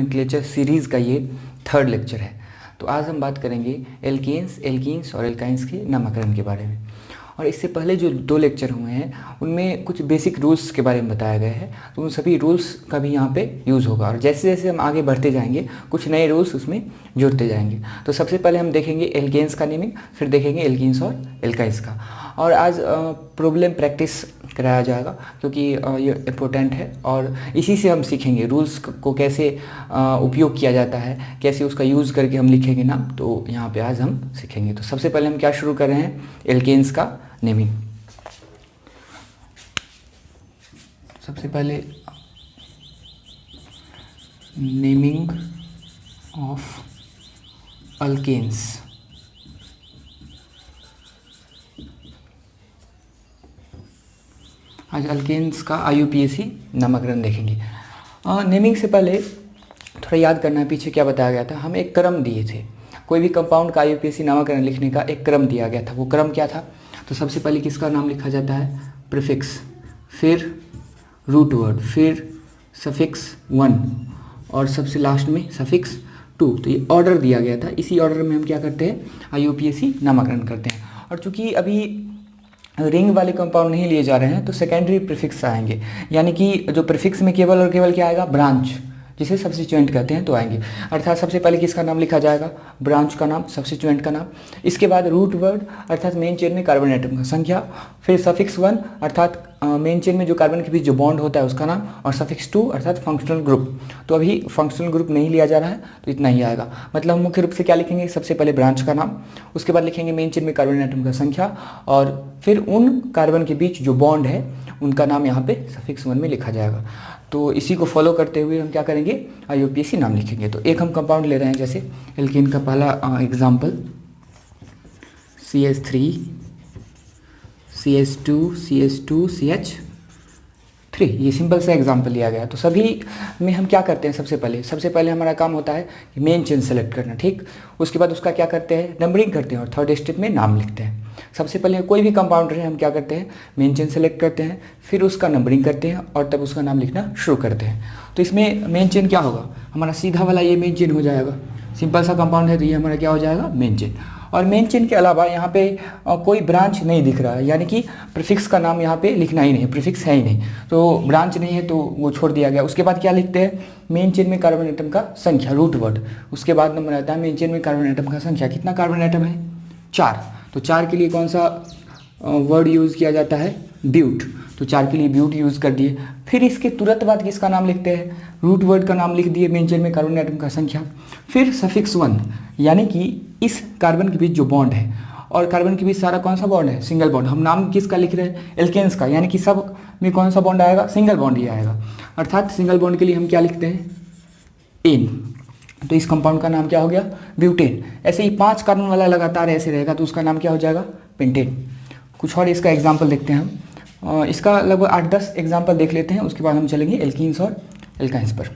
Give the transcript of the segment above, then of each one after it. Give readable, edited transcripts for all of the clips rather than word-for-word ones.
Nomenclature series का ये 3rd lecture है। तो आज हम बात करेंगे एल्केन्स, एल्कीन्स और एल्काइंस के नामकरण के बारे में। और इससे पहले जो 2 लेक्चर हुए हैं उनमें कुछ बेसिक रूल्स के बारे में बताया गया है, तो उन सभी रूल्स का भी यहाँ पे यूज़ होगा। और जैसे जैसे हम आगे बढ़ते जाएंगे कुछ नए रूल्स उसमें जोड़ते जाएंगे। तो सबसे पहले हम देखेंगे एल्केन्स का नेमिंग, फिर देखेंगे एल्कीन्स और एल्काइंस का। और आज प्रॉब्लम प्रैक्टिस कराया जाएगा क्योंकि ये इम्पोर्टेंट है और इसी से हम सीखेंगे रूल्स को कैसे उपयोग किया जाता है, कैसे उसका यूज़ करके हम लिखेंगे नाम। तो यहाँ पे आज हम सीखेंगे। तो सबसे पहले हम क्या शुरू कर रहे हैं, एल्केन्स का नेमिंग। सबसे पहले नेमिंग ऑफ अल्केन्स। आज अल्केन्स का IUPAC नामकरण देखेंगे। नेमिंग से पहले थोड़ा याद करना है पीछे क्या बताया गया था। हम एक क्रम दिए थे, कोई भी कंपाउंड का IUPAC नामकरण लिखने का एक क्रम दिया गया था। वो क्रम क्या था? तो सबसे पहले किसका नाम लिखा जाता है? प्रीफिक्स, फिर रूट वर्ड, फिर सफिक्स 1 और सबसे लास्ट में सफिक्स 2। तो ये ऑर्डर दिया गया था, इसी ऑर्डर में हम क्या करते हैं, IUPAC नामकरण करते हैं। और चूँकि अभी रिंग वाले कंपाउंड नहीं लिए जा रहे हैं तो सेकेंडरी प्रीफिक्स आएंगे, यानी कि जो प्रीफिक्स में केवल और केवल क्या आएगा, ब्रांच, जिसे सब्स्टिट्यूएंट कहते हैं, तो आएंगे। अर्थात सबसे पहले किसका नाम लिखा जाएगा, ब्रांच का नाम, सब्स्टिट्यूएंट का नाम। इसके बाद रूट वर्ड अर्थात मेन चेन में कार्बन एटम का संख्या, फिर सफिक्स 1 अर्थात मेन चेन में जो कार्बन के बीच जो बॉन्ड होता है उसका नाम, और सफिक्स 2 अर्थात फंक्शनल ग्रुप। तो अभी फंक्शनल ग्रुप नहीं लिया जा रहा है तो इतना ही आएगा। मतलब हम मुख्य रूप से क्या लिखेंगे, सबसे पहले ब्रांच का नाम, उसके बाद लिखेंगे मेन चेन में कार्बन एटम का संख्या, और फिर उन कार्बन के बीच जो बॉन्ड है उनका नाम यहाँ पे सफिक्स 1 में लिखा जाएगा। तो इसी को फॉलो करते हुए हम क्या करेंगे, IUPAC नाम लिखेंगे। तो एक हम कंपाउंड ले रहे हैं, जैसे एल्केन का पहला example CH3 CH2 CH2 CH3, ये सिंपल सा एग्जाम्पल लिया गया। तो सभी में हम क्या करते हैं, सबसे पहले हमारा काम होता है कि मेन चेन सेलेक्ट करना, ठीक। उसके बाद उसका क्या करते हैं, नंबरिंग करते हैं और 3rd स्टेप में नाम लिखते हैं। सबसे पहले कोई भी कंपाउंड रहे हम क्या करते हैं, मेन चेन सेलेक्ट करते हैं, फिर उसका नंबरिंग करते हैं और तब उसका नाम लिखना शुरू करते हैं। तो इसमें मेन चेन क्या होगा, हमारा सीधा वाला ये मेन चेन हो जाएगा। सिंपल सा कंपाउंड है तो ये हमारा क्या हो जाएगा, मेन चेन। और मेन चेन के अलावा यहाँ पे कोई ब्रांच नहीं दिख रहा है, यानी कि प्रीफिक्स का नाम यहाँ पे लिखना ही नहीं, प्रीफिक्स है ही नहीं, तो ब्रांच नहीं है तो वो छोड़ दिया गया। उसके बाद क्या लिखते हैं, मेन चेन में कार्बन एटम का संख्या, रूट वर्ड। उसके बाद नंबर आता है मेन चेन में कार्बन एटम का संख्या, कितना कार्बन एटम है, 4। तो 4 के लिए कौन सा वर्ड यूज़ किया जाता है, ब्यूट। तो 4 के लिए ब्यूट यूज़ कर दिए। फिर इसके तुरंत बाद किसका नाम लिखते हैं, रूट वर्ड का नाम लिख दिए, मेन चेन में कार्बन एटम का संख्या, फिर सफिक्स 1, यानी कि इस कार्बन के बीच जो बॉन्ड है, और कार्बन के बीच सारा कौन सा बॉन्ड है, सिंगल बॉन्ड। हम नाम किसका लिख रहे हैं, एल्केन्स का, यानी कि सब में कौन सा बॉन्ड आएगा, सिंगल बॉन्ड ही आएगा। अर्थात सिंगल बॉन्ड के लिए हम क्या लिखते हैं, एन। तो इस कंपाउंड का नाम क्या हो गया, ब्यूटेन। ऐसे ही 5 कार्बन वाला लगातार ऐसे रहेगा तो उसका नाम क्या हो जाएगा, पेंटेन। कुछ और इसका एग्जाम्पल देखते हैं हम। इसका लगभग 8-10 एग्जाम्पल देख लेते हैं, उसके बाद हम चलेंगे एल्कीन्स और एल्काइंस पर।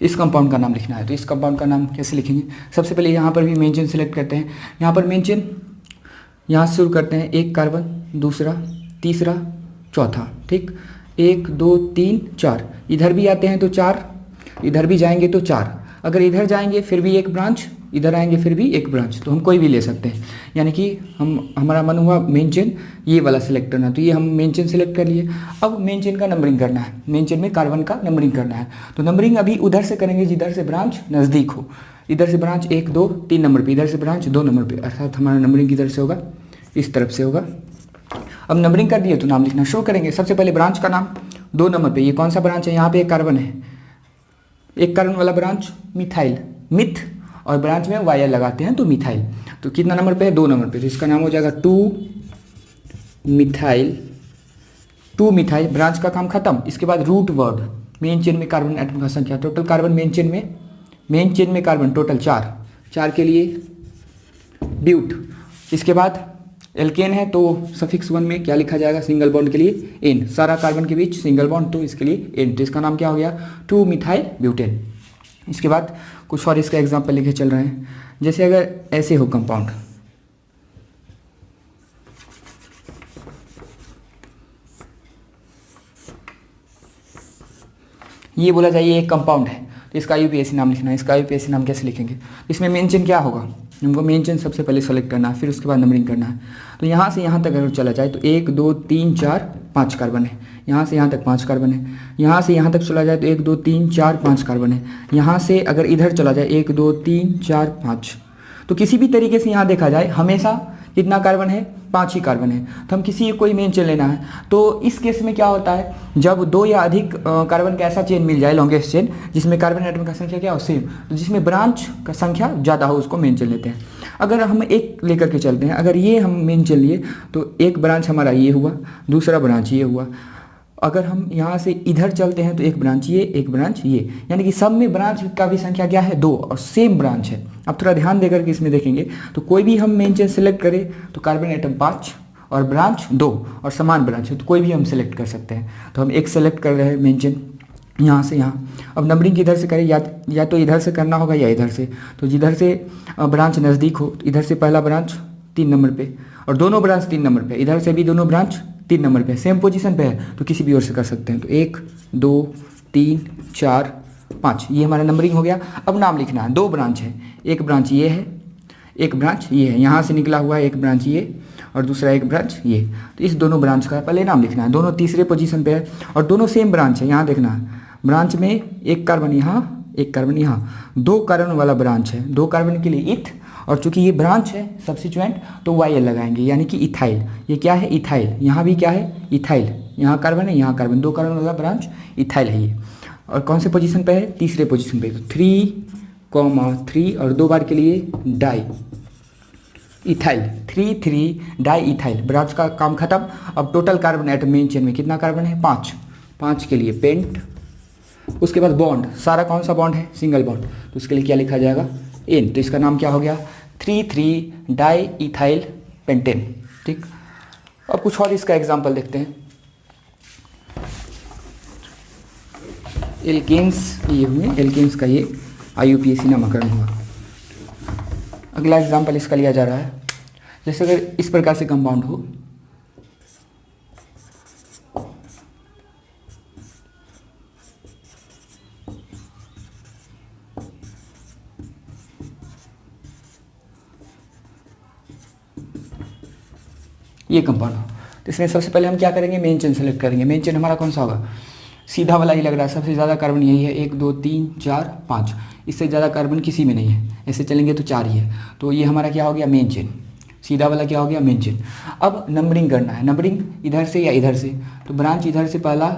इस कंपाउंड का नाम लिखना है, तो इस कंपाउंड का नाम कैसे लिखेंगे, सबसे पहले यहाँ पर भी मेन चेन सेलेक्ट करते हैं। यहाँ पर मेन चेन यहाँ से शुरू करते हैं, 1 कार्बन, दूसरा, तीसरा, चौथा, ठीक। 1 2 3 4, इधर भी आते हैं तो 4, इधर भी जाएंगे तो 4, अगर इधर जाएंगे फिर भी एक ब्रांच, इधर आएंगे फिर भी एक ब्रांच, तो हम कोई भी ले सकते हैं। यानी कि हमारा मन हुआ मेन चेन ये वाला सिलेक्ट करना, तो ये हम मेन चेन सिलेक्ट कर लिए। अब मेन चेन का नंबरिंग करना है, मेन चेन में कार्बन का नंबरिंग करना है। तो नंबरिंग अभी उधर से करेंगे जिधर से ब्रांच नज़दीक हो। इधर से ब्रांच 1 2 3 नंबर पर, इधर से ब्रांच 2 नंबर पर, अर्थात हमारा नंबरिंग किधर से होगा, इस तरफ से होगा। अब नंबरिंग कर दिए तो नाम लिखना शुरू करेंगे। सबसे पहले ब्रांच का नाम 2 नंबर पे, ये कौन सा ब्रांच है, यहाँ पे एक कार्बन है, एक कार्बन वाला ब्रांच मिथाइल, मिथ, और ब्रांच में वाई लगाते हैं तो मिथाइल। तो कितना नंबर पे है, 2 नंबर पे, तो इसका नाम हो जाएगा 2 मिथाइल, 2 मिथाइल। ब्रांच का काम खत्म। इसके बाद रूट वर्ड, मेन चेन में कार्बन एटम का संख्या, टोटल कार्बन मेन चेन में कार्बन टोटल 4 के लिए ब्यूट। इसके बाद एल्केन है तो सफिक्स 1 में क्या लिखा जाएगा, सिंगल बॉन्ड के लिए एन, सारा कार्बन के बीच सिंगल बॉन्ड तो इसके लिए एन, तो इसका नाम क्या हो गया, 2 मिथाइल ब्यूटेन। इसके बाद कुछ और इसका एग्जाम्पल लेके चल रहे हैं, जैसे अगर ऐसे हो कंपाउंड, ये बोला जाए ये एक कंपाउंड है, तो इसका यूपीएससी नाम लिखना है। इसका यूपीएससी नाम कैसे लिखेंगे? इसमें मेन चेन क्या होगा? हमको मेन चेन सबसे पहले सेलेक्ट करना है, फिर उसके बाद नंबरिंग करना है। तो यहाँ से यहाँ तक अगर चला जाए तो 1 2 3 4 5 कार्बन है। यहाँ से यहाँ तक 5 कार्बन है। यहाँ से यहाँ तक चला जाए तो 1 2 3 4 5 कार्बन है। यहाँ से अगर इधर चला जाए 1 2 3 4 5, तो किसी भी तरीके से यहाँ देखा जाए हमेशा कितना कार्बन है? 5 ही कार्बन है। तो हम किसी कोई मेन चेन लेना है, तो इस केस में क्या होता है, जब 2 या अधिक कार्बन का ऐसा चेन मिल जाए, लॉन्गेस्ट चेन, जिसमें कार्बन एटम का संख्या क्या हो? सेम, तो जिसमें ब्रांच का संख्या ज़्यादा हो उसको मेन चेन लेते हैं। अगर हम एक लेकर के चलते हैं, अगर ये हम मेन चेन लिए तो एक ब्रांच हमारा ये हुआ, दूसरा ब्रांच ये हुआ। अगर हम यहाँ से इधर चलते हैं तो एक ब्रांच ये, एक ब्रांच ये, यानी कि सब में ब्रांच का भी संख्या क्या है? 2, और सेम ब्रांच है। अब थोड़ा ध्यान देकर के इसमें देखेंगे तो कोई भी हम मेन चेन सेलेक्ट करें तो कार्बन एटम 5 और ब्रांच 2 और समान ब्रांच है, तो कोई भी हम सेलेक्ट कर सकते हैं। तो हम एक सेलेक्ट कर रहे हैं मेन चेन यहाँ से यहाँ। अब नंबरिंग किधर से करें? या तो इधर से करना होगा या इधर से। तो जिधर से ब्रांच नज़दीक हो, इधर से पहला ब्रांच 3 नंबर पे और दोनों ब्रांच 3 नंबर पे, इधर से भी दोनों ब्रांच 3 नंबर पे, सेम पोजीशन पे है, तो किसी भी ओर से कर सकते हैं। तो 1 2 3 4 5, ये हमारा नंबरिंग हो गया। अब नाम लिखना है। 2 ब्रांच है, एक ब्रांच ये है, एक ब्रांच ये है, यहाँ से निकला हुआ है एक ब्रांच ये और दूसरा एक ब्रांच ये। तो इस दोनों ब्रांच का पहले नाम लिखना है। दोनों तीसरे पोजीशन पे है और दोनों सेम ब्रांच है। यहाँ देखना है, ब्रांच में एक कार्बन यहाँ, एक कार्बन यहाँ, 2 कार्बन वाला ब्रांच है। 2 कार्बन के लिए इथ, और चूंकि ये ब्रांच है सब्स्टिट्यूएंट तो YL लगाएंगे, यानी कि इथाइल। ये क्या है? इथाइल। यहाँ भी क्या है? इथाइल। यहाँ कार्बन है, यहाँ कार्बन, 2 कार्बन वाला ब्रांच इथाइल है ये। और कौन से पोजीशन पे है? तीसरे पोजीशन पे। तो 3,3 और 2 बार के लिए di ethyl, 3,3 di ethyl. Branch का काम खत्म। अब total carbon atom main chain में कितना कार्बन है? 5। 5 के लिए पेंट। उसके बाद बॉन्ड, सारा कौन सा बॉन्ड है? सिंगल बॉन्ड, तो उसके लिए क्या लिखा जाएगा? N। तो इसका नाम क्या हो गया? 3,3 डाई इथाइल पेंटेन। ठीक। अब कुछ और इसका एग्जाम्पल देखते हैं। एल्केन्स ये हुए, एल्केन्स का ये IUPAC नामकरण हुआ। अगला एग्जाम्पल इसका लिया जा रहा है, जैसे अगर इस प्रकार से कंपाउंड हो, ये कंपाउंड हो, तो इसमें सबसे पहले हम क्या करेंगे? मेन चेन सेलेक्ट करेंगे। मेन चेन हमारा कौन सा होगा? सीधा वाला ही लग रहा है, सबसे ज़्यादा कार्बन यही है। 1 2 3 4 5, इससे ज़्यादा कार्बन किसी में नहीं है। ऐसे चलेंगे तो 4 ही है, तो ये हमारा क्या हो गया? Main chain. सीधा वाला क्या हो गया? Main chain. अब नंबरिंग करना है। नंबरिंग इधर से या इधर से, तो ब्रांच इधर से पहला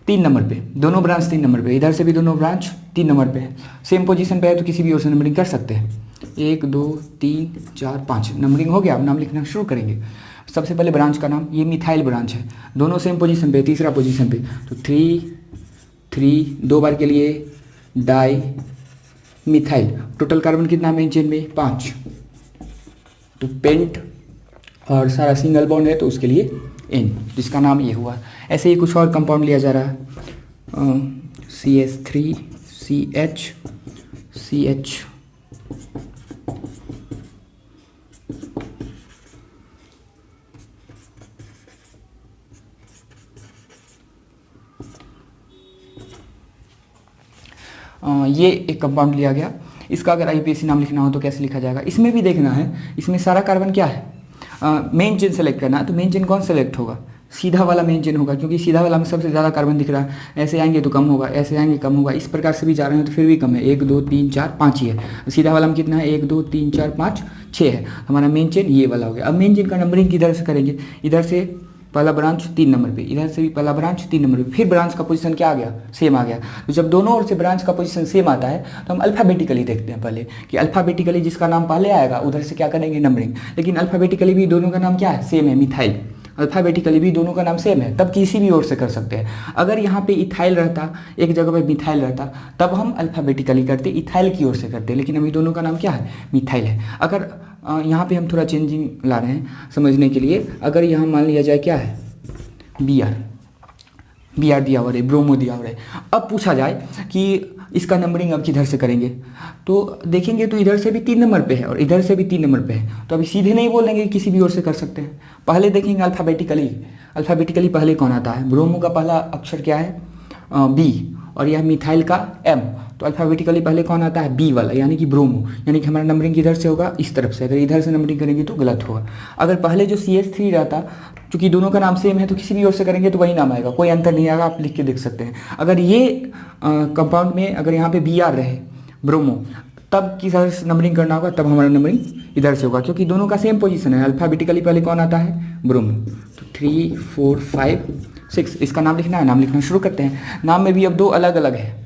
3 नंबर पे, दोनों ब्रांच 3 नंबर पे, इधर से भी दोनों ब्रांच 3 नंबर पे है, सेम पोजीशन पे है, तो किसी भी ओर से नंबरिंग कर सकते हैं। 1 2 3 4 5 नंबरिंग हो गया। अब नाम लिखना शुरू करेंगे। सबसे पहले ब्रांच का नाम, ये मिथाइल ब्रांच है, दोनों सेम पोजीशन पे, तीसरा पोजीशन पे, तो 3 2 बार के लिए डाई मिथाइल। टोटल कार्बन कितना मेन चेन में? 5। तो पेंट और सारा सिंगल बॉन्ड है तो उसके लिए N, जिसका नाम ये हुआ। ऐसे ही कुछ और कंपाउंड लिया जा रहा है, CH3 CH ये एक कंपाउंड लिया गया। इसका अगर IUPAC नाम लिखना हो तो कैसे लिखा जाएगा? इसमें भी देखना है, इसमें सारा कार्बन क्या है? मेन चेन सेलेक्ट करना है। तो मेन चेन कौन सेलेक्ट होगा? सीधा वाला मेन चेन होगा, क्योंकि सीधा वाला में सबसे ज़्यादा कार्बन दिख रहा है। ऐसे आएंगे तो कम होगा, ऐसे आएंगे कम होगा, इस प्रकार से भी जा रहे हैं तो फिर भी कम है। 1 2 3 4 5 ही है। सीधा वाला में कितना है? 1 2 3 4 5 6 है। हमारा मेन चेन ये वाला हो गया। अब मेन चेन का नंबरिंग किधर से करेंगे? इधर से पहला ब्रांच 3 नंबर पे, इधर से भी पहला ब्रांच 3 नंबर पे, फिर ब्रांच का पोजीशन क्या आ गया? सेम आ गया। तो जब दोनों ओर से ब्रांच का पोजीशन सेम आता है तो हम अल्फ़ाबेटिकली देखते हैं पहले, कि अल्फ़ाबेटिकली जिसका नाम पहले आएगा उधर से क्या करेंगे? नंबरिंग। लेकिन अल्फ़ाबेटिकली भी दोनों का नाम क्या है? सेम है, मिथाइल। अल्फ़ाबेटिकली भी दोनों का नाम सेम है, तब किसी भी ओर से कर सकते हैं। अगर यहाँ पे इथाइल रहता, एक जगह पे मिथाइल रहता, तब हम अल्फ़ाबेटिकली करते, इथाइल की ओर से करते। लेकिन अभी दोनों का नाम क्या है? मिथाइल है। अगर यहाँ पे हम थोड़ा चेंजिंग ला रहे हैं समझने के लिए, अगर यहाँ मान लिया जाए क्या है? Br दिया हुआ है, ब्रोमो दिया हुआ है। अब पूछा जाए कि इसका नंबरिंग अब किधर से करेंगे, तो देखेंगे तो इधर से भी 3 नंबर पे है और इधर से भी 3 नंबर पे है, तो अभी सीधे नहीं बोलेंगे, किसी भी ओर से कर सकते हैं। पहले देखेंगे अल्फ़ाबेटिकली पहले कौन आता है? ब्रोमो का पहला अक्षर क्या है? बी और यह मिथाइल का एम, तो अल्फ़ाबेटिकली पहले कौन आता है, बी वाला, यानी कि ब्रोमो, यानी कि हमारा नंबरिंग किधर से होगा, इस तरफ से। अगर इधर से नंबरिंग करेंगे तो गलत होगा। अगर पहले जो CH3 रहता, क्योंकि दोनों का नाम सेम है तो किसी भी ओर से करेंगे तो वही नाम आएगा, कोई अंतर नहीं आएगा, आप लिख के देख सकते हैं। अगर ये कंपाउंड में अगर यहाँ पे Br रहे, ब्रोमो, तब किधर से नंबरिंग करना होगा, तब हमारा नंबरिंग इधर से होगा, क्योंकि दोनों का सेम पोजीशन है। अल्फ़ाबेटिकली पहले कौन आता है, ब्रोमो। तो 3 4 5 6 इसका नाम लिखना है, नाम लिखना शुरू करते हैं। नाम में भी अब दो अलग अलग है,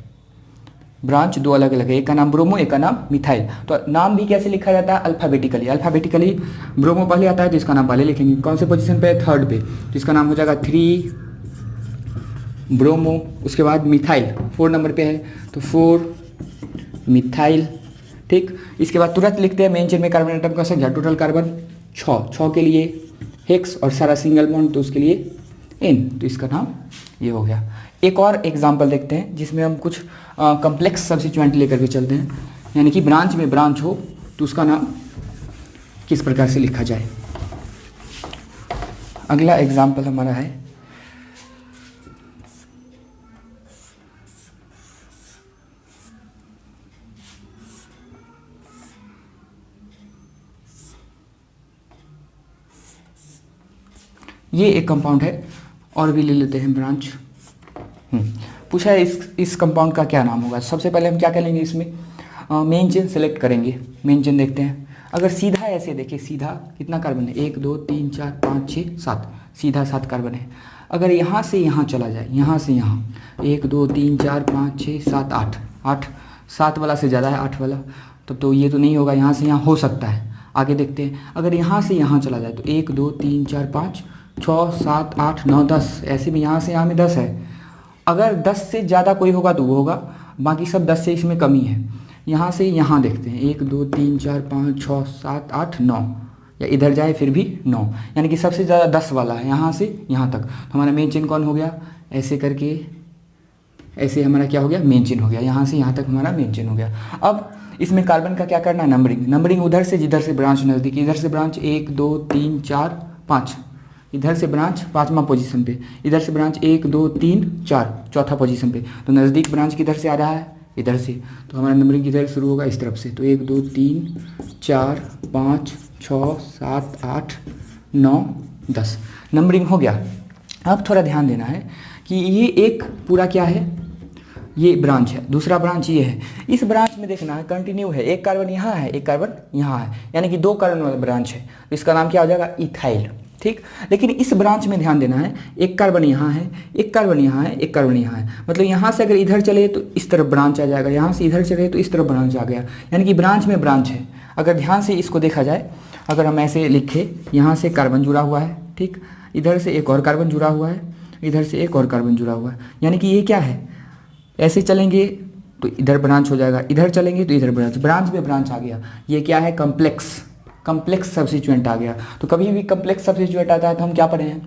ब्रांच दो अलग अलग है, एक का नाम ब्रोमो, एक का नाम मिथाइल। तो नाम भी कैसे लिखा जाता है, अल्फ़ाबेटिकली ब्रोमो पहले आता है तो इसका नाम पहले लिखेंगे। कौन से पोजीशन पे है, थर्ड पे, तो इसका नाम हो जाएगा 3 ब्रोमो। उसके बाद मिथाइल 4 नंबर पे है तो 4 मिथाइल, ठीक। इसके बाद तुरंत लिखते हैं मेन चेन में कार्बन एटम का संख्या, टोटल कार्बन 6 के लिए हेक्स और सारा सिंगल बॉन्ड तो उसके लिए N, तो इसका नाम ये हो गया। एक और एग्जांपल देखते हैं जिसमें हम कुछ कम्प्लेक्स सब्स्टिट्यूएंट लेकर के चलते हैं, यानी कि ब्रांच में ब्रांच हो तो उसका नाम किस प्रकार से लिखा जाए। अगला एग्जांपल हमारा है ये एक कंपाउंड है और भी ले लेते हैं ब्रांच। पूछा है इस कंपाउंड का क्या नाम होगा। सबसे पहले हम क्या करेंगे, इसमें मेन चेन सेलेक्ट करेंगे। मेन चेन देखते हैं, अगर सीधा ऐसे देखिए, सीधा कितना कार्बन है, 1 2 3 4 5 6 7, सीधा 7 कार्बन है। अगर यहाँ से यहाँ चला जाए, यहाँ से यहाँ 1 2 3 4 5 6 7 8, 7 वाला से ज़्यादा है 8 वाला, तब तो ये तो नहीं होगा। यहाँ से यहाँ हो सकता है, आगे देखते हैं। अगर यहाँ से यहाँ चला जाए तो 1 2 3 4 5 6 7 8 9 10, ऐसे में यहाँ से यहाँ में 10 है। अगर 10 से ज़्यादा कोई होगा तो वो होगा, बाकी सब 10 से इसमें कमी है। यहाँ से यहाँ देखते हैं 1 2 3 4 5 6 7 8 9, या इधर जाए फिर भी 9, यानी कि सबसे ज़्यादा 10 वाला है यहाँ से यहाँ तक। तो हमारा मेन चेन कौन हो गया, ऐसे करके ऐसे हमारा क्या हो गया, मेन चेन हो गया। यहाँ से यहाँ तक हमारा मेन चेन हो गया। अब इसमें कार्बन का क्या करना है, नंबरिंग उधर से जिधर से ब्रांच नज़दीक, इधर से ब्रांच 1 2 3 4 5, इधर से ब्रांच 5वां पोजीशन पे, इधर से ब्रांच 1 2 3 4 चौथा पोजीशन पे। तो नज़दीक ब्रांच किधर से आ रहा है, इधर से, तो हमारा नंबरिंग किधर शुरू होगा, इस तरफ से। तो 1 2 3 4 5 6 7 8 9 10 नंबरिंग हो गया। अब थोड़ा ध्यान देना है कि ये एक पूरा क्या है, ये ब्रांच है, दूसरा ब्रांच ये है। इस ब्रांच में देखना है कंटिन्यू है, एक कार्बन यहाँ है, एक कार्बन यहाँ है, यानी कि 2 कार्बन वाला ब्रांच है। तो इसका नाम क्या हो जाएगा, इथाइल, ठीक। लेकिन इस ब्रांच में ध्यान देना है, एक कार्बन यहाँ है, एक कार्बन यहाँ है, एक कार्बन यहाँ है। मतलब यहाँ से अगर इधर चले तो इस तरफ ब्रांच आ जाएगा, यहाँ से इधर चले तो इस तरफ ब्रांच आ गया, यानी कि ब्रांच में ब्रांच है। अगर ध्यान से इसको देखा जाए, अगर हम ऐसे लिखे, यहाँ से कार्बन जुड़ा हुआ है, ठीक, इधर से एक और कार्बन जुड़ा हुआ है, इधर से एक और कार्बन जुड़ा हुआ है, यानी कि ये क्या है, ऐसे चलेंगे तो इधर ब्रांच हो जाएगा, इधर चलेंगे तो इधर ब्रांच में ब्रांच आ गया। ये क्या है, कम्प्लेक्स सब्स्टिट्यूएंट आ गया। तो कभी भी कम्प्लेक्स सब्स्टिट्यूएंट आता है तो हम क्या पढ़े हैं,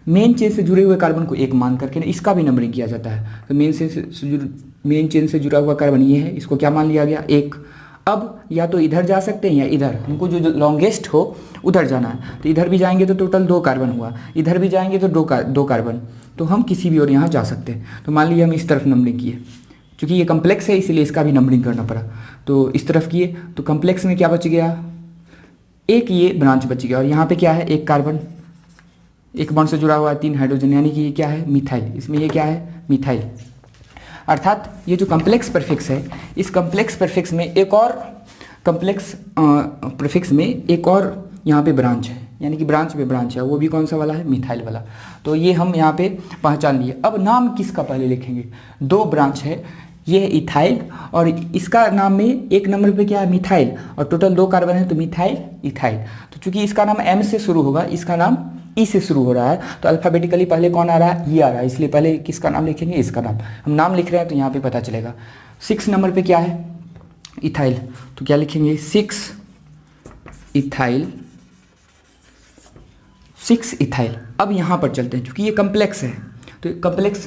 मेन चेन से जुड़े हुए कार्बन को एक मान करके इसका भी नंबरिंग किया जाता है। तो मेन चेन से जुड़ा हुआ कार्बन ये है, इसको क्या मान लिया गया, 1। अब या तो इधर जा सकते हैं या इधर, हमको जो लॉन्गेस्ट हो उधर जाना है। तो इधर भी जाएंगे तो टोटल 2 कार्बन हुआ, इधर भी जाएंगे तो 2 कार्बन, तो हम किसी भी और यहाँ जा सकते हैं। तो मान लीजिए हम इस तरफ नंबरिंग किए, क्योंकि ये कम्प्लेक्स है इसीलिए इसका भी नंबरिंग करना पड़ा। तो इस तरफ किए तो कम्प्लेक्स में क्या बच गया, एक ये ब्रांच बच गया, और यहाँ पे क्या है, एक कार्बन, एक बॉन्ड से जुड़ा हुआ है 3 हाइड्रोजन, यानी कि ये क्या है, मिथाइल। इसमें ये क्या है, मिथाइल। अर्थात ये जो कम्प्लेक्स प्रीफिक्स है, इस कम्प्लेक्स प्रीफिक्स में एक और कम्प्लेक्स प्रीफिक्स में एक और यहाँ पे ब्रांच है, यानी कि ब्रांच में ब्रांच है, वो भी कौन सा वाला है, मिथाइल वाला। तो ये हम यहाँ पे पहचान लिए। अब नाम किसका पहले लिखेंगे, 2 ब्रांच है, ये है इथाइल, और इसका नाम में एक नंबर पे क्या है, मिथाइल, और टोटल 2 कार्बन है तो मिथाइल इथाइल। तो चूंकि इसका नाम M से शुरू होगा, इसका नाम E से शुरू हो रहा है, तो अल्फ़ाबेटिकली पहले कौन आ रहा है, ये आ रहा है, इसलिए पहले किसका नाम लिखेंगे, इसका नाम। हम नाम लिख रहे हैं तो यहाँ पे पता चलेगा। 6 नंबर पे क्या है, इथाइल, तो क्या लिखेंगे, 6 इथाइल, 6 इथाइल। अब यहाँ पर चलते हैं, क्योंकि ये कम्प्लेक्स है तो कम्प्लेक्स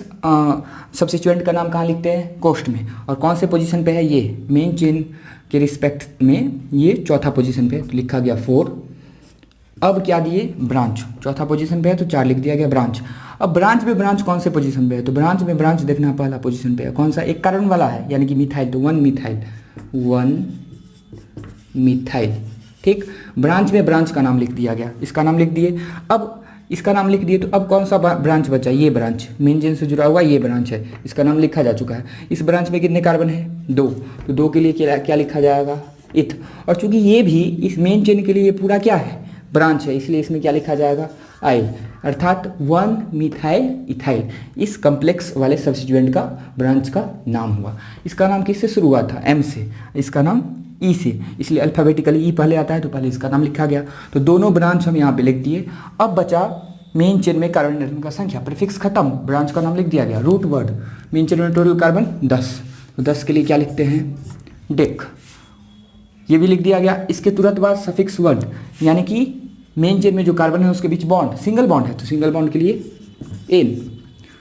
सब्स्टिट्यूएंट का नाम कहाँ लिखते हैं, कोष्ठ में। और कौन से पोजीशन पे है, ये मेन चेन के रिस्पेक्ट में ये चौथा पोजीशन पे, तो लिखा गया 4 अब क्या दिए, ब्रांच, चौथा पोजीशन पे है तो 4 लिख दिया गया ब्रांच। अब ब्रांच में ब्रांच कौन से पोजीशन पे है, तो ब्रांच में ब्रांच देखना पहला पोजीशन पे है, कौन सा, एक कार्बन वाला है यानी कि मिथाइल, तो 1 मिथाइल, ठीक। ब्रांच में ब्रांच का नाम लिख दिया गया, इसका नाम लिख दिए। अब इसका नाम लिख दिए तो अब कौन सा ब्रांच बचा, ये ब्रांच मेन चेन से जुड़ा हुआ ये ब्रांच है, इसका नाम लिखा जा चुका है। इस ब्रांच में कितने कार्बन है, 2, तो 2 के लिए क्या लिखा जाएगा, इथ। और चूंकि ये भी इस मेन चेन के लिए ये पूरा क्या है, ब्रांच है, इसलिए इसमें क्या लिखा जाएगा, आइल, अर्थात 1 मिथाइल इथाइल इस कम्प्लेक्स वाले सब्स्टिट्यूएंट का ब्रांच का नाम हुआ। इसका नाम किससे शुरू हुआ था, एम से, इसका नाम ई से, इसलिए अल्फ़ाबेटिकली ई पहले आता है तो पहले इसका नाम लिखा गया। तो दोनों ब्रांच हम यहाँ पे लिख दिए। अब बचा मेन चेन में कार्बन एटम का संख्या, प्रीफिक्स खत्म, ब्रांच का नाम लिख दिया गया, रूट वर्ड, मेन चेन में टोटल कार्बन 10, तो 10 के लिए क्या लिखते हैं, डेक, ये भी लिख दिया गया। इसके तुरंत बाद सफिक्स वर्ड, यानी कि मेन चेन में जो कार्बन है उसके बीच बॉन्ड, सिंगल बॉन्ड है तो सिंगल बॉन्ड के लिए एन,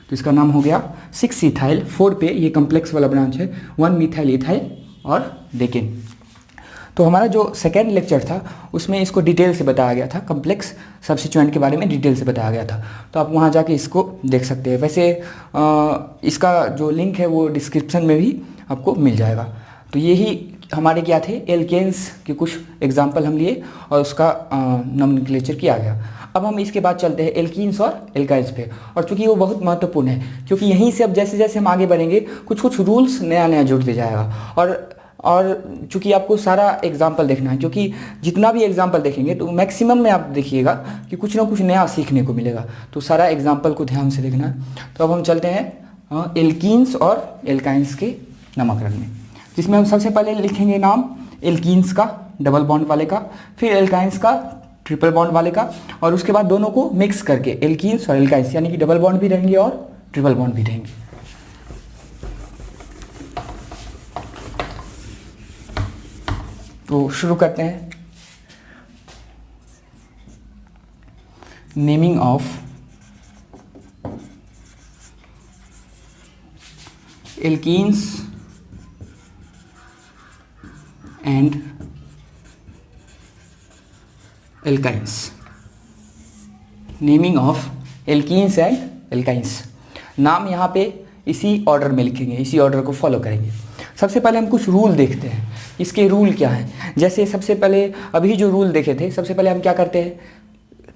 तो इसका नाम हो गया 6 इथाइल, 4 पे ये कम्प्लेक्स वाला ब्रांच है, 1 मिथाइल इथाइल और डेकेन। तो हमारा जो सेकेंड लेक्चर था उसमें इसको डिटेल से बताया गया था, कम्प्लेक्स सब्स्टिट्यूएंट के बारे में डिटेल से बताया गया था, तो आप वहाँ जाके इसको देख सकते हैं। वैसे इसका जो लिंक है वो डिस्क्रिप्शन में भी आपको मिल जाएगा। तो यही हमारे क्या थे, एल्केन्स के कुछ एग्जाम्पल हम लिए और उसका नोमेनक्लेचर किया गया। अब हम इसके बाद चलते हैं एल्कीन्स और एल्काइन्स पे, और चूंकि वो बहुत महत्वपूर्ण है क्योंकि यहीं से अब जैसे जैसे हम आगे बढ़ेंगे कुछ कुछ रूल्स नया नया जुड़ते जाएगा। और चूंकि आपको सारा एग्जाम्पल देखना है, क्योंकि जितना भी एग्जाम्पल देखेंगे तो मैक्सिमम में आप देखिएगा कि कुछ ना कुछ नया सीखने को मिलेगा, तो सारा एग्जाम्पल को ध्यान से देखना है। तो अब हम चलते हैं एल्कीन्स और एल्काइन्स के नामकरण में, जिसमें हम सबसे पहले लिखेंगे नाम एल्कीन्स का डबल बॉन्ड वाले का, फिर एल्काइन्स का ट्रिपल बॉन्ड वाले का, और उसके बाद दोनों को मिक्स करके एल्कीन्स और एल्काइन्स, यानी कि डबल बॉन्ड भी रहेंगे और ट्रिपल बॉन्ड भी रहेंगे। तो शुरू करते हैं। Naming of alkenes and alkynes. Naming of alkenes and alkynes, नाम यहाँ पे इसी ऑर्डर में लिखेंगे, इसी ऑर्डर को फॉलो करेंगे। सबसे पहले हम कुछ रूल देखते हैं, इसके रूल क्या हैं। जैसे सबसे पहले अभी जो रूल देखे थे, सबसे पहले हम क्या करते हैं,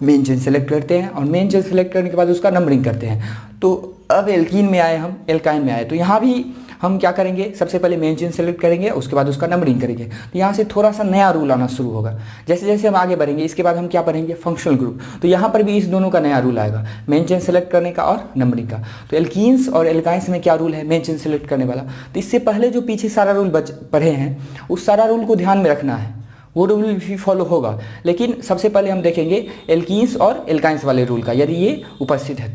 मेन चेन सेलेक्ट करते हैं और मेन चेन सेलेक्ट करने के बाद उसका नंबरिंग करते हैं। तो अब एल्कीन में आए हम, एल्काइन में आए, तो यहाँ भी हम क्या करेंगे, सबसे पहले मेन चेन सेलेक्ट करेंगे, उसके बाद उसका नंबरिंग करेंगे। तो यहाँ से थोड़ा सा नया रूल आना शुरू होगा। जैसे जैसे हम आगे बढ़ेंगे इसके बाद हम क्या पढ़ेंगे, फंक्शनल ग्रुप, तो यहाँ पर भी इस दोनों का नया रूल आएगा, मेन चेन सेलेक्ट करने का और नंबरिंग का। तो एल्कीन्स और एल्काइन्स में क्या रूल है, मेन चेन सेलेक्ट करने वाला। तो इससे पहले जो पीछे सारा रूल पढ़े हैं उस सारा रूल को ध्यान में रखना है, वो रूल भी फॉलो होगा। लेकिन सबसे पहले हम देखेंगे एल्कीन्स और एल्काइन्स वाले रूल का, यदि ये उपस्थित है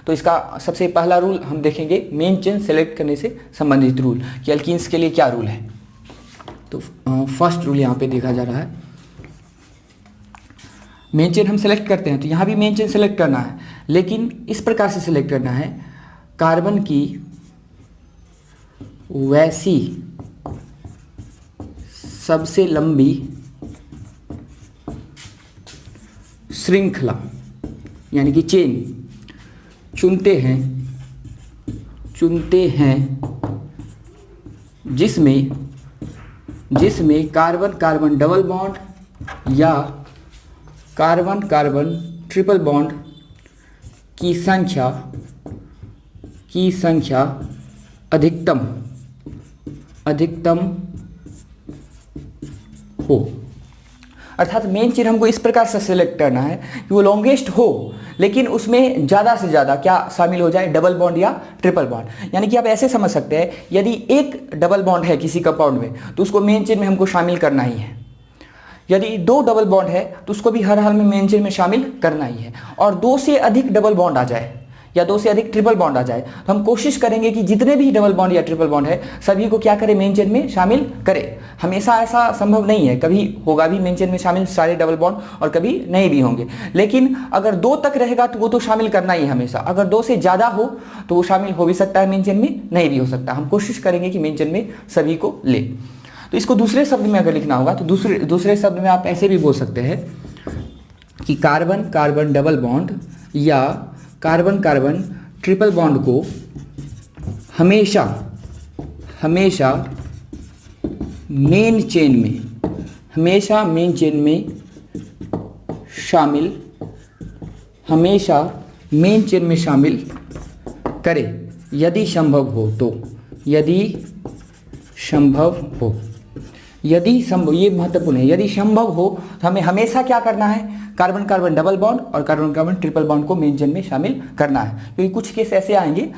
तो इसका सबसे पहला रूल हम देखेंगे मेन चेन सेलेक्ट करने से संबंधित रूल, कि एल्कीन्स के लिए क्या रूल है। तो फर्स्ट रूल यहाँ पे देखा जा रहा है, मेन चेन हम सेलेक्ट करते हैं तो यहाँ भी मेन चेन सेलेक्ट करना है, लेकिन इस प्रकार से सेलेक्ट करना है, कार्बन की वैसी सबसे लंबी श्रृंखला यानी कि चेन चुनते हैं जिसमें कार्बन कार्बन डबल बॉन्ड या कार्बन कार्बन ट्रिपल बॉन्ड की संख्या अधिकतम हो। अर्थात मेन चेन हमको इस प्रकार से सिलेक्ट करना है कि वो लॉन्गेस्ट हो, लेकिन उसमें ज़्यादा से ज़्यादा क्या शामिल हो जाए, डबल बॉन्ड या ट्रिपल बॉन्ड। यानी कि आप ऐसे समझ सकते हैं, यदि एक डबल बॉन्ड है किसी कंपाउंड में तो उसको मेन चेन में हमको शामिल करना ही है। यदि 2 डबल बॉन्ड है तो उसको भी हर हाल में मेन चेन में शामिल करना ही है। और 2 से अधिक डबल बॉन्ड आ जाए या 2 से अधिक ट्रिपल बॉन्ड आ जाए तो हम कोशिश करेंगे कि जितने भी डबल बॉन्ड या ट्रिपल बॉन्ड है सभी को क्या करें, मेन चेन में शामिल करें। हमेशा ऐसा संभव नहीं है, कभी होगा भी मेन चेन में शामिल सारे डबल बॉन्ड और कभी नहीं भी होंगे। लेकिन अगर 2 तक रहेगा तो वो तो शामिल करना ही हमेशा। अगर 2 से ज़्यादा हो तो वो शामिल हो भी सकता है मेन चेन में, नहीं भी हो सकता। हम कोशिश करेंगे कि मेन चेन में सभी को ले। तो इसको दूसरे शब्द में अगर लिखना होगा तो दूसरे शब्द में आप ऐसे भी बोल सकते हैं कि कार्बन कार्बन डबल बॉन्ड या कार्बन कार्बन ट्रिपल बॉन्ड को हमेशा हमेशा मेन चेन में शामिल हमेशा मेन चेन में शामिल करें यदि संभव हो तो। यदि संभव हो, ये महत्वपूर्ण है। यदि संभव हो तो हमें हमेशा क्या करना है, कार्बन कार्बन डबल बॉन्ड और कार्बन कार्बन ट्रिपल बॉन्ड को मेन चेन में शामिल करना है, क्योंकि कुछ केस ऐसे आएंगे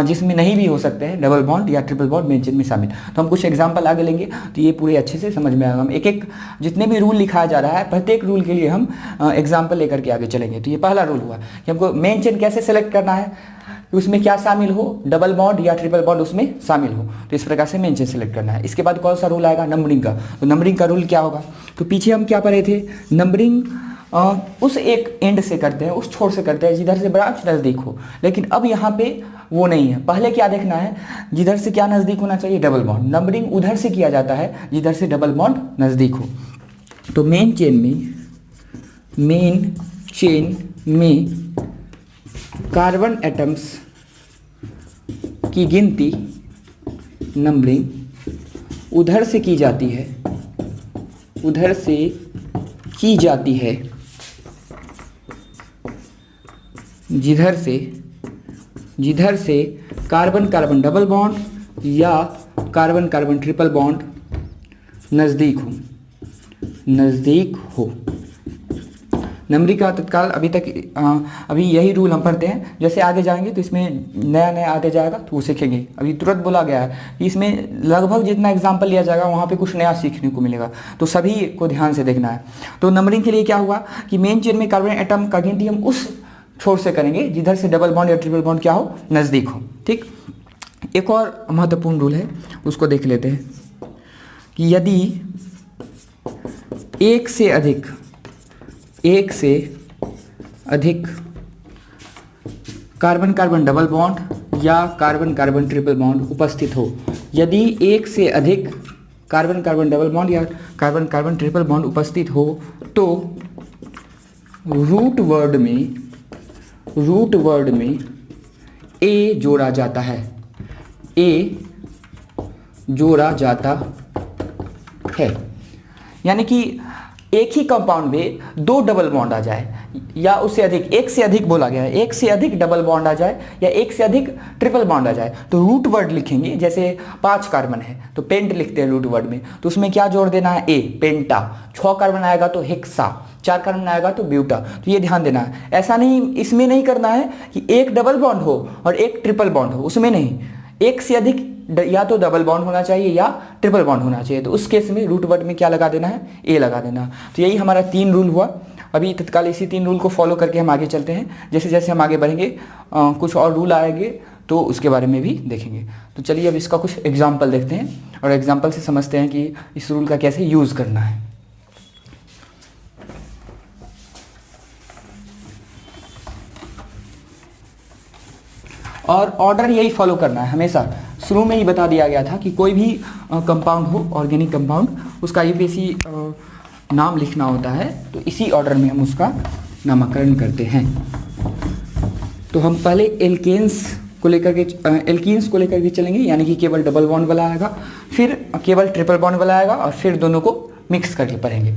जिसमें नहीं भी हो सकते हैं डबल बॉन्ड या ट्रिपल बॉन्ड मेन चेन में शामिल। तो हम कुछ एग्जांपल आगे लेंगे तो ये पूरे अच्छे से समझ में आएगा। हम एक एक जितने भी रूल लिखाया जा रहा है, प्रत्येक रूल के लिए हम एग्जाम्पल लेकर के आगे चलेंगे। तो ये पहला रूल हुआ कि हमको मेन चेन कैसे सेलेक्ट करना है, उसमें क्या शामिल हो, डबल बॉन्ड या ट्रिपल बॉन्ड उसमें शामिल हो। तो इस प्रकार से मेन चेन सेलेक्ट करना है। इसके बाद कौन सा रूल आएगा, नंबरिंग का। तो नंबरिंग का रूल क्या होगा, तो पीछे हम क्या पढ़े थे, नंबरिंग उस एक एंड से करते हैं, उस छोर से करते हैं जिधर से ब्रांच नज़दीक हो। लेकिन अब यहाँ पे वो नहीं है। पहले क्या देखना है, जिधर से क्या नज़दीक होना चाहिए, डबल बॉन्ड। नंबरिंग उधर से किया जाता है जिधर से डबल बॉन्ड नज़दीक हो। तो मेन चेन में कार्बन एटम्स की गिनती, नंबरिंग उधर से की जाती है, जिधर से कार्बन कार्बन डबल बॉन्ड या कार्बन कार्बन ट्रिपल बॉन्ड नज़दीक हो। नंबरिंग का तत्काल अभी यही रूल हम पढ़ते हैं। जैसे आगे जाएंगे तो इसमें नया आते जाएगा तो वो सीखेंगे। अभी तुरंत बोला गया है कि इसमें लगभग जितना एग्जाम्पल लिया जाएगा वहाँ पे कुछ नया सीखने को मिलेगा, तो सभी को ध्यान से देखना है। तो नंबरिंग के लिए क्या हुआ कि मेन चेन में कार्बन एटम का गिनती हम उस छोर से करेंगे जिधर से डबल बॉन्ड या ट्रिपल बॉन्ड क्या हो, नज़दीक हो। ठीक, एक और महत्वपूर्ण रूल है, उसको देख लेते हैं कि यदि एक से अधिक कार्बन कार्बन डबल बॉन्ड या कार्बन कार्बन ट्रिपल बॉन्ड उपस्थित हो, यदि एक से अधिक कार्बन कार्बन डबल बॉन्ड या कार्बन कार्बन ट्रिपल बॉन्ड उपस्थित हो तो रूट वर्ड में ए जोड़ा जाता है, यानी कि एक ही कंपाउंड में दो डबल बॉन्ड आ जाए या उससे अधिक, एक से अधिक बोला गया है, एक से अधिक डबल बॉन्ड आ जाए या एक से अधिक ट्रिपल बॉन्ड आ जाए तो रूट वर्ड लिखेंगे। जैसे 5 कार्बन है तो पेंट लिखते हैं रूट वर्ड में, तो उसमें क्या जोड़ देना है, ए, पेंटा। 6 कार्बन आएगा तो हेक्सा, 4 कार्बन आएगा तो ब्यूटा। तो ये ध्यान देना है। ऐसा नहीं, इसमें नहीं करना है कि एक डबल बॉन्ड हो और एक ट्रिपल बॉन्ड हो, उसमें नहीं। एक से अधिक या तो डबल बॉन्ड होना चाहिए या ट्रिपल बॉन्ड होना चाहिए, तो उस केस में रूट वर्ड में क्या लगा देना है, ए लगा देना। तो यही हमारा 3 रूल हुआ। अभी तत्काल इसी 3 रूल को फॉलो करके हम आगे चलते हैं। जैसे जैसे हम आगे बढ़ेंगे कुछ और रूल आएंगे तो उसके बारे में भी देखेंगे। तो चलिए अब इसका कुछ एग्जाम्पल देखते हैं और एग्जाम्पल से समझते हैं कि इस रूल का कैसे यूज़ करना है। और ऑर्डर यही फॉलो करना है हमेशा। शुरू में ही बता दिया गया था कि कोई भी कंपाउंड हो, ऑर्गेनिक कंपाउंड, उसका यूपीएससी नाम लिखना होता है, तो इसी ऑर्डर में हम उसका नामकरण करते हैं। तो हम पहले एल्केन्स को लेकर के चलेंगे, यानी कि केवल डबल बॉन्ड वाला आएगा, फिर केवल ट्रिपल बॉन्ड वाला आएगा और फिर दोनों को मिक्स करके पढ़ेंगे।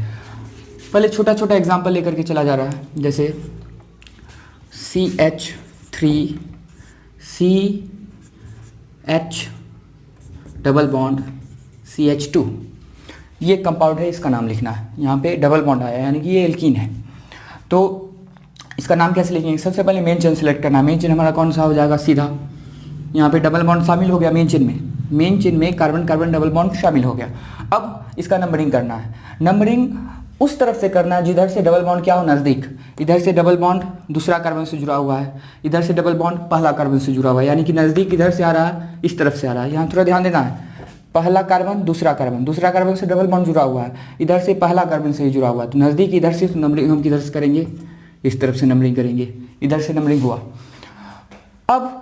पहले छोटा छोटा एग्जाम्पल लेकर के चला जा रहा है, जैसे CH3CH डबल बॉन्ड CH2, ये कंपाउंड है, इसका नाम लिखना है। यहाँ पे डबल बॉन्ड आया यानी कि ये एल्कीन है, तो इसका नाम कैसे लिखेंगे। सबसे पहले मेन चेन सेलेक्ट करना है। मेन चेन हमारा कौन सा हो जाएगा, सीधा। यहाँ पे डबल बॉन्ड शामिल हो गया मेन चेन में कार्बन कार्बन डबल बॉन्ड शामिल हो गया। अब इसका नंबरिंग करना है। नंबरिंग उस तरफ से करना है जिधर से डबल बॉन्ड क्या हो, नज़दीक। इधर से डबल बॉन्ड दूसरा कार्बन से जुड़ा हुआ है, इधर से डबल बॉन्ड पहला कार्बन से जुड़ा हुआ है, यानी कि नज़दीक इधर से आ रहा है, इस तरफ से आ रहा है। यहाँ थोड़ा ध्यान देना है, पहला कार्बन दूसरा कार्बन से डबल बॉन्ड जुड़ा हुआ है, इधर से पहला कार्बन से ही जुड़ा हुआ है, तो नज़दीक इधर से। तो नंबरिंग हम किधर से करेंगे, इस तरफ से नंबरिंग करेंगे, इधर से नंबरिंग हुआ। अब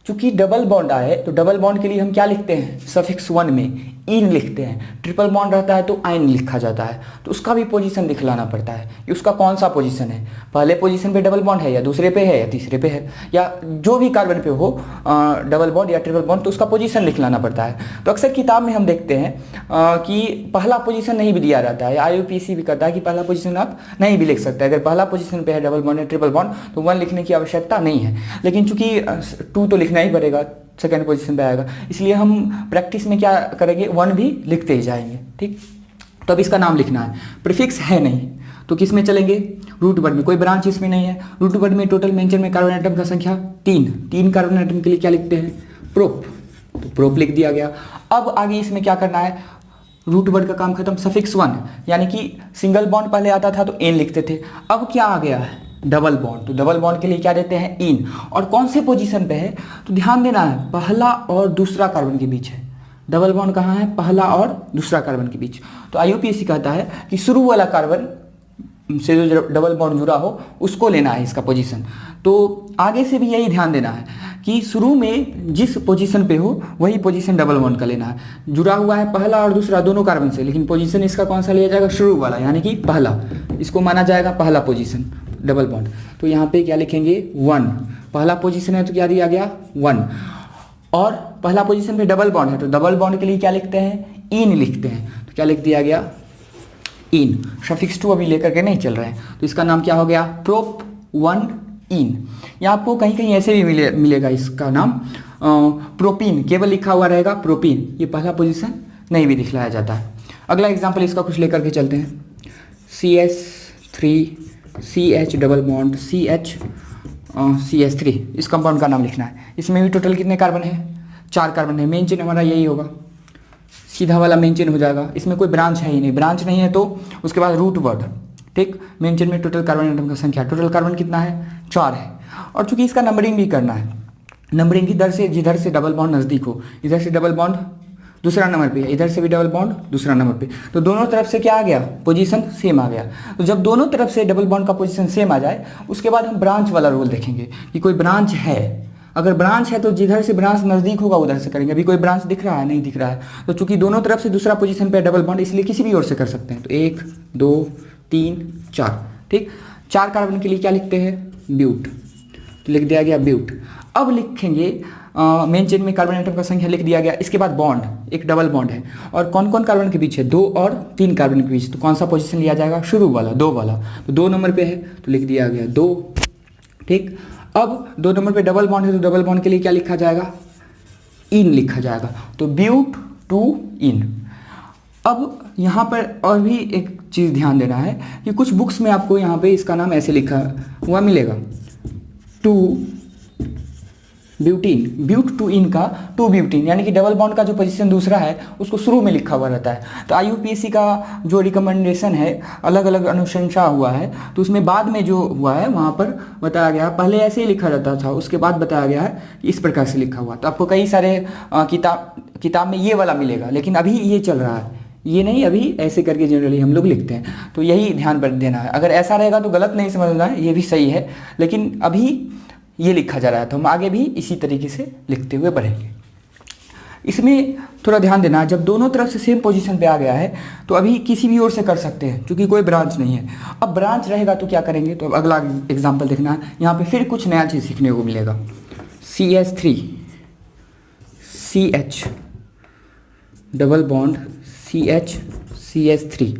चूंकि डबल बॉन्ड आए तो डबल बॉन्ड के लिए हम क्या लिखते हैं, सफिक्स 1 में इन लिखते हैं, ट्रिपल बॉन्ड रहता है तो आइन लिखा जाता है, तो उसका भी पोजीशन दिखलाना पड़ता है कि उसका कौन सा पोजीशन है, पहले पोजीशन पे डबल बॉन्ड है या दूसरे पे है या तीसरे पे है, या जो भी कार्बन पे हो डबल बॉन्ड या ट्रिपल बॉन्ड, तो उसका पोजीशन लिखलाना पड़ता है। तो अक्सर किताब में हम देखते हैं कि पहला पोजीशन नहीं भी दिया रहता है, IUPAC भी कहता है कि पहला पोजीशन आप नहीं भी लिख सकते हैं। अगर पहला पोजीशन पे है डबल बॉन्ड या ट्रिपल बॉन्ड तो 1 लिखने की आवश्यकता नहीं है, लेकिन चूंकि 2 तो लिखना ही पड़ेगा, सेकेंड पोजीशन पे आएगा, इसलिए हम प्रैक्टिस में क्या करेंगे 1 भी लिखते ही जाएंगे। ठीक, तो अब इसका नाम लिखना है, प्रीफिक्स है नहीं तो किस में चलेंगे, रूट वर्ड में, कोई ब्रांच इसमें नहीं है। रूट वर्ड में टोटल मेंशन में कार्बन एटम का संख्या 3 कार्बन एटम के लिए क्या लिखते हैं, प्रोप, तो प्रोप लिख दिया गया। अब आगे इसमें क्या करना है, रूट वर्ड का काम खत्म, सफिक्स 1, यानी कि सिंगल बॉन्ड पहले आता था तो एन लिखते थे, अब क्या आ गया है डबल बॉन्ड, तो डबल बॉन्ड के लिए क्या देते हैं इन, और कौन से पोजीशन पे है तो ध्यान देना है पहला और दूसरा कार्बन के बीच है। डबल बॉन्ड कहाँ है, पहला और दूसरा कार्बन के बीच। तो IUPAC कहता है कि शुरू वाला कार्बन से जो डबल बॉन्ड जुड़ा हो उसको लेना है इसका पोजीशन। तो आगे से भी यही ध्यान देना है कि शुरू में जिस पोजीशन पे हो वही पोजीशन डबल बॉन्ड का लेना है। जुड़ा हुआ है पहला और दूसरा दोनों कार्बन से, लेकिन पोजीशन इसका कौन सा लिया जाएगा, शुरू वाला, यानी कि पहला, इसको माना जाएगा पहला पोजीशन डबल बॉन्ड। तो यहाँ पे क्या लिखेंगे 1, पहला पोजीशन है तो क्या दिया गया 1, और पहला पोजीशन पे डबल बॉन्ड है तो डबल बॉन्ड के लिए क्या लिखते हैं इन लिखते हैं, तो क्या लिख दिया गया इन। सफिक्स 2 अभी लेकर के नहीं चल रहे हैं, तो इसका नाम क्या हो गया प्रोप 1 इन। या आपको कहीं कहीं ऐसे भी मिलेगा इसका नाम प्रोपीन, केवल लिखा हुआ रहेगा प्रोपीन, ये पहला पोजीशन नहीं भी दिखलाया जाता है। अगला एग्जाम्पल इसका कुछ लेकर के चलते हैं, CH3 CH double bond CH3, इस कंपाउंड का नाम लिखना है। इसमें भी टोटल कितने कार्बन है, 4 कार्बन है, मेन चेन हमारा यही होगा, सीधा वाला मेन चेन हो जाएगा। इसमें कोई ब्रांच है ही नहीं, ब्रांच नहीं है तो उसके बाद रूट वर्ड। ठीक, मेन चेन में टोटल कार्बन एटम का संख्या, टोटल कार्बन कितना है 4 है, और चूंकि इसका नंबरिंग भी करना है, नंबरिंग इधर से जिधर से डबल बॉन्ड नज़दीक हो, इधर से डबल बॉन्ड दूसरा नंबर पे, इधर से भी डबल बॉन्ड दूसरा नंबर पे, तो दोनों तरफ से क्या आ गया पोजीशन सेम आ गया। तो जब दोनों तरफ से डबल बॉन्ड का पोजीशन सेम आ जाए उसके बाद हम ब्रांच वाला रूल देखेंगे कि कोई ब्रांच है, अगर ब्रांच है तो जिधर से ब्रांच नज़दीक होगा उधर से करेंगे। अभी कोई ब्रांच दिख रहा है, नहीं दिख रहा है, तो चूंकि दोनों तरफ से दूसरा पोजीशन पे डबल बॉन्ड, इसलिए किसी भी ओर से कर सकते हैं। तो 1 2 3 4, ठीक, 4 कार्बन के लिए क्या लिखते हैं ब्यूट, तो लिख दिया गया ब्यूट। अब लिखेंगे मेन चेन में कार्बन एटम का संख्या लिख दिया गया, इसके बाद बॉन्ड, एक डबल बॉन्ड है, और कौन कौन कार्बन के बीच है 2 और 3 कार्बन के बीच, तो कौन सा पोजीशन लिया जाएगा शुरू वाला 2 वाला, तो 2 नंबर पे है तो लिख दिया गया 2। ठीक, अब 2 नंबर पे डबल बॉन्ड है तो डबल बॉन्ड के लिए क्या लिखा जाएगा इन लिखा जाएगा, तो ब्यूट 2 इन। अब यहाँ पर और भी एक चीज़ ध्यान देना है कि कुछ बुक्स में आपको यहाँ पे इसका नाम ऐसे लिखा हुआ मिलेगा 2 ब्यूटीन, ब्यूट 2 इन का 2 ब्यूटीन, यानी कि डबल बॉन्ड का जो पोजीशन दूसरा है उसको शुरू में लिखा हुआ रहता है। तो IUPAC का जो रिकमेंडेशन है, अलग अलग अनुशंसा हुआ है, तो उसमें बाद में जो हुआ है वहाँ पर बताया गया, पहले ऐसे ही लिखा रहता था, उसके बाद बताया गया है कि इस प्रकार से लिखा हुआ। तो आपको कई सारे किताब में ये वाला मिलेगा, लेकिन अभी ये चल रहा है, ये नहीं, अभी ऐसे करके जनरली हम लोग लिखते हैं, तो यही ध्यान पर देना है। अगर ऐसा रहेगा तो गलत नहीं समझना है, ये भी सही है, लेकिन अभी ये लिखा जा रहा है तो हम आगे भी इसी तरीके से लिखते हुए बढ़ेंगे। इसमें थोड़ा ध्यान देना है, जब दोनों तरफ से सेम पोजीशन पे आ गया है तो अभी किसी भी ओर से कर सकते हैं क्योंकि कोई ब्रांच नहीं है। अब ब्रांच रहेगा तो क्या करेंगे, तो अब अगला एग्जाम्पल देखना है, यहाँ पे फिर कुछ नया चीज़ सीखने को मिलेगा। CH3 CH double bond CH3।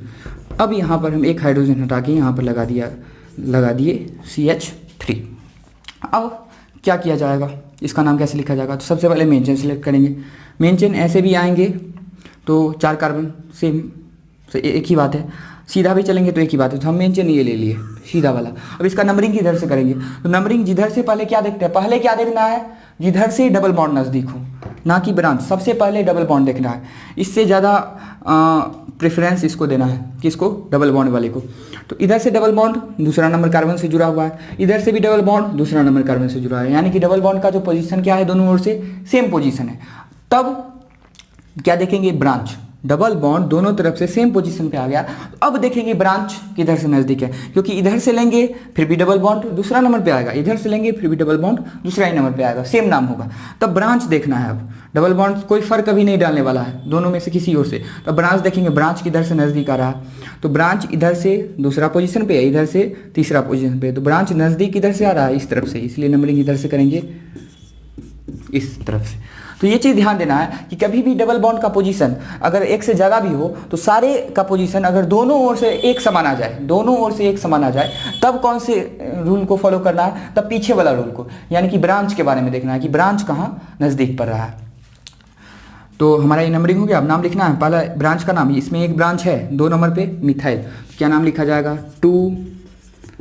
अब यहाँ पर हम एक हाइड्रोजन हटा के यहाँ पर लगा दिए CH3। अब क्या किया जाएगा, इसका नाम कैसे लिखा जाएगा, तो सबसे पहले मेन चेन सेलेक्ट करेंगे। मेन चेन ऐसे भी आएंगे तो 4 कार्बन सेम, एक ही बात है, सीधा भी चलेंगे तो एक ही बात है, तो हम मेन चेन ये ले लिए सीधा वाला। अब इसका नंबरिंग किधर से करेंगे, तो नंबरिंग जिधर से पहले क्या देखते हैं, पहले क्या देखना है जिधर से डबल बॉन्ड नज़दीक हो, ना कि ब्रांच, सबसे पहले डबल बॉन्ड देखना है। इससे ज़्यादा प्रेफरेंस इसको देना है, किसको, डबल बॉन्ड वाले को। तो इधर से डबल बॉन्ड दूसरा नंबर कार्बन से जुड़ा हुआ है, इधर से भी डबल बॉन्ड दूसरा नंबर कार्बन से जुड़ा है, यानी कि डबल बॉन्ड का जो पोजीशन क्या है दोनों ओर से सेम पोजीशन है। तब क्या देखेंगे ब्रांच, डबल बॉन्ड दोनों तरफ से सेम पोजीशन पे आ गया। तो अब देखेंगे ब्रांच किधर से नज़दीक है, क्योंकि इधर से लेंगे फिर भी डबल बॉन्ड दूसरा नंबर पे आएगा, इधर से लेंगे फिर भी डबल बॉन्ड दूसरा ही नंबर पे आएगा, सेम नाम होगा। तब ब्रांच देखना है। अब डबल बॉन्ड कोई फर्क कभी नहीं डालने वाला है, दोनों में से किसी ओर से। तो ब्रांच देखेंगे, ब्रांच किधर से नज़दीक आ रहा है, तो ब्रांच इधर से दूसरा पोजीशन पे है, इधर से तीसरा पोजीशन पे है। तो ब्रांच नज़दीक इधर से आ रहा है, इस तरफ से, इसलिए नंबरिंग इधर से करेंगे, इस तरफ से। तो ये चीज़ ध्यान देना है कि कभी भी डबल बॉन्ड का पोजीशन अगर एक से ज़्यादा भी हो तो सारे का पोजीशन अगर दोनों ओर से एक समान आ जाए, दोनों ओर से एक समान आ जाए, तब कौन से रूल को फॉलो करना है, तब पीछे वाला रूल को, यानी कि ब्रांच के बारे में देखना है कि ब्रांच कहाँ नज़दीक पड़ रहा है। तो हमारा ये नंबरिंग हो गया। अब नाम लिखना है, पहला ब्रांच का नाम, इसमें एक ब्रांच है 2 नंबर पे मिथाइल, क्या नाम लिखा जाएगा, 2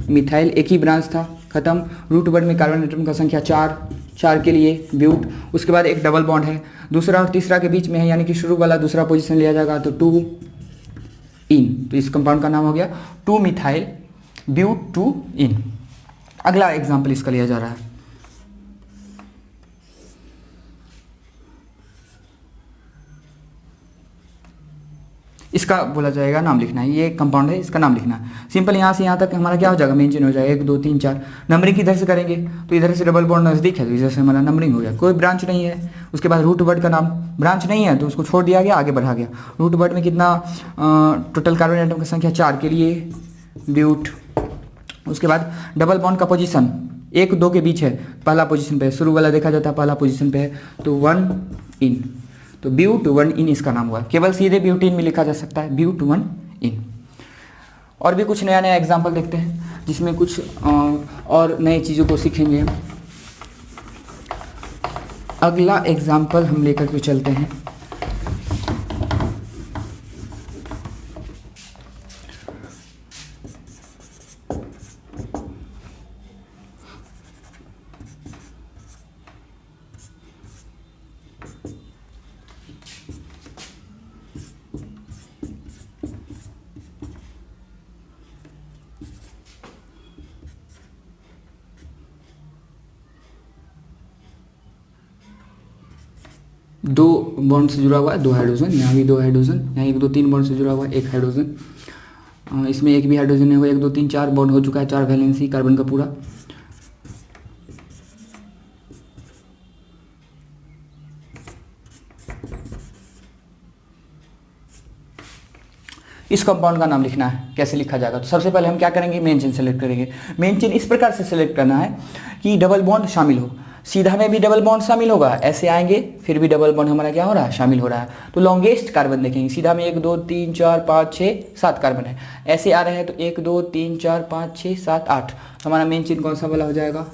मिथाइल, एक ही ब्रांच था, खत्म। रूट वर्ड में कार्बन एटम का संख्या 4 के लिए ब्यूट। उसके बाद एक डबल बॉन्ड है, दूसरा और तीसरा के बीच में है, यानी कि शुरू वाला दूसरा पोजीशन लिया जाएगा, तो 2 इन। तो इस कंपाउंड का नाम हो गया 2 मिथाइल ब्यूट 2 इन। अगला एग्जाम्पल इसका लिया जा रहा है, इसका बोला जाएगा नाम लिखना है, ये कंपाउंड है, इसका नाम लिखना है। सिंपल यहाँ से यहाँ तक हमारा क्या हो जाएगा, मेन चेन हो जाएगा, 1 2 3 4। नंबरिंग किधर से करेंगे, तो इधर से डबल बॉन्ड नज़दीक है, तो इधर से हमारा नंबरिंग हो गया, कोई ब्रांच नहीं है। उसके बाद रूट वर्ड का नाम, ब्रांच नहीं है तो उसको छोड़ दिया गया, आगे बढ़ा गया। रूट वर्ड में कितना टोटल कार्बन एटम की संख्या 4 के लिए ब्यूट। उसके बाद डबल बॉन्ड का पोजीशन 1 2 के बीच है, पहला पोजीशन पे है, शुरू वाला देखा जाता है पहला पोजीशन पे है, तो 1 इन, तो ब्यूट 1 इन इसका नाम हुआ। केवल सीधे ब्यूटीन में लिखा जा सकता है, ब्यूट 1 इन। और भी कुछ नया नया एग्जाम्पल देखते हैं जिसमें कुछ और नई चीज़ों को सीखेंगे हम। अगला एग्जाम्पल हम लेकर के चलते हैं, दो बॉन्ड से जुड़ा हुआ है 2 हाइड्रोजन, यहाँ भी 2 हाइड्रोजन, यहाँ 1 2 3 बॉन्ड से जुड़ा हुआ है 1 हाइड्रोजन, इसमें एक भी हाइड्रोजन नहीं हुआ, 1 2 3 4 बॉन्ड हो चुका है, 4 वैलेंसी कार्बन का पूरा। इस कंपाउंड का नाम लिखना है, कैसे लिखा जाएगा, तो सबसे पहले हम क्या करेंगे, मेन चेन सेलेक्ट करेंगे। मेन चेन इस प्रकार से सेलेक्ट करना है कि डबल बॉन्ड शामिल हो, सीधा में भी डबल बॉन्ड शामिल होगा, ऐसे आएंगे फिर भी डबल बॉन्ड हमारा क्या हो रहा है, शामिल हो रहा है। तो लॉन्गेस्ट कार्बन देखेंगे, सीधा में 1 2 3 4 5 6 7 कार्बन है, ऐसे आ रहे हैं तो 1 2 3 4 5 6 7 8। तो हमारा मेन चेन कौन सा वाला हो जाएगा,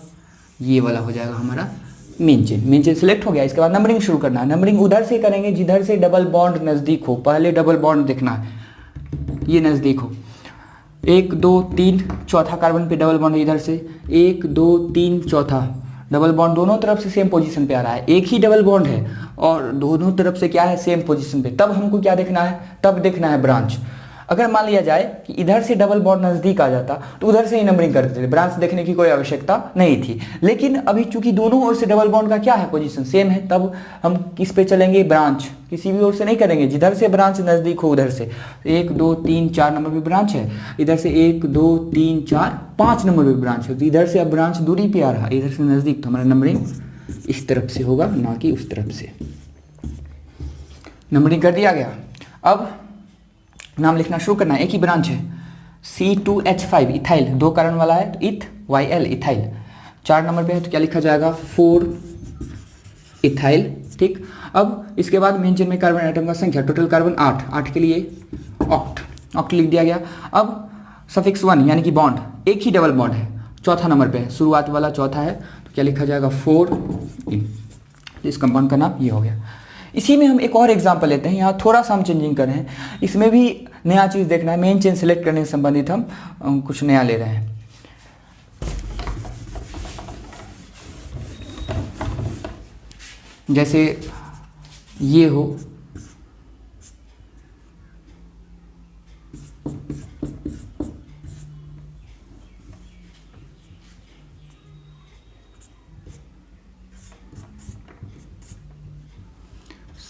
ये वाला हो जाएगा हमारा main chain. Main chain select हो गया। इसके बाद नंबरिंग शुरू करना है। नंबरिंग उधर से करेंगे जिधर से डबल बॉन्ड नज़दीक हो, पहले डबल बॉन्ड देखना है, ये नज़दीक हो। 1 2 3 चौथा कार्बन पे डबल बॉन्ड इधर से, 1 2 3 चौथा डबल बॉन्ड दोनों तरफ से सेम पोजीशन पे आ रहा है, एक ही डबल बॉन्ड है और दोनों तरफ से क्या है, सेम पोजीशन पे। तब हमको क्या देखना है, तब देखना है ब्रांच। अगर मान लिया जाए कि इधर से डबल बॉन्ड नज़दीक आ जाता तो उधर से ही नंबरिंग कर देते, ब्रांच देखने की कोई आवश्यकता नहीं थी। लेकिन अभी चूंकि दोनों ओर से डबल बॉन्ड का क्या है, पोजीशन सेम है, तब हम किस पे चलेंगे, ब्रांच। किसी भी ओर से नहीं करेंगे, जिधर से ब्रांच नज़दीक हो उधर से। 1 2 3 4 नंबर पे ब्रांच है, इधर से 1 2 3 4 5 नंबर पे ब्रांच है, तो इधर से अब ब्रांच दूरी पे आ रहा है, इधर से नज़दीक, तो हमारा नंबरिंग इस तरफ से होगा, ना कि उस तरफ से। नंबरिंग कर दिया गया। अब नाम लिखना शुरू करना है। एक ही ब्रांच है, C2H5 इथाइल, 2 कार्बन वाला है तो इथ YL इथाइल। 4 नंबर पे है तो क्या लिखा जाएगा, 4 इथाइल। ठीक, अब इसके बाद मेन चेन में कार्बन एटम का संख्या, टोटल कार्बन 8 के लिए ऑक्ट लिख दिया गया। अब सफिक्स 1 यानी कि बॉन्ड, एक ही डबल बॉन्ड है, चौथा नंबर पे है, शुरुआत वाला चौथा है, तो क्या लिखा जाएगा, 4 इन। तो इस कंपाउंड का नाम ये हो गया। इसी में हम एक और एग्जांपल लेते हैं, यहाँ थोड़ा सा हम चेंजिंग कर रहे हैं, इसमें भी नया चीज़ देखना है। मेन चेन सेलेक्ट करने से संबंधित हम कुछ नया ले रहे हैं। जैसे ये हो,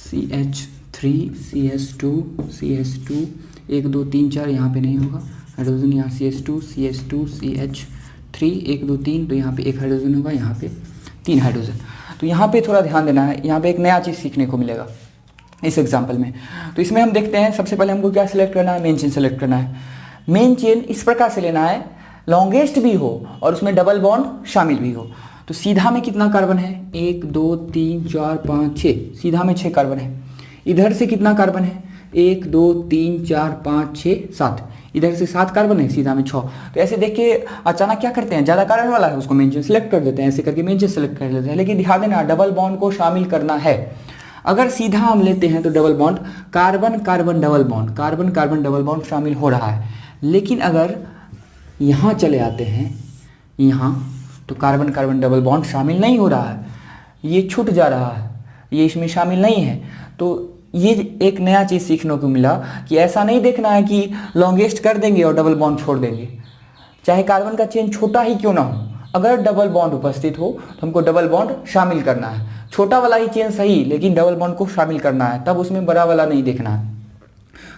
CH3 3 CH2 1 2 3 4, यहाँ पे नहीं होगा हाइड्रोजन, यहाँ CH2 CH3 1 2 3, तो यहाँ पे एक हाइड्रोजन होगा, यहाँ पे 3 हाइड्रोजन। तो यहाँ पे थोड़ा ध्यान देना है, यहाँ पे एक नया चीज़ सीखने को मिलेगा इस एग्जाम्पल में। तो इसमें हम देखते हैं, सबसे पहले हमको क्या सिलेक्ट करना है, मेन चेन सेलेक्ट करना है। मेन चेन इस प्रकार से लेना है, लॉन्गेस्ट भी हो और उसमें डबल बॉन्ड शामिल भी हो। तो सीधा में कितना कार्बन है, 1 2 3 4 5 6, सीधा में 6 कार्बन है। इधर से कितना कार्बन है, 1 2 3 4 5 6 7, इधर से 7 कार्बन है, सीधा में 6। तो ऐसे देख के अचानक क्या करते हैं, ज़्यादा कार्बन वाला है उसको मेन चेन सेलेक्ट कर देते हैं, ऐसे करके मेन चेन सेलेक्ट कर लेते हैं। लेकिन ध्यान देना, डबल बॉन्ड को शामिल करना है। अगर सीधा हम लेते हैं तो double bond, carbon carbon double bond, carbon carbon double bond शामिल हो रहा है। लेकिन अगर यहाँ चले आते हैं, यहाँ, तो कार्बन कार्बन डबल बॉन्ड शामिल नहीं हो रहा है, ये छूट जा रहा है, ये इसमें शामिल नहीं है। तो ये एक नया चीज़ सीखने को मिला कि ऐसा नहीं देखना है कि लॉन्गेस्ट कर देंगे और डबल बॉन्ड छोड़ देंगे, चाहे कार्बन का चेन छोटा ही क्यों ना हो, अगर डबल बॉन्ड उपस्थित हो तो हमको डबल बॉन्ड शामिल करना है। छोटा वाला ही चेन सही, लेकिन डबल बॉन्ड को शामिल करना है, तब उसमें बड़ा वाला नहीं देखना है।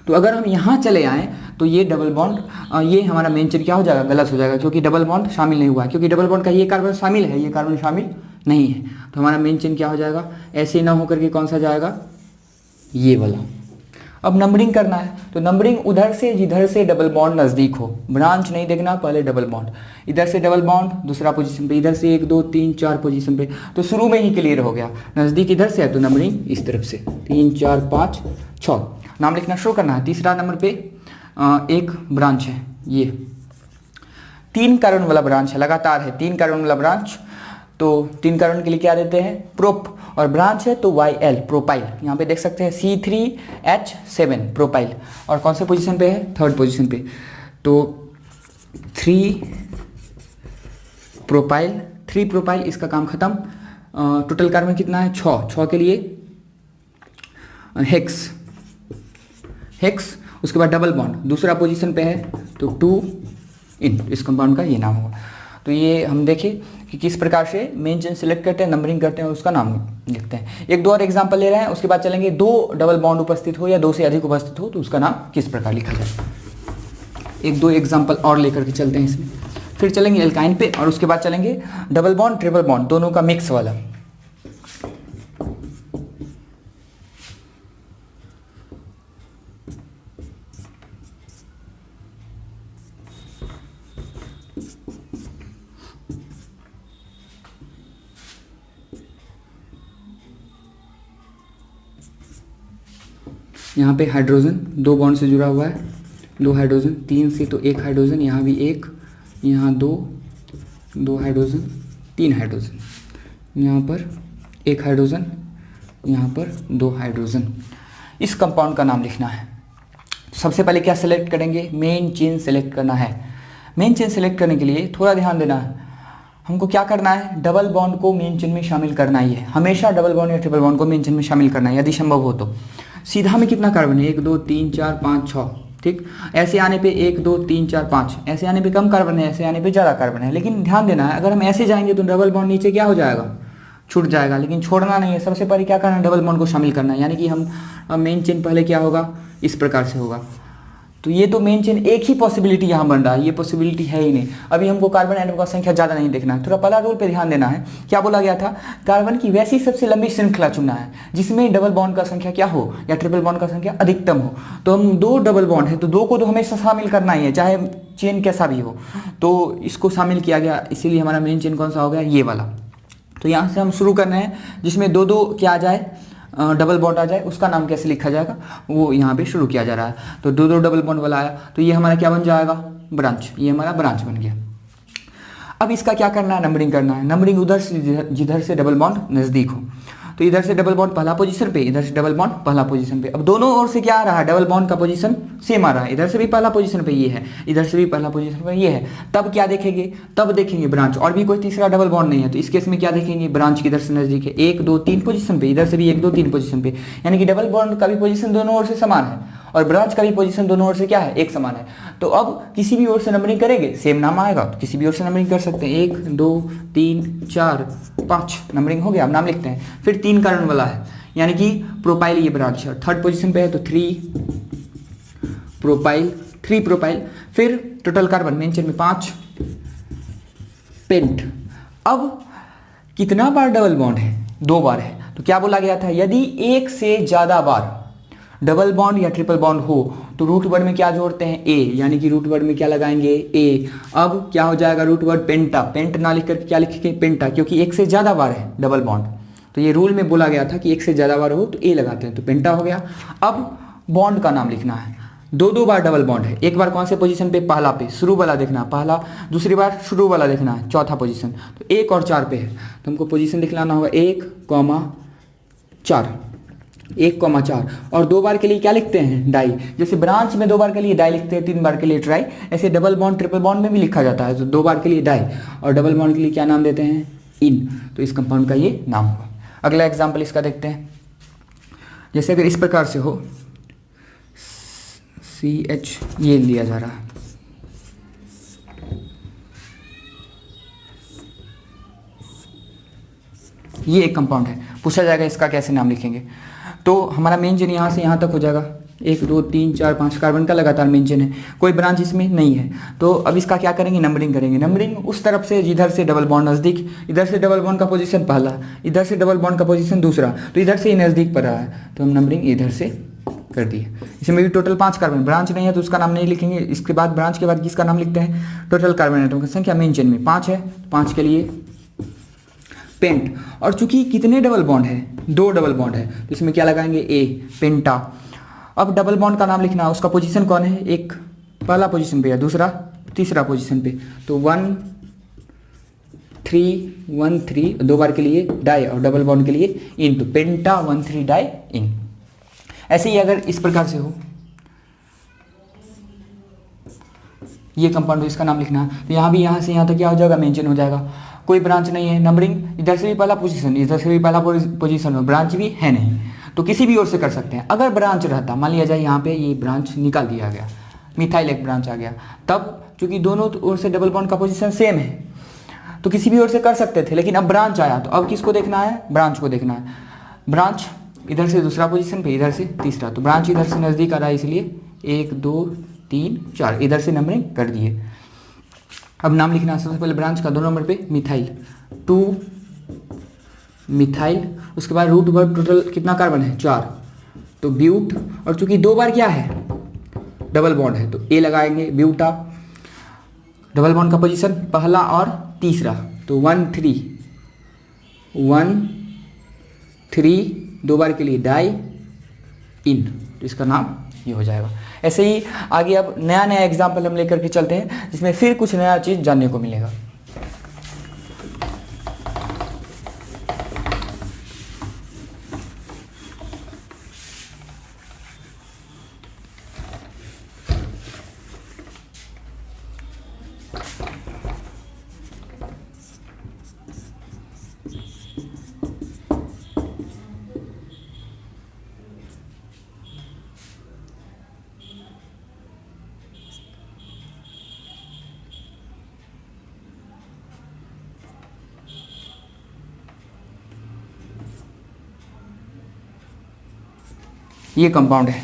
तो अगर हम यहाँ चले आएँ तो ये डबल बॉन्ड, ये हमारा मेन चेन क्या हो जाएगा, गलत हो जाएगा, क्योंकि डबल बॉन्ड शामिल नहीं हुआ है, क्योंकि डबल बॉन्ड का ये कार्बन शामिल है, ये कार्बन शामिल नहीं है। तो हमारा मेन चेन क्या हो जाएगा, ऐसे ना होकर के कौन सा जाएगा, ये वाला। अब नंबरिंग करना है, तो नंबरिंग उधर से जिधर से डबल बॉन्ड नज़दीक हो, ब्रांच नहीं देखना, पहले डबल बॉन्ड। इधर से डबल बॉन्ड दूसरा पोजीशन पे, इधर से 1 2 3 4 पोजीशन पे, तो शुरू में ही क्लियर हो गया। नज़दीक इधर से है तो नंबरिंग इस तरफ से 3 4 5 6, नाम लिखना शुरू करना है। तीसरा नंबर पे एक ब्रांच है, ये 3 कार्बन वाला ब्रांच है, लगातार है 3 कार्बन वाला ब्रांच। तो 3 कार्बन के लिए क्या देते हैं, प्रोप, और ब्रांच है तो YL, प्रोपाइल। यहाँ पे देख सकते हैं C3H7 प्रोपाइल, और कौन से पोजीशन पे है, 3rd पोजीशन पे। तो 3 प्रोपाइल, इसका काम खत्म। टोटल कार्बन कितना है, 6 के लिए हेक्स, उसके बाद डबल बॉन्ड दूसरा पोजीशन पे है, तो 2 इन, इस कंपाउंड का ये नाम होगा। तो ये हम देखें कि किस प्रकार से मेन चेन सेलेक्ट करते हैं, नंबरिंग करते हैं, उसका नाम लिखते हैं। 1 2 और एग्जांपल ले रहे हैं, उसके बाद चलेंगे 2 डबल बॉन्ड उपस्थित हो या 2 से अधिक उपस्थित हो तो उसका नाम किस प्रकार लिखा जाए। 1 2 एग्जांपल और लेकर के चलते हैं इसमें, फिर चलेंगे एल्काइन पे, और उसके बाद चलेंगे डबल बॉन्ड ट्रिपल बॉन्ड दोनों का मिक्स वाला। यहाँ पे हाइड्रोजन 2 बॉन्ड से जुड़ा हुआ है, 2 हाइड्रोजन, 3 से तो 1 हाइड्रोजन, यहाँ भी 1, यहाँ 2 हाइड्रोजन, 3 हाइड्रोजन, यहाँ पर 1 हाइड्रोजन, यहाँ पर 2 हाइड्रोजन। इस कंपाउंड का नाम लिखना है। सबसे पहले क्या सेलेक्ट करेंगे, मेन चेन सेलेक्ट करना है। मेन चेन सेलेक्ट करने के लिए थोड़ा ध्यान देना है, हमको क्या करना है, डबल बॉन्ड को मेन चेन में शामिल करना ही है। हमेशा डबल बॉन्ड या ट्रिपल बॉन्ड को मेन चेन में शामिल करना है यदि संभव हो तो। सीधा में कितना कार्बन है, 1 2 3 4 5 6, ठीक। ऐसे आने पे 1 2 3 4 5, ऐसे आने पे कम कार्बन है, ऐसे आने पे ज़्यादा कार्बन है। लेकिन ध्यान देना है, अगर हम ऐसे जाएंगे तो डबल बॉन्ड नीचे क्या हो जाएगा, छूट जाएगा। लेकिन छोड़ना नहीं है, सबसे पहले क्या करना है, डबल बॉन्ड को शामिल करना है। यानी कि हम मेन चेन पहले क्या होगा, इस प्रकार से होगा। तो ये तो मेन चेन एक ही पॉसिबिलिटी यहाँ बन रहा है, ये पॉसिबिलिटी है ही नहीं। अभी हमको कार्बन एटम का संख्या ज़्यादा नहीं देखना है, थोड़ा पहला रूल पे ध्यान देना है। क्या बोला गया था, कार्बन की वैसी सबसे लंबी श्रृंखला चुनना है जिसमें डबल बॉन्ड का संख्या क्या हो या ट्रिपल बॉन्ड का संख्या अधिकतम हो। तो हम 2 डबल बॉन्ड है तो 2 को तो हमेशा शामिल करना ही है, चाहे चेन कैसा भी हो। तो इसको शामिल किया गया, इसीलिए हमारा मेन चेन कौन सा हो गया, ये वाला। तो यहाँ से हम शुरू करना है जिसमें 2 क्या आ जाए, डबल बॉन्ड आ जाए। उसका नाम कैसे लिखा जाएगा वो यहाँ पे शुरू किया जा रहा है। तो 2 डबल बॉन्ड वाला आया, तो ये हमारा क्या बन जाएगा, ब्रांच। ये हमारा ब्रांच बन गया। अब इसका क्या करना है, नंबरिंग करना है। नंबरिंग उधर से जिधर से डबल बॉन्ड नज़दीक हो। तो इधर से डबल बॉन्ड पहला पोजीशन पे, इधर से डबल बॉन्ड पहला पोजीशन पे। अब दोनों ओर से क्या आ रहा है, डबल बॉन्ड का पोजीशन सेम आ रहा है। इधर से भी पहला पोजीशन पे ये है, इधर से भी पहला पोजीशन पे ये है। तब क्या देखेंगे, तब देखेंगे ब्रांच। और भी कोई तीसरा डबल बॉन्ड नहीं है तो इस केस में क्या देखेंगे, ब्रांच किधर से नजदीक है, 1 2 3 पोजीशन पे, इधर से भी 1 2 3 पोजीशन पे। यानी कि डबल बॉन्ड का भी पोजीशन दोनों ओर से समान है और ब्रांच का भी पोजीशन दोनों ओर से क्या है, एक समान है। तो अब किसी भी ओर से नंबरिंग करेंगे सेम नाम आएगा, तो किसी भी ओर से नंबरिंग कर सकते हैं। 1 2 3 4 5 नंबरिंग हो गया। अब नाम लिखते हैं। फिर 3 कार्बन वाला है, यानी कि प्रोपाइल ये ब्रांच है, थर्ड पोजीशन पे है तो 3 प्रोपाइल, 3 प्रोपाइल। फिर टोटल कार्बन मेन चेन में 5 पेंट। अब कितना बार डबल बॉन्ड है? 2 बार है। तो क्या बोला गया था, यदि एक से ज़्यादा बार डबल बॉन्ड या ट्रिपल बॉन्ड हो तो रूट वर्ड में क्या जोड़ते हैं? ए, यानी कि रूट वर्ड में क्या लगाएंगे? ए। अब क्या हो जाएगा रूट वर्ड पेंटा, पेंट ना लिख करके क्या लिखेंगे? पेंटा, क्योंकि एक से ज़्यादा बार है डबल बॉन्ड, तो ये रूल में बोला गया था कि एक से ज़्यादा बार हो तो ए लगाते हैं, तो पेंटा हो गया। अब बॉन्ड का नाम लिखना है, 2 बार डबल बॉन्ड है, एक बार कौन से पोजीशन पे? पहला पे, शुरू वाला देखना है पहला, दूसरी बार शुरू वाला देखना है चौथा पोजीशन, तो 1 और 4 पे है, तो हमको पोजीशन दिखलाना होगा 1, 4, 1, 4। और 2 बार के लिए क्या लिखते हैं? डाई। जैसे ब्रांच में 2 बार के लिए डाई लिखते हैं, 3 बार के लिए ट्राई, ऐसे डबल बॉन्ड ट्रिपल बॉन्ड में भी लिखा जाता है। तो 2 बार के लिए डाई और डबल बॉन्ड के लिए क्या नाम देते हैं? इन। तो इस कंपाउंड का ये नाम हुआ। अगला एग्जाम्पल इसका देखते हैं। जैसे अगर इस प्रकार से हो, CH ये लिया जा रहा है, ये एक कंपाउंड है, पूछा जाएगा इसका कैसे नाम लिखेंगे। तो हमारा मेन चेन यहाँ से यहाँ तक हो जाएगा, 1 2 3 4 5 कार्बन का लगातार मेन चेन है, कोई ब्रांच इसमें नहीं है। तो अब इसका क्या करेंगे? नंबरिंग करेंगे। नंबरिंग उस तरफ से जिधर से डबल बॉन्ड नज़दीक, इधर से डबल बॉन्ड का पोजीशन पहला, इधर से डबल बॉन्ड का पोजीशन दूसरा, तो इधर से ही नज़दीक पड़ रहा है, तो हम नंबरिंग इधर से कर दिए। इसमें भी टोटल 5 कार्बन, ब्रांच नहीं है तो उसका नाम नहीं लिखेंगे। इसके बाद ब्रांच के बाद किसका नाम लिखते हैं? टोटल कार्बन एटम की संख्या मेन चेन में 5 है, 5 के लिए पेंट। और चूंकि कितने डबल बॉन्ड है? 2 डबल बॉन्ड है, तो इसमें क्या लगाएंगे? ए, पेंटा। अब डबल बॉन्ड का नाम लिखना है, उसका पोजीशन कौन है? एक पहला पोजीशन पे है, दूसरा तीसरा पोजीशन पे, तो 1 3 2 बार के लिए डाई और डबल बॉन्ड के लिए इन, तो पेंटा 1 3 डाई इन। ऐसे ही अगर इस प्रकार से हो, ये कंपाउंड, इसका नाम लिखना है, तो यहाँ भी यहाँ से यहाँ तक क्या हो जाएगा? मेंशन हो जाएगा। कोई ब्रांच नहीं है, नंबरिंग इधर से भी पहला पोजीशन, इधर से भी पहला पोजीशन हो, ब्रांच भी है नहीं, तो किसी भी ओर से कर सकते हैं। अगर ब्रांच रहता, मान लिया जाए यहाँ पे ये ब्रांच निकाल दिया गया, मिथाइल एक ब्रांच आ गया, तब चूंकि दोनों ओर से डबल बॉन्ड का पोजीशन सेम है तो किसी भी ओर से कर सकते थे, लेकिन अब ब्रांच आया तो अब किसको देखना है? ब्रांच को देखना है। ब्रांच इधर से दूसरा पोजीशन पे, इधर से तीसरा, तो ब्रांच इधर से नज़दीक आ रहा है, इसलिए 1 2 3 4 इधर से नंबरिंग कर दिए। अब नाम लिखना है सबसे पहले ब्रांच का, 2 नंबर पे मिथाइल, 2 मिथाइल। उसके बाद रूट वर्ड टोटल कितना कार्बन है? 4, तो ब्यूट। और चूंकि 2 बार क्या है? डबल बॉन्ड है, तो ए लगाएंगे, ब्यूटा। डबल बॉन्ड का पोजीशन पहला और तीसरा, तो 1 3 2 बार के लिए डाई इन, तो इसका नाम ये हो जाएगा। ऐसे ही आगे अब नया नया एग्जाम्पल हम लेकर के चलते हैं, जिसमें फिर कुछ नया चीज़ जानने को मिलेगा। ये कंपाउंड है,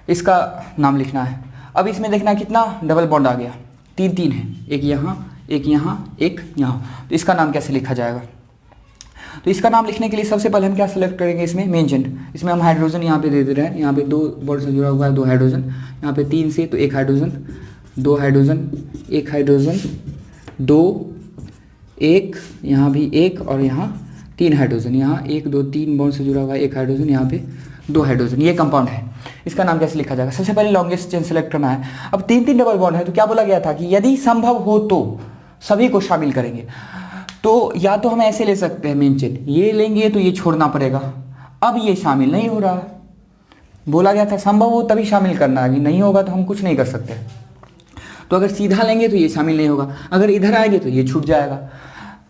इसका नाम लिखना है। अब इसमें देखना कितना डबल बॉन्ड आ गया? 3 है, एक यहाँ एक यहाँ एक यहाँ, तो इसका नाम कैसे लिखा जाएगा? तो इसका नाम लिखने के लिए सबसे पहले हम क्या सेलेक्ट करेंगे? इसमें मेन चेन, इसमें हम हाइड्रोजन यहाँ पे दे दे रहे हैं, यहाँ पे 2 बॉन्ड से जुड़ा हुआ है, 2 हाइड्रोजन, यहाँ पे 3 से तो 1 हाइड्रोजन, 2 हाइड्रोजन, 1 हाइड्रोजन, 2 1, यहाँ भी 1 और यहाँ 3 हाइड्रोजन, यहाँ 1 2 3 बॉन्ड से जुड़ा हुआ है, 1 हाइड्रोजन, यहाँ पे 2 हाइड्रोजन। ये कंपाउंड है, इसका नाम कैसे लिखा जाएगा? सबसे पहले लॉन्गेस्ट चेन सेलेक्ट करना है। अब 3 डबल बॉन्ड है, तो क्या बोला गया था कि यदि संभव हो तो सभी को शामिल करेंगे। तो या तो हम ऐसे ले सकते हैं मेन चेन, ये लेंगे तो ये छोड़ना पड़ेगा। अब ये शामिल नहीं हो रहा है, बोला गया था संभव हो तभी शामिल करना है, नहीं होगा तो हम कुछ नहीं कर सकते। तो अगर सीधा लेंगे तो ये शामिल नहीं होगा, अगर इधर आएंगे तो ये छूट जाएगा।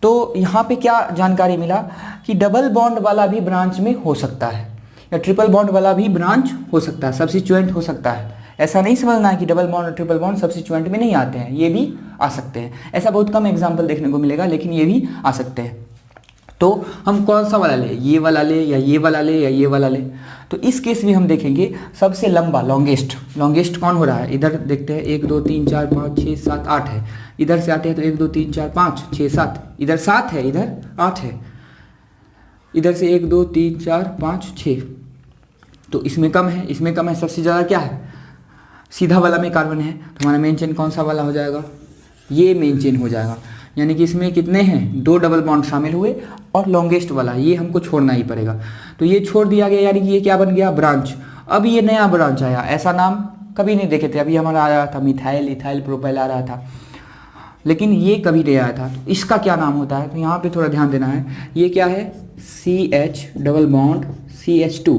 तो यहाँ पे क्या जानकारी मिला कि डबल बॉन्ड वाला भी ब्रांच में हो सकता है, या ट्रिपल बॉन्ड वाला भी ब्रांच हो सकता है, सब्स्टिट्यूएंट हो सकता है। ऐसा नहीं समझना है कि डबल बॉन्ड और ट्रिपल बॉन्ड सब्स्टिट्यूएंट में नहीं आते हैं, ये भी आ सकते हैं। ऐसा बहुत कम एग्जाम्पल देखने को मिलेगा, लेकिन ये भी आ सकते हैं। तो हम कौन सा वाला ले, ये वाला ले या ये वाला ले या ये वाला ले। तो इस केस में हम देखेंगे सबसे लंबा लॉन्गेस्ट कौन हो रहा है। इधर देखते हैं 1 2 3 4 5 6 7 8 है, इधर से आते हैं तो 1 2 3 4 5 6 7, इधर 7 है, इधर 8 है, इधर से 1 2 3 4 5 6, तो इसमें कम है, इसमें कम है। सबसे ज़्यादा क्या है, सीधा वाला में कार्बन है, तो हमारा मेन चेन कौन सा वाला हो जाएगा, ये मेन चेन हो जाएगा। यानी कि इसमें कितने हैं, 2 डबल बॉन्ड शामिल हुए और लॉन्गेस्ट वाला ये हमको छोड़ना ही पड़ेगा। तो ये छोड़ दिया गया, यानी कि ये क्या बन गया, ब्रांच। अब ये नया ब्रांच आया, ऐसा नाम कभी नहीं देखे थे। अभी हमारा आया था मिथाइल, इथाइल, प्रोपाइल आ रहा था, लेकिन ये कभी नहीं आया था। तो इसका क्या नाम होता है, तो यहाँ पे थोड़ा ध्यान देना है। ये क्या है, CH डबल बॉन्ड CH2।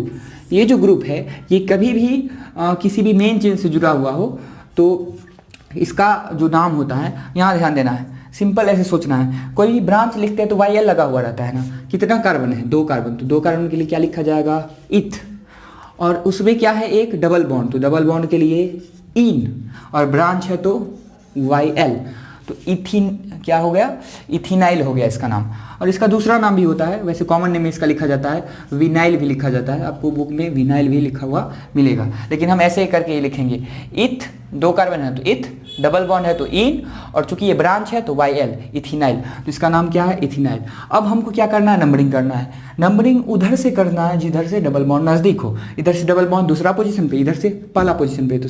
ये जो ग्रुप है ये कभी भी किसी भी मेन चेन से जुड़ा हुआ हो तो इसका जो नाम होता है, यहाँ ध्यान देना है। सिंपल ऐसे सोचना है, कोई भी ब्रांच लिखते हैं तो YL लगा हुआ रहता है ना। कितना कार्बन है, 2 कार्बन, तो 2 कार्बन के लिए क्या लिखा जाएगा, इथ। और उसमें क्या है, एक डबल बॉन्ड, तो डबल बॉन्ड के लिए इन, और ब्रांच है तो YL, तो इथिन क्या हो गया, इथिनाइल हो गया इसका नाम। और इसका दूसरा नाम भी होता है, वैसे कॉमन नेम में इसका लिखा जाता है विनाइल भी लिखा जाता है, आपको बुक में विनाइल भी लिखा हुआ मिलेगा, लेकिन हम ऐसे करके ये लिखेंगे। इथ 2 कार्बन है तो इथ, डबल बॉन्ड है तो इन, और चूंकि ये ब्रांच है तो YL, इथिनाइल, तो इसका नाम क्या है, इथिनाइल। अब हमको क्या करना है, नंबरिंग करना है। नंबरिंग उधर से करना है जिधर से डबल बॉन्ड नज़दीक हो। इधर से डबल बॉन्ड दूसरा पोजीशन पे, इधर से पहला पोजीशन पे, तो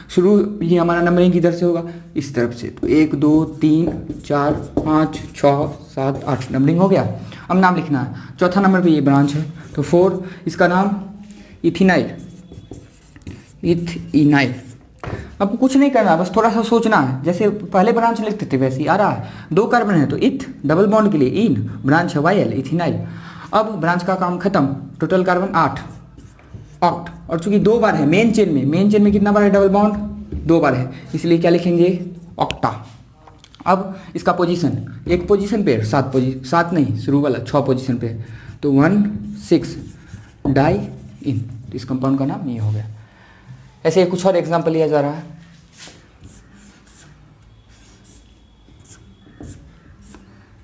शुरू ये हमारा नंबरिंग किधर से होगा, इस तरफ से। तो 1 2 3 4 5 6 7 8 नंबरिंग हो गया। अब नाम लिखना है, चौथा नंबर पे ये ब्रांच है तो 4, इसका नाम इथिनाइल, इथिनाइल। आपको कुछ नहीं करना, बस थोड़ा सा सोचना है, जैसे पहले ब्रांच लिखते थे वैसे ही आ रहा है। 2 कार्बन है तो इथ, डबल बॉन्ड के लिए इन, ब्रांच है YL, इथिनाइल। अब ब्रांच का काम खत्म, टोटल कार्बन 8, ऑक्ट। और चूंकि 2 बार है मेन चेन में कितना बार है डबल बॉन्ड, 2 बार है, इसलिए क्या लिखेंगे, ऑक्टा। अब इसका पोजीशन, एक पोजीशन पे 7 नहीं, शुरू वाला 6 पोजीशन पे, तो 1 6 डाई इन, तो इस कंपाउंड का नाम ये हो गया। ऐसे कुछ और एग्जांपल लिया जा रहा है।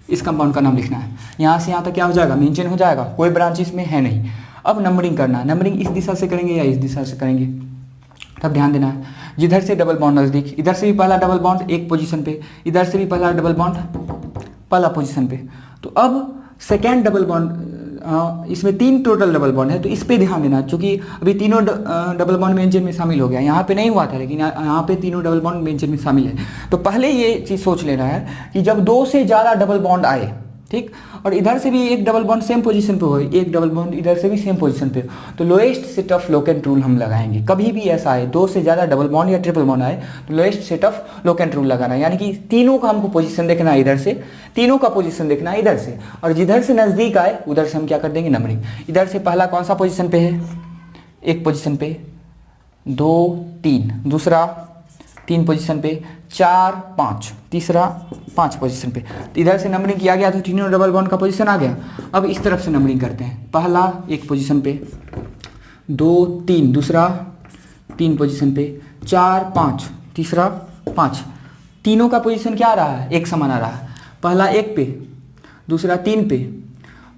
इस कंपाउंड का नाम लिखना है, यहाँ से यहाँ तक क्या हो जाएगा, मेन चेन हो जाएगा, कोई ब्रांच इसमें है नहीं। अब नंबरिंग करना है, नंबरिंग इस दिशा से करेंगे या इस दिशा से करेंगे, तब ध्यान देना है। जिधर से डबल बॉन्ड नज़दीक, इधर से भी पहला डबल बॉन्ड एक पोजीशन पे, इधर से भी पहला डबल बॉन्ड पहला पोजीशन पे। तो अब सेकेंड डबल बॉन्ड, इसमें 3 टोटल डबल बॉन्ड है, तो इस पे ध्यान देना, क्योंकि अभी तीनों डबल बॉन्ड मेन चेन में शामिल हो गया। यहाँ पे नहीं हुआ था, लेकिन यहाँ पे तीनों डबल बॉन्ड मेन चेन में शामिल है। तो पहले ये चीज़ सोच लेना है कि जब 2 से ज़्यादा डबल बॉन्ड आए, ठीक, और इधर से भी एक डबल बॉन्ड सेम पोजीशन पे हो, एक डबल बॉन्ड इधर से भी सेम पोजीशन पे, तो lowest set of locant rule हम लगाएंगे। कभी भी ऐसा आए 2 से ज़्यादा डबल बॉन्ड या ट्रिपल बॉन्ड आए तो lowest set of locant rule लगाना है, यानी कि तीनों का हमको पोजीशन देखना है इधर से, तीनों का पोजीशन देखना है इधर से, और जिधर से नज़दीक आए उधर से हम क्या कर देंगे, नंबरिंग। इधर से पहला कौन सा पोजीशन पे है, एक पोजीशन पे, 2 3, दूसरा 3 पोजीशन पे, 4 5, तीसरा 5 पोजीशन पे। तो इधर से नंबरिंग किया गया तो तीनों डबल बॉन्ड का पोजीशन आ गया। अब इस तरफ से नंबरिंग करते हैं, पहला एक पोजीशन पे, 2 3, दूसरा 3 पोजीशन पे, 4 5, तीसरा 5। तीनों का पोजीशन क्या आ रहा है, एक समान आ रहा है। पहला 1 पे, दूसरा 3 पे,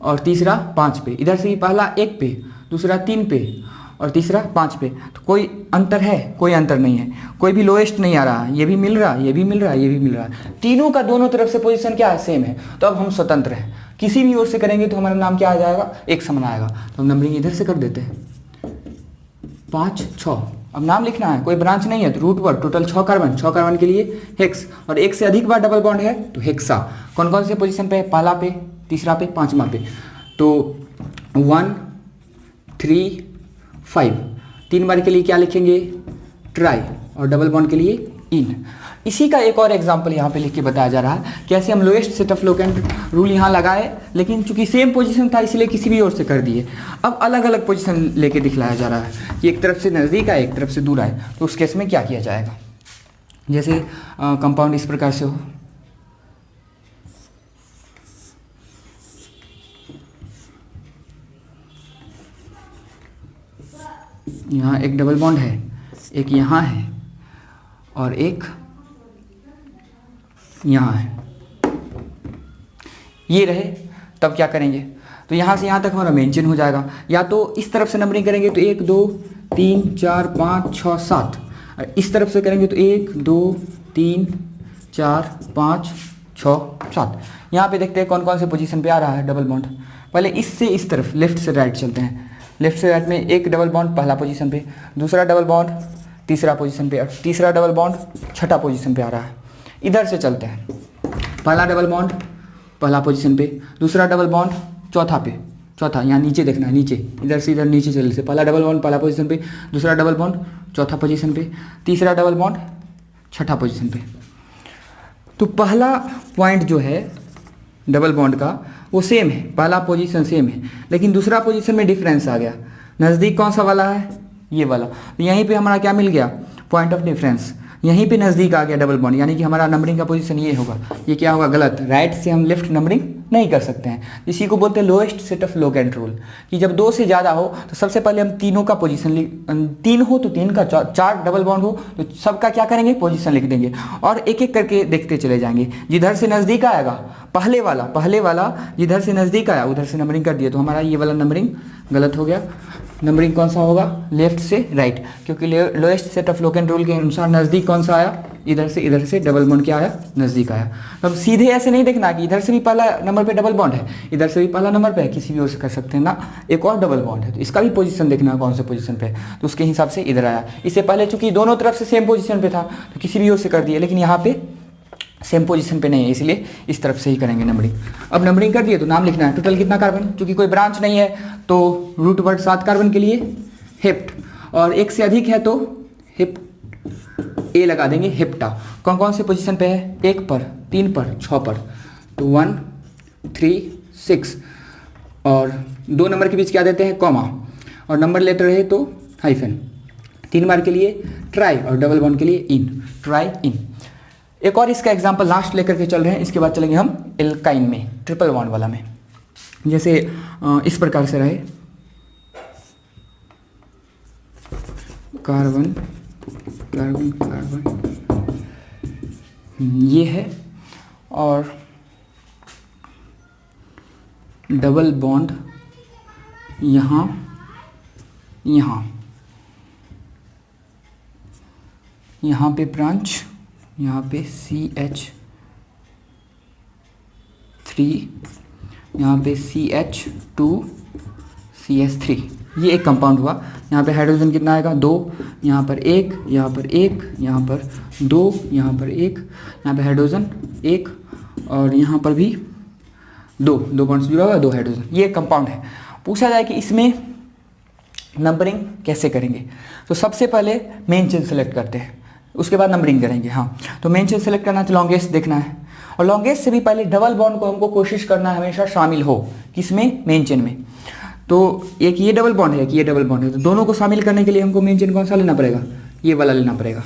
और तीसरा 5 पे। इधर से भी पहला 1 पे, दूसरा 3 पे, और तीसरा 5 पे। तो कोई अंतर है, कोई अंतर नहीं है, कोई भी लोएस्ट नहीं आ रहा है, ये भी मिल रहा है, ये भी मिल रहा है, ये भी मिल रहा है। तीनों का दोनों तरफ से पोजीशन क्या है, सेम है। तो अब हम स्वतंत्र हैं, किसी भी ओर से करेंगे तो हमारा नाम क्या आ जाएगा, एक समान आएगा। तो हम नंबरिंग इधर से कर देते हैं, 5 6। अब नाम लिखना है, कोई ब्रांच नहीं है तो root word, total 6 carbon, 6 carbon के लिए हेक्स, और एक से अधिक बार डबल बॉन्ड है तो हेक्सा। कौन कौन से पोजीशन पे, पहला पे, तीसरा पे, 5वां पे। तो 1 3 5, 3 बार के लिए क्या लिखेंगे, ट्राई, और डबल बॉन्ड के लिए इन। इसी का एक और एग्जांपल यहाँ पे लिख के बताया जा रहा है, कैसे हम lowest set of locant rule यहाँ लगाए, लेकिन चूंकि सेम पोजीशन था इसलिए किसी भी ओर से कर दिए। अब अलग अलग पोजीशन लेके दिखलाया जा रहा है कि एक तरफ से नज़दीक आए, एक तरफ से दूर आए। तो उस केस में क्या किया जाएगा, जैसे कंपाउंड इस प्रकार से हो, यहाँ एक डबल बॉन्ड है, एक यहाँ है और एक यहाँ है, ये रहे। तब क्या करेंगे, तो यहाँ से यहाँ तक हमारा मेन चेन हो जाएगा। या तो इस तरफ से नंबरिंग करेंगे तो 1 2 3 4 5 6 7, और इस तरफ से करेंगे तो 1 2 3 4 5 6 7। यहाँ पे देखते हैं कौन कौन से पोजीशन पे आ रहा है डबल बॉन्ड। पहले इससे इस तरफ लेफ्ट से राइट चलते हैं। लेफ्ट से राइट में एक डबल बॉन्ड पहला पोजीशन पे, दूसरा डबल बॉन्ड तीसरा पोजीशन पे, और तीसरा डबल बॉन्ड छठा पोजीशन पे आ रहा है। इधर से चलते हैं, पहला डबल बॉन्ड पहला पोजीशन पे, दूसरा डबल बॉन्ड चौथा पे, चौथा यहाँ नीचे देखना है, नीचे इधर से इधर नीचे चलने से पहला डबल बॉन्ड पहला पोजीशन पे, दूसरा डबल बॉन्ड चौथा पोजीशन पे, तीसरा डबल बॉन्ड छठा पोजीशन पे। तो पहला पॉइंट जो है डबल बॉन्ड का वो सेम है, पहला पोजीशन सेम है, लेकिन दूसरा पोजीशन में डिफरेंस आ गया। नज़दीक कौन सा वाला है, ये वाला। तो यहीं पे हमारा क्या मिल गया, पॉइंट ऑफ डिफरेंस। यहीं पे नज़दीक आ गया डबल बॉन्ड, यानी कि हमारा नंबरिंग का पोजीशन ये होगा। ये क्या होगा, गलत। राइट से हम लेफ्ट नंबरिंग नहीं कर सकते हैं। इसी को बोलते हैं लोएस्ट सेट ऑफ लोगेंट रूल, कि जब 2 से ज़्यादा हो तो सबसे पहले हम तीनों का पोजीशन 3 हो तो 3 का, 4 डबल बॉन्ड हो तो सबका क्या करेंगे, पोजीशन लिख देंगे, और एक एक करके देखते चले जाएंगे। जिधर से नज़दीक आएगा पहले वाला जिधर से नज़दीक आया उधर से नंबरिंग कर दिया, तो हमारा ये वाला नंबरिंग गलत हो गया। नंबरिंग कौन सा होगा, लेफ्ट से राइट, क्योंकि लोएस्ट सेट ऑफ लोगेंट रूल के अनुसार नज़दीक कौन सा आया, इधर से डबल बॉन्ड क्या आया, नज़दीक आया। अब सीधे ऐसे नहीं देखना कि इधर से भी पहला नंबर पे डबल बॉन्ड है, इधर से भी पहला नंबर पे है, किसी भी ओर से कर सकते हैं ना। एक और डबल बॉन्ड है तो इसका भी पोजीशन देखना है कौन से पोजीशन पे है, तो उसके हिसाब से इधर आया। इससे पहले चूंकि दोनों तरफ से सेम पोजीशन पे था तो किसी भी ओर से कर दिया, लेकिन यहाँ पे सेम पोजीशन पे नहीं है, इसलिए इस तरफ से ही करेंगे नंबरिंग। अब नंबरिंग कर दिए तो नाम लिखना है, टोटल कितना कार्बन, क्योंकि कोई ब्रांच नहीं है तो रूट वर्ड 7 कार्बन के लिए हेप्ट, और एक से अधिक है तो हेप्ट ए लगा देंगे, हेप्टा। कौन कौन से पोजीशन पे है, 1 पर, 3 पर, 6 पर, तो 1 3 6, और 2 नंबर के बीच क्या देते हैं, कॉमा, और नंबर लेटर रहे तो हाइफन। 3 बार के लिए ट्राई और डबल बॉन्ड के लिए इन, ट्राई इन। एक और इसका एग्जांपल लास्ट लेकर के चल रहे हैं, इसके बाद चलेंगे हम एल्काइन में, ट्रिपल बॉन्ड वाला में। जैसे इस प्रकार से रहे, कार्बन कार्बन कार्बन, ये है, और डबल बॉन्ड यहाँ यहाँ पे ब्रांच, यहाँ पे CH3, यहाँ पे CH2 CH3, ये एक कंपाउंड हुआ। यहाँ पे हाइड्रोजन कितना आएगा, 2, यहाँ पर 1, यहाँ पर 1, यहाँ पर 2, यहाँ पर 1, यहाँ पे हाइड्रोजन 1, और यहाँ पर भी 2 बॉन्ड्स जुड़ा हुआ है, 2 हाइड्रोजन। ये कंपाउंड है। पूछा जाए कि इसमें नंबरिंग कैसे करेंगे, तो सबसे पहले मेन चेन सेलेक्ट करते हैं, उसके बाद नंबरिंग करेंगे। हाँ, तो मेन चेन सेलेक्ट करना है तो लॉन्गेस्ट देखना है, और लॉन्गेस्ट से भी पहले डबल बॉन्ड को हमको कोशिश करना है हमेशा शामिल हो, किसमें, मेन चेन में। तो एक ये डबल बॉन्ड है, एक ये डबल बॉन्ड है, तो दोनों को शामिल करने के लिए हमको मेन चेन कौन सा लेना पड़ेगा, ये वाला लेना पड़ेगा।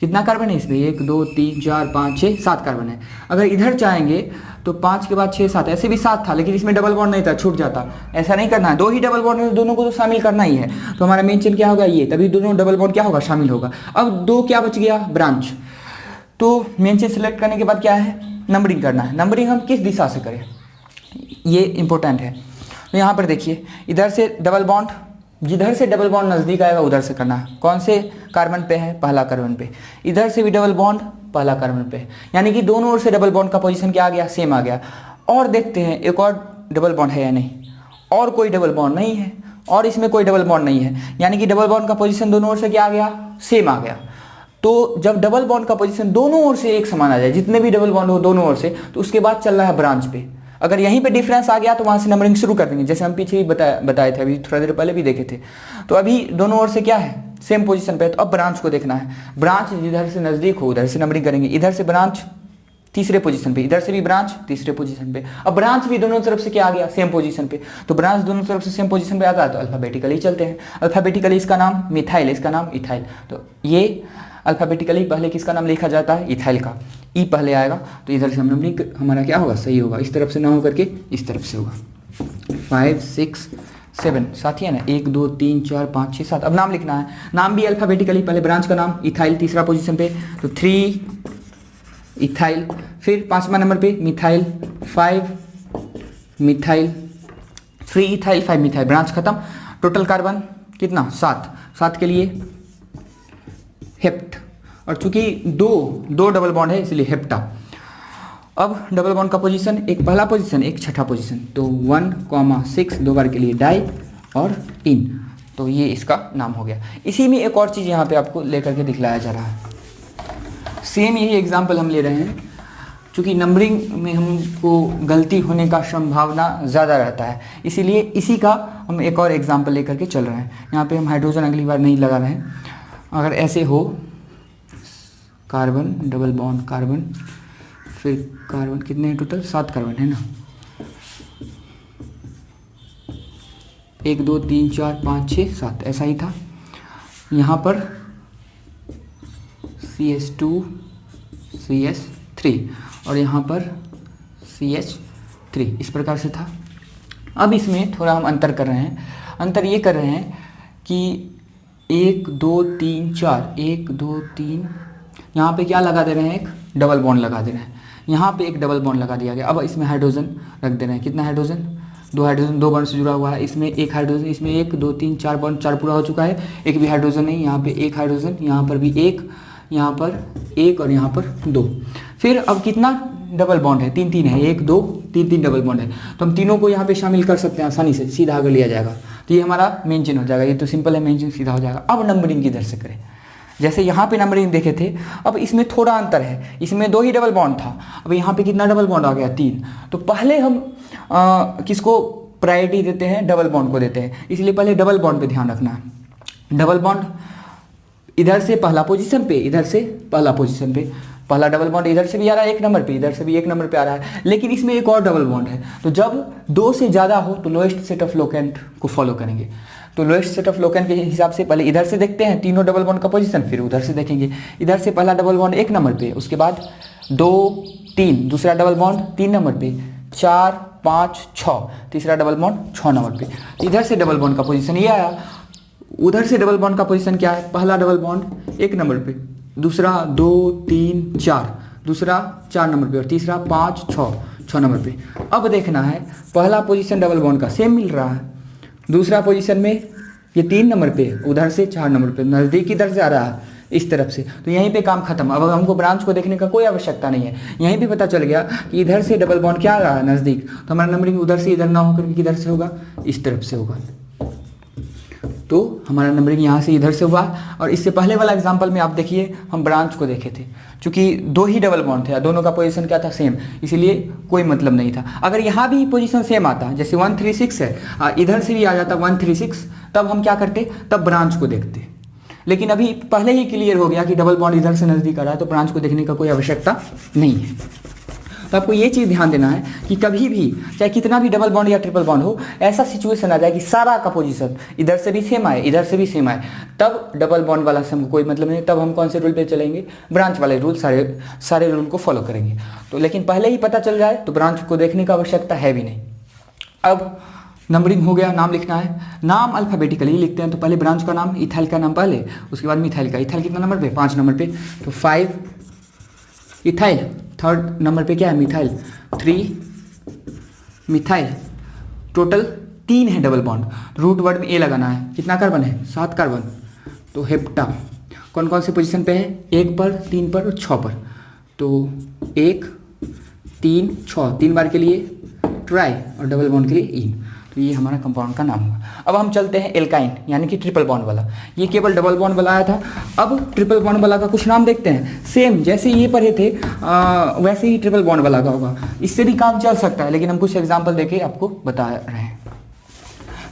कितना कार्बन है इसमें, 1 2 3 4 5 6 7 कार्बन है। अगर इधर चाहेंगे तो 5 के बाद 6 7, ऐसे भी 7 था, लेकिन इसमें डबल बॉन्ड नहीं था, छूट जाता। ऐसा नहीं करना है, 2 ही डबल बॉन्ड है, दोनों को तो शामिल करना ही है। तो हमारा मेन चेन क्या होगा, ये, तभी दोनों डबल बॉन्ड क्या होगा, शामिल होगा। अब 2 क्या बच गया, ब्रांच। तो मेन चेन सेलेक्ट करने के बाद क्या है, नंबरिंग करना है। नंबरिंग हम किस दिशा से करें, ये इंपॉर्टेंट है। तो यहाँ पर देखिए, इधर से डबल बॉन्ड, जिधर से डबल बॉन्ड नज़दीक आएगा उधर से करना है। कौन से कार्बन पे है, पहला कार्बन पे। इधर से भी डबल बॉन्ड पहला कार्बन पे, यानी कि दोनों ओर से डबल बॉन्ड का पोजीशन क्या आ गया, सेम आ गया। और देखते हैं एक और डबल बॉन्ड है या नहीं, और कोई डबल बॉन्ड नहीं है, और इसमें कोई डबल बॉन्ड नहीं है, यानी कि डबल बॉन्ड का पोजीशन दोनों ओर से क्या आ गया, सेम आ गया। तो जब डबल बॉन्ड का पोजीशन दोनों ओर से एक समान आ जाए, जितने भी डबल बॉन्ड हो दोनों ओर से, तो उसके बाद चल रहा है ब्रांच पे। अगर यहीं पे डिफरेंस आ गया तो वहाँ से नंबरिंग शुरू कर देंगे, जैसे हम पीछे भी बताए थे, अभी थोड़ा देर पहले भी देखे थे। तो अभी दोनों ओर से क्या है, सेम पोजीशन पे। तो अब ब्रांच को देखना है, ब्रांच जिधर से नज़दीक हो उधर से नंबरिंग करेंगे। इधर से ब्रांच तीसरे पोजीशन पे, इधर से भी ब्रांच तीसरे पोजीशन पे। अब ब्रांच भी दोनों तरफ से क्या आ गया, सेम पोजीशन पे। तो ब्रांच दोनों तरफ से सेम पोजीशन पे आता है तो अल्फाबेटिकली चलते हैं। अल्फाबेटिकली इसका नाम मिथाइल, इसका नाम इथाइल। तो ये अल्फाबेटिकली पहले किसका नाम लिखा जाता है, इथाइल का। ई पहले आएगा तो इधर से हम नंबरिंग हमारा क्या होगा, सही होगा। इस तरफ से ना हो करके इस तरफ से होगा। 5 6 7 साथ ही है ना, 1 2 3 4 5 6 7। अब नाम लिखना है, नाम भी अल्फाबेटिकली, पहले ब्रांच का नाम इथाइल तीसरा पोजीशन पे, तो 3 इथाइल। फिर 5वां नंबर पे methyl, 5 methyl, 3 ethyl 5 methyl, branch खत्म। टोटल कार्बन कितना, 7, 7 के लिए हेप्ट, और चूंकि दो डबल बॉन्ड है इसलिए हेप्टा। अब डबल बॉन्ड का पोजीशन, एक पहला पोजीशन एक छठा पोजीशन, तो 1,6 दो बार के लिए डाई और इन, तो ये इसका नाम हो गया। इसी में एक और चीज़ यहाँ पे आपको लेकर के दिखलाया जा रहा है, सेम यही एग्जाम्पल हम ले रहे हैं। चूँकि नंबरिंग में हमको गलती होने का संभावना ज़्यादा रहता है, इसीलिए इसी का हम एक और एग्जाम्पल लेकर के चल रहे हैं। यहाँ पे हम हाइड्रोजन अगली बार नहीं लगा रहे हैं। अगर ऐसे हो, कार्बन डबल बॉन्ड कार्बन, फिर कार्बन कितने हैं टोटल, 7 कार्बन है ना, 1 2 3 4 5 6 7, ऐसा ही था। यहाँ पर CH2 CH3 और यहाँ पर CH3, इस प्रकार से था। अब इसमें थोड़ा हम अंतर कर रहे हैं, अंतर ये कर रहे हैं कि 1 2 3 4, 1 2 3, यहाँ पे क्या लगा दे रहे हैं, एक डबल बॉन्ड लगा दे रहे हैं, यहाँ पे एक डबल बॉन्ड लगा दिया गया। अब इसमें हाइड्रोजन रख दे रहे हैं, कितना हाइड्रोजन, 2 हाइड्रोजन, 2 बॉन्ड से जुड़ा हुआ है। इसमें 1 हाइड्रोजन, इसमें 1 2 3 4 बॉन्ड, 4 पूरा हो चुका है, एक भी हाइड्रोजन नहीं, यहाँ पे 1 हाइड्रोजन, यहाँ पर भी 1, यहाँ पर 1 और यहाँ पर 2। फिर अब कितना डबल बॉन्ड है, 3 3 है, 1 2 3 3 डबल बॉन्ड है, तो हम तीनों को यहाँ पे शामिल कर सकते हैं आसानी से, सीधा आगे लिया जाएगा, तो ये हमारा मेन चेन हो जाएगा। ये तो सिंपल है, मेन चेन सीधा हो जाएगा। अब नंबरिंग किधर से करें, जैसे यहाँ पे नंबरिंग देखे थे, अब इसमें थोड़ा अंतर है, इसमें 2 ही डबल बॉन्ड था, अब यहाँ पे कितना डबल बॉन्ड आ गया, 3। तो पहले हम किसको प्रायोरिटी देते हैं, डबल बॉन्ड को देते हैं, इसलिए पहले डबल बॉन्ड पे ध्यान रखना है। डबल बॉन्ड इधर से पहला पोजीशन पे, इधर से पहला पोजीशन पे, पहला डबल बॉन्ड इधर से भी आ रहा है 1 नंबर पे, इधर से भी 1 नंबर पे आ रहा है, लेकिन इसमें एक और डबल बॉन्ड है। तो जब 2 से ज़्यादा हो तो लोएस्ट सेट ऑफ लोकेंट को फॉलो करेंगे। तो लोएस्ट सेट ऑफ लोकेंट के हिसाब से पहले इधर से देखते हैं तीनों डबल बॉन्ड का पोजीशन, फिर उधर से देखेंगे। इधर से पहला डबल बॉन्ड 1 नंबर पे, उसके बाद 2 3, दूसरा डबल बॉन्ड 3 नंबर पे, 4 5 6, तीसरा डबल बॉन्ड 6 नंबर पे। इधर से डबल बॉन्ड का पोजीशन ये आया, उधर से डबल बॉन्ड का पोजीशन क्या है, पहला डबल बॉन्ड 1 नंबर पे, दूसरा 2 3 4, दूसरा 4 नंबर पे, और तीसरा 5 6 नंबर पे। अब देखना है पहला पोजीशन डबल बॉन्ड का सेम मिल रहा है, दूसरा पोजीशन में ये 3 नंबर पे, उधर से 4 नंबर पे, नज़दीक इधर से आ रहा है इस तरफ से, तो यहीं पे काम खत्म। अब हमको ब्रांच को देखने का कोई आवश्यकता नहीं है, यहीं पे पता चल गया कि इधर से डबल बॉन्ड क्या आ रहा है नज़दीक, तो हमारा नंबरिंग उधर से इधर ना होकर किधर से होगा, इस तरफ से होगा। तो हमारा नंबरिंग यहाँ से इधर से हुआ। और इससे पहले वाला एग्जांपल में आप देखिए हम ब्रांच को देखे थे, चूँकि 2 ही डबल बॉन्ड थे, दोनों का पोजीशन क्या था, सेम, इसीलिए कोई मतलब नहीं था। अगर यहाँ भी पोजीशन सेम आता, जैसे 136 है, इधर से भी आ जाता 136, तब हम क्या करते, तब ब्रांच को देखते। लेकिन अभी पहले ही क्लियर हो गया कि डबल बॉन्ड इधर से नज़दीक आ रहा है, तो ब्रांच को देखने का कोई आवश्यकता नहीं है। तो आपको ये चीज़ ध्यान देना है कि कभी भी चाहे कितना भी डबल बॉन्ड या ट्रिपल बॉन्ड हो, ऐसा सिचुएशन आ जाए कि सारा का पोजीशन इधर से भी सेम आए, इधर से भी सेम आए, तब डबल बॉन्ड वाला से हमको कोई मतलब नहीं, तब हम कौन से रूल पे चलेंगे, ब्रांच वाले रूल, सारे रूल को फॉलो करेंगे। तो लेकिन पहले ही पता चल जाए तो ब्रांच को देखने का आवश्यकता है भी नहीं। अब नंबरिंग हो गया, नाम लिखना है, नाम अल्फ़ाबेटिकली लिखते हैं। तो पहले ब्रांच का नाम, इथाइल का नाम पहले, उसके बाद मिथाइल का। इथाइल कितना नंबर पे, 5 नंबर पे, तो 5 इथाइल, 3rd नंबर पे क्या है, मिथाइल, 3 मिथाइल। टोटल 3 है डबल बॉन्ड, रूट वर्ड में ए लगाना है। कितना कार्बन है, 7 कार्बन, तो हेप्टा। कौन कौन से पोजीशन पे है, 1 पर, 3 पर और 6 पर। तो 1 3 6, 3 बार के लिए ट्राई और डबल बॉन्ड के लिए इन। तो ये हमारा कंपाउंड का नाम हुआ। अब हम चलते हैं एल्काइन, यानी कि ट्रिपल बॉन्ड वाला। ये केवल डबल बॉन्ड वाला आया था, अब ट्रिपल बॉन्ड वाला का कुछ नाम देखते हैं। सेम जैसे ये पढ़े थे वैसे ही ट्रिपल बॉन्ड वाला का होगा, इससे भी काम चल सकता है, लेकिन हम कुछ एग्जाम्पल देके आपको बता रहे हैं।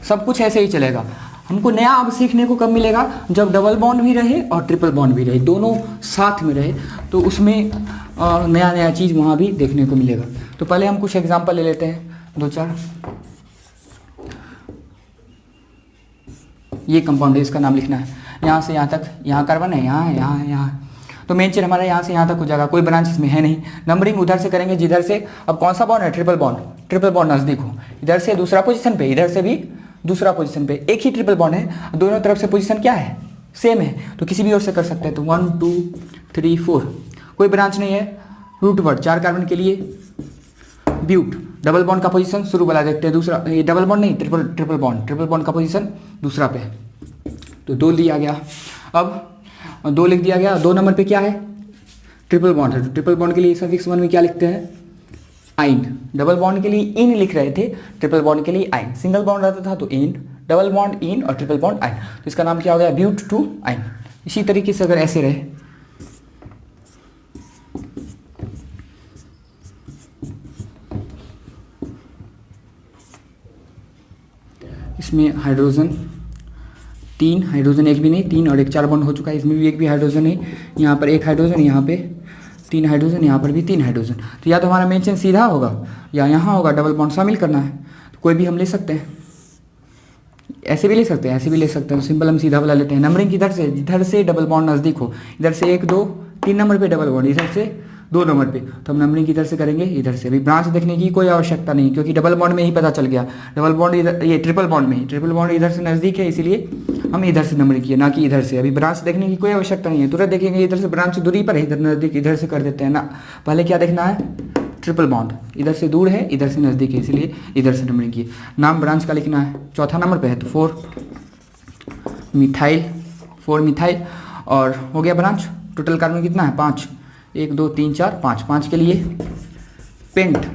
सब कुछ ऐसे ही चलेगा। हमको नया अब सीखने को कब मिलेगा, जब डबल बॉन्ड भी रहे और ट्रिपल बॉन्ड भी रहे, दोनों साथ में रहे, तो उसमें नया नया चीज़ वहाँ भी देखने को मिलेगा। तो पहले हम कुछ एग्जाम्पल ले लेते हैं, 2-4। ये कंपाउंड है, इसका नाम लिखना है। यहाँ से यहाँ तक, यहाँ कार्बन है, यहाँ है, यहाँ है, यहाँ है। तो मेन चेन हमारा यहाँ से यहाँ तक हो जाएगा, कोई ब्रांच इसमें है नहीं। नंबरिंग उधर से करेंगे जिधर से, अब कौन सा बॉन्ड है, ट्रिपल बॉन्ड, ट्रिपल बॉन्ड नज़दीक हो, इधर से दूसरा पोजीशन पे, इधर से भी दूसरा पोजीशन पे, एक ही ट्रिपल बॉन्ड है, दोनों तरफ से पोजीशन क्या है, सेम है, तो किसी भी ओर से कर सकते हैं। तो 1 2 3 4, कोई ब्रांच नहीं है। रूट वर्ड 4 कार्बन के लिए ब्यूट, डबल बॉन्ड का पोजीशन शुरू वाला देखते हैं, दूसरा ये डबल बॉन्ड नहीं, ट्रिपल बॉन्ड का पोजीशन दूसरा पे है, तो 2 लिया गया। अब 2 लिख दिया गया। 2 नंबर पे क्या है, ट्रिपल बॉन्ड है, तो ट्रिपल बॉन्ड के लिए सफिक्स 1 में क्या लिखते हैं, आइन। डबल बॉन्ड के लिए इन लिख रहे थे, ट्रिपल बॉन्ड के लिए आइन। सिंगल बॉन्ड रहता था तो इन, डबल बॉन्ड इन और ट्रिपल बॉन्ड आइन, तो इसका नाम क्या हो गया, ब्यूट टू आइन। इसी तरीके से अगर ऐसे रहे, इसमें हाइड्रोजन 3, हाइड्रोजन एक भी नहीं, 3 और 1 4 बॉन्ड हो चुका है, इसमें भी एक भी हाइड्रोजन नहीं, यहाँ पर 1 हाइड्रोजन, यहाँ पे 3 हाइड्रोजन, यहाँ पर भी 3 हाइड्रोजन। तो या तो हमारा मेन चेन सीधा होगा या यहाँ होगा, डबल बॉन्ड शामिल करना है, तो कोई भी हम ले सकते हैं, ऐसे भी ले सकते हैं, ऐसे भी ले सकते हैं। तो सिंपल हम सीधा वाला लेते हैं। नंबरिंग किधर से, जिधर से डबल बॉन्ड नज़दीक हो, इधर से 1 2 3 नंबर पे डबल बॉन्ड, इधर से 2 नंबर पे, तो हम नंबरिंग किधर से करेंगे, इधर से। अभी ब्रांच देखने की कोई आवश्यकता नहीं, क्योंकि डबल बॉन्ड में ही पता चल गया, डबल बॉन्ड इधर, ये ट्रिपल बॉन्ड में ही, ट्रिपल बॉन्ड इधर से नज़दीक है, इसीलिए हम इधर से नंबरिंग किए, ना कि इधर से। अभी ब्रांच देखने की कोई आवश्यकता नहीं है, तुरंत देखेंगे इधर से ब्रांच दूरी पर है, इधर नज़दीक, इधर से कर देते हैं ना। पहले क्या देखना है, ट्रिपल बॉन्ड इधर से दूर है, इधर से नज़दीक है, इसलिए इधर से नंबरिंग किए। नाम ब्रांच का लिखना है, चौथा नंबर पे है तो 4 मिथाइल, 4 मिथाइल, और हो गया ब्रांच। टोटल कार्बन कितना है, 5, 1 2 3 4 5, 5 के लिए पेंट।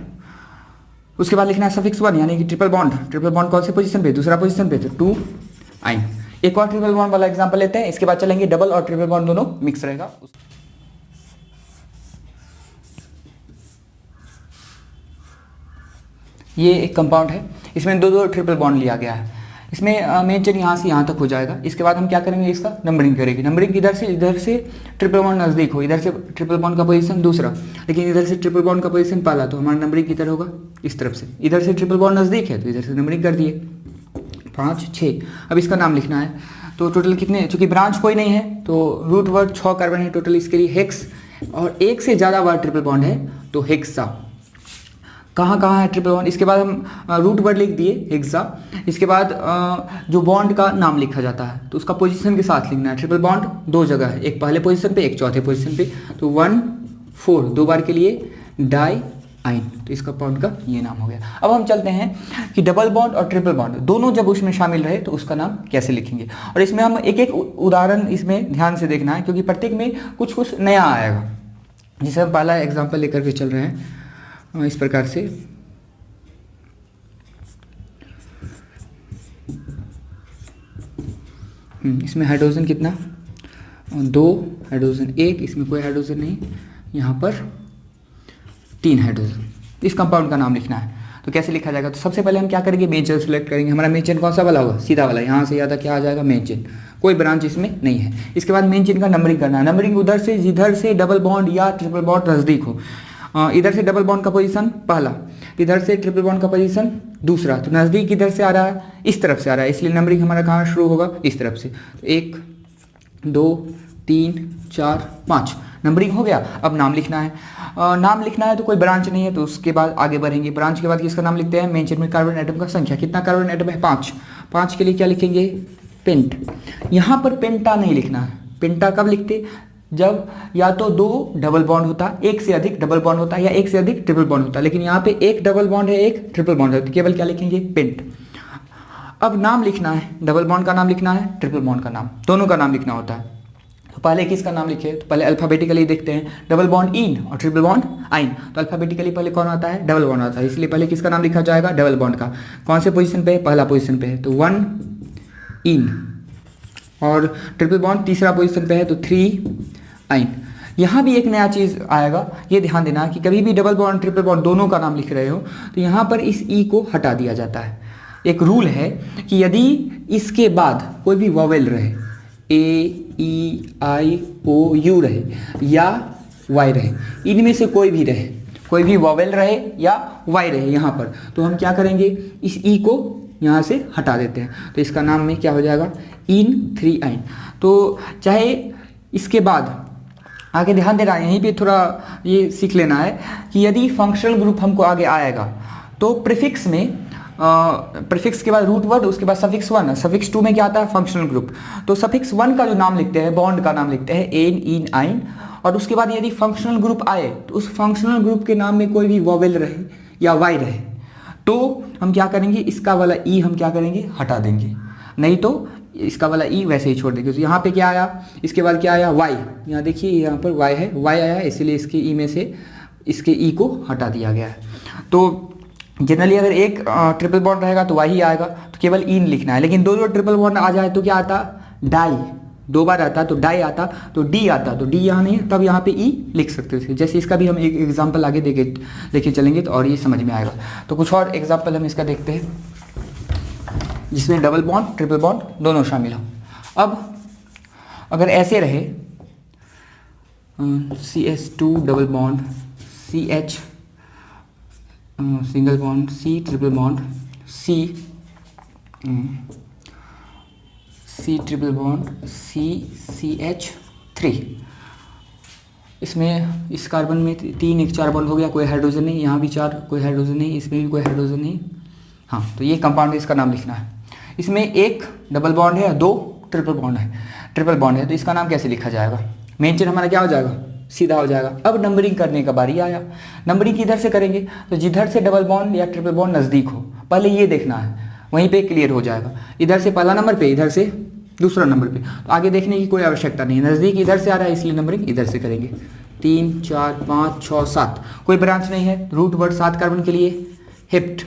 उसके बाद लिखना है सफिक्स 1 यानी कि ट्रिपल बॉन्ड। ट्रिपल बॉन्ड कौन से पोजीशन पे, दूसरा पोजीशन पे, तो 2 आइन। एक और ट्रिपल बॉन्ड वाला एग्जांपल लेते हैं, इसके बाद चलेंगे डबल और ट्रिपल बॉन्ड दोनों मिक्स रहेगा। ये एक कंपाउंड है, इसमें 2 ट्रिपल बॉन्ड लिया गया है। इसमें मेन चेन यहाँ से यहाँ तक हो जाएगा। इसके बाद हम क्या करेंगे, इसका नंबरिंग करेंगे। नंबरिंग इधर से ट्रिपल बॉन्ड नज़दीक हो, इधर से ट्रिपल बॉन्ड का पोजीशन दूसरा, लेकिन इधर से ट्रिपल बॉन्ड का पोजीशन पहला, तो हमारा नंबरिंग किधर होगा, इस तरफ से। इधर से ट्रिपल बॉन्ड नज़दीक है तो इधर से नंबरिंग कर दिए, 5 6। अब इसका नाम लिखना है, तो टोटल कितने, चूँकि ब्रांच कोई नहीं है तो रूट वर्ड 6 कार्बन है टोटल, इसके लिए हेक्स, और 1 से ज़्यादा बार ट्रिपल बॉन्ड है तो हेक्सा। कहाँ कहाँ है ट्रिपल बॉन्ड, इसके बाद हम रूट वर्ड लिख दिए हेक्सा। इसके बाद जो बॉन्ड का नाम लिखा जाता है तो उसका पोजीशन के साथ लिखना है। ट्रिपल बॉन्ड 2 जगह है, एक पहले पोजीशन पे, एक चौथे पोजीशन पे, तो 1 4 2 बार के लिए डाई आइन, तो इसका बॉन्ड का ये नाम हो गया। अब हम चलते हैं कि डबल बॉन्ड और ट्रिपल बॉन्ड दोनों जब उसमें शामिल रहे तो उसका नाम कैसे लिखेंगे, और इसमें हम एक एक उदाहरण इसमें ध्यान से देखना है, क्योंकि प्रत्येक में कुछ कुछ नया आएगा। जैसे हम पहला एग्जाम्पल लेकर के चल रहे हैं इस प्रकार से, इसमें हाइड्रोजन कितना, 2 हाइड्रोजन 1, इसमें कोई हाइड्रोजन नहीं, यहाँ पर 3 हाइड्रोजन। इस कंपाउंड का नाम लिखना है, तो कैसे लिखा जाएगा, तो सबसे पहले हम क्या करेंगे, मेन चेन सेलेक्ट करेंगे। हमारा मेन चेन कौन सा वाला होगा, सीधा वाला, यहाँ से ज़्यादा क्या आ जाएगा, मेन चेन, कोई ब्रांच इसमें नहीं है। इसके बाद मेन चेन का नंबरिंग करना है। नंबरिंग उधर से जिधर से डबल बॉन्ड या ट्रिपल बॉन्ड नज़दीक हो। इधर से डबल बॉन्ड का पोजीशन पहला, इधर से ट्रिपल बॉन्ड का पोजीशन दूसरा, तो नज़दीक इधर से आ रहा है, इस तरफ से आ रहा है, इसलिए नंबरिंग हमारा कहाँ शुरू होगा, इस तरफ से। 1 2 3 4 5 नंबरिंग हो गया। अब नाम लिखना है। नाम लिखना है तो कोई ब्रांच नहीं है तो उसके बाद आगे बढ़ेंगे। ब्रांच के बाद किसका नाम लिखते हैं, मेन चेन में कार्बन एटम का संख्या, कितना कार्बन एटम है, 5। 5 के लिए क्या लिखेंगे, पेंट। यहाँ पर पेंटा नहीं लिखना है। पेंटा कब लिखते, जब या तो 2 डबल बॉन्ड होता, 1 से अधिक डबल बॉन्ड होता, या 1 से अधिक ट्रिपल बॉन्ड होता, लेकिन यहाँ पे 1 डबल बॉन्ड है, 1 ट्रिपल बॉन्ड है, तो केवल क्या लिखेंगे, पेंट। अब नाम लिखना है, डबल बॉन्ड का नाम लिखना है, ट्रिपल बॉन्ड का नाम, दोनों का नाम लिखना होता है। तो पहले किसका नाम लिखे, तो पहले अल्फाबेटिकली देखते हैं, डबल बॉन्ड इन और ट्रिपल बॉन्ड आइन। तो अल्फाबेटिकली पहले कौन आता है, डबल बॉन्ड आता है, इसलिए पहले किसका नाम लिखा जाएगा, डबल बॉन्ड का। कौन से पोजीशन पे है, पहला पोजीशन पे है, तो 1 इन, और ट्रिपल बॉन्ड तीसरा पोजीशन पे है तो 3 आइन। यहाँ भी एक नया चीज़ आएगा, ये ध्यान देना कि कभी भी डबल बॉन्ड ट्रिपल बॉन्ड दोनों का नाम लिख रहे हो तो यहाँ पर इस ई को हटा दिया जाता है। एक रूल है कि यदि इसके बाद कोई भी वॉवेल रहे, ए ई आई ओ यू रहे या वाई रहे, इनमें से कोई भी रहे, कोई भी वॉवेल रहे या वाई रहे यहाँ पर, तो हम क्या करेंगे, इस ई को यहाँ से हटा देते हैं, तो इसका नाम में क्या हो जाएगा, इन 3 आइन। तो चाहे इसके बाद आगे ध्यान देना, यहीं पे थोड़ा ये सीख लेना है कि यदि फंक्शनल ग्रुप हमको आगे आएगा तो प्रीफिक्स में प्रीफिक्स के बाद रूट वर्ड, उसके बाद सफिक्स 1, सफिक्स 2 में क्या आता है, फंक्शनल ग्रुप। तो सफिक्स 1 का जो नाम लिखते हैं, बॉन्ड का नाम लिखते हैं एन इन आइन, और उसके बाद यदि फंक्शनल ग्रुप आए तो उस फंक्शनल ग्रुप के नाम में कोई भी वॉवेल रहे या वाई रहे तो हम क्या करेंगे, इसका वाला ई हम क्या करेंगे, हटा देंगे, नहीं तो इसका वाला ई वैसे ही छोड़ देंगे। तो यहाँ पे क्या आया, इसके बाद क्या आया, वाई, यहाँ देखिए यहाँ पर वाई है, वाई आया, इसीलिए इसके ई में से इसके ई को हटा दिया गया है। तो जनरली अगर एक ट्रिपल बॉन्ड रहेगा तो वाई ही आएगा, तो केवल इन लिखना है। लेकिन दो ट्रिपल बॉन्ड आ जाए तो क्या आता, डाई, दो बार आता तो डाई आता, तो डी आता, तो डी यहाँ नहीं है, तब यहाँ पे ई लिख सकते हो। जैसे इसका भी हम एक एग्जाम्पल आगे देखे चलेंगे तो और ये समझ में आएगा। तो कुछ और एग्जाम्पल हम इसका देखते हैं जिसमें डबल बॉन्ड ट्रिपल बॉन्ड दोनों शामिल हो। अब अगर ऐसे रहे CH2 double bond CH single bond C triple bond C triple bond CH3, इसमें इस कार्बन में 3 एक 4 बॉन्ड हो गया, कोई हाइड्रोजन नहीं, यहाँ भी 4, कोई हाइड्रोजन नहीं, इसमें भी कोई हाइड्रोजन नहीं। हाँ, तो ये कंपाउंड है, इसका नाम लिखना है। इसमें एक डबल बॉन्ड है, 2 ट्रिपल बॉन्ड है, तो इसका नाम कैसे लिखा जाएगा, मेन चेन हमारा क्या हो जाएगा, सीधा हो जाएगा। अब नंबरिंग करने का बारी आया, नंबरिंग किधर से करेंगे, तो जिधर से डबल बॉन्ड या ट्रिपल बॉन्ड नज़दीक हो पहले ये देखना है, वहीं पे क्लियर हो जाएगा। इधर से पहला नंबर पे, इधर से दूसरा नंबर पे, तो आगे देखने की कोई आवश्यकता नहीं है। नज़दीक इधर से आ रहा है इसलिए नंबरिंग इधर से करेंगे। 3 4 5 6 7, कोई ब्रांच नहीं है, रूट वर्ड 7 कार्बन के लिए हेप्ट,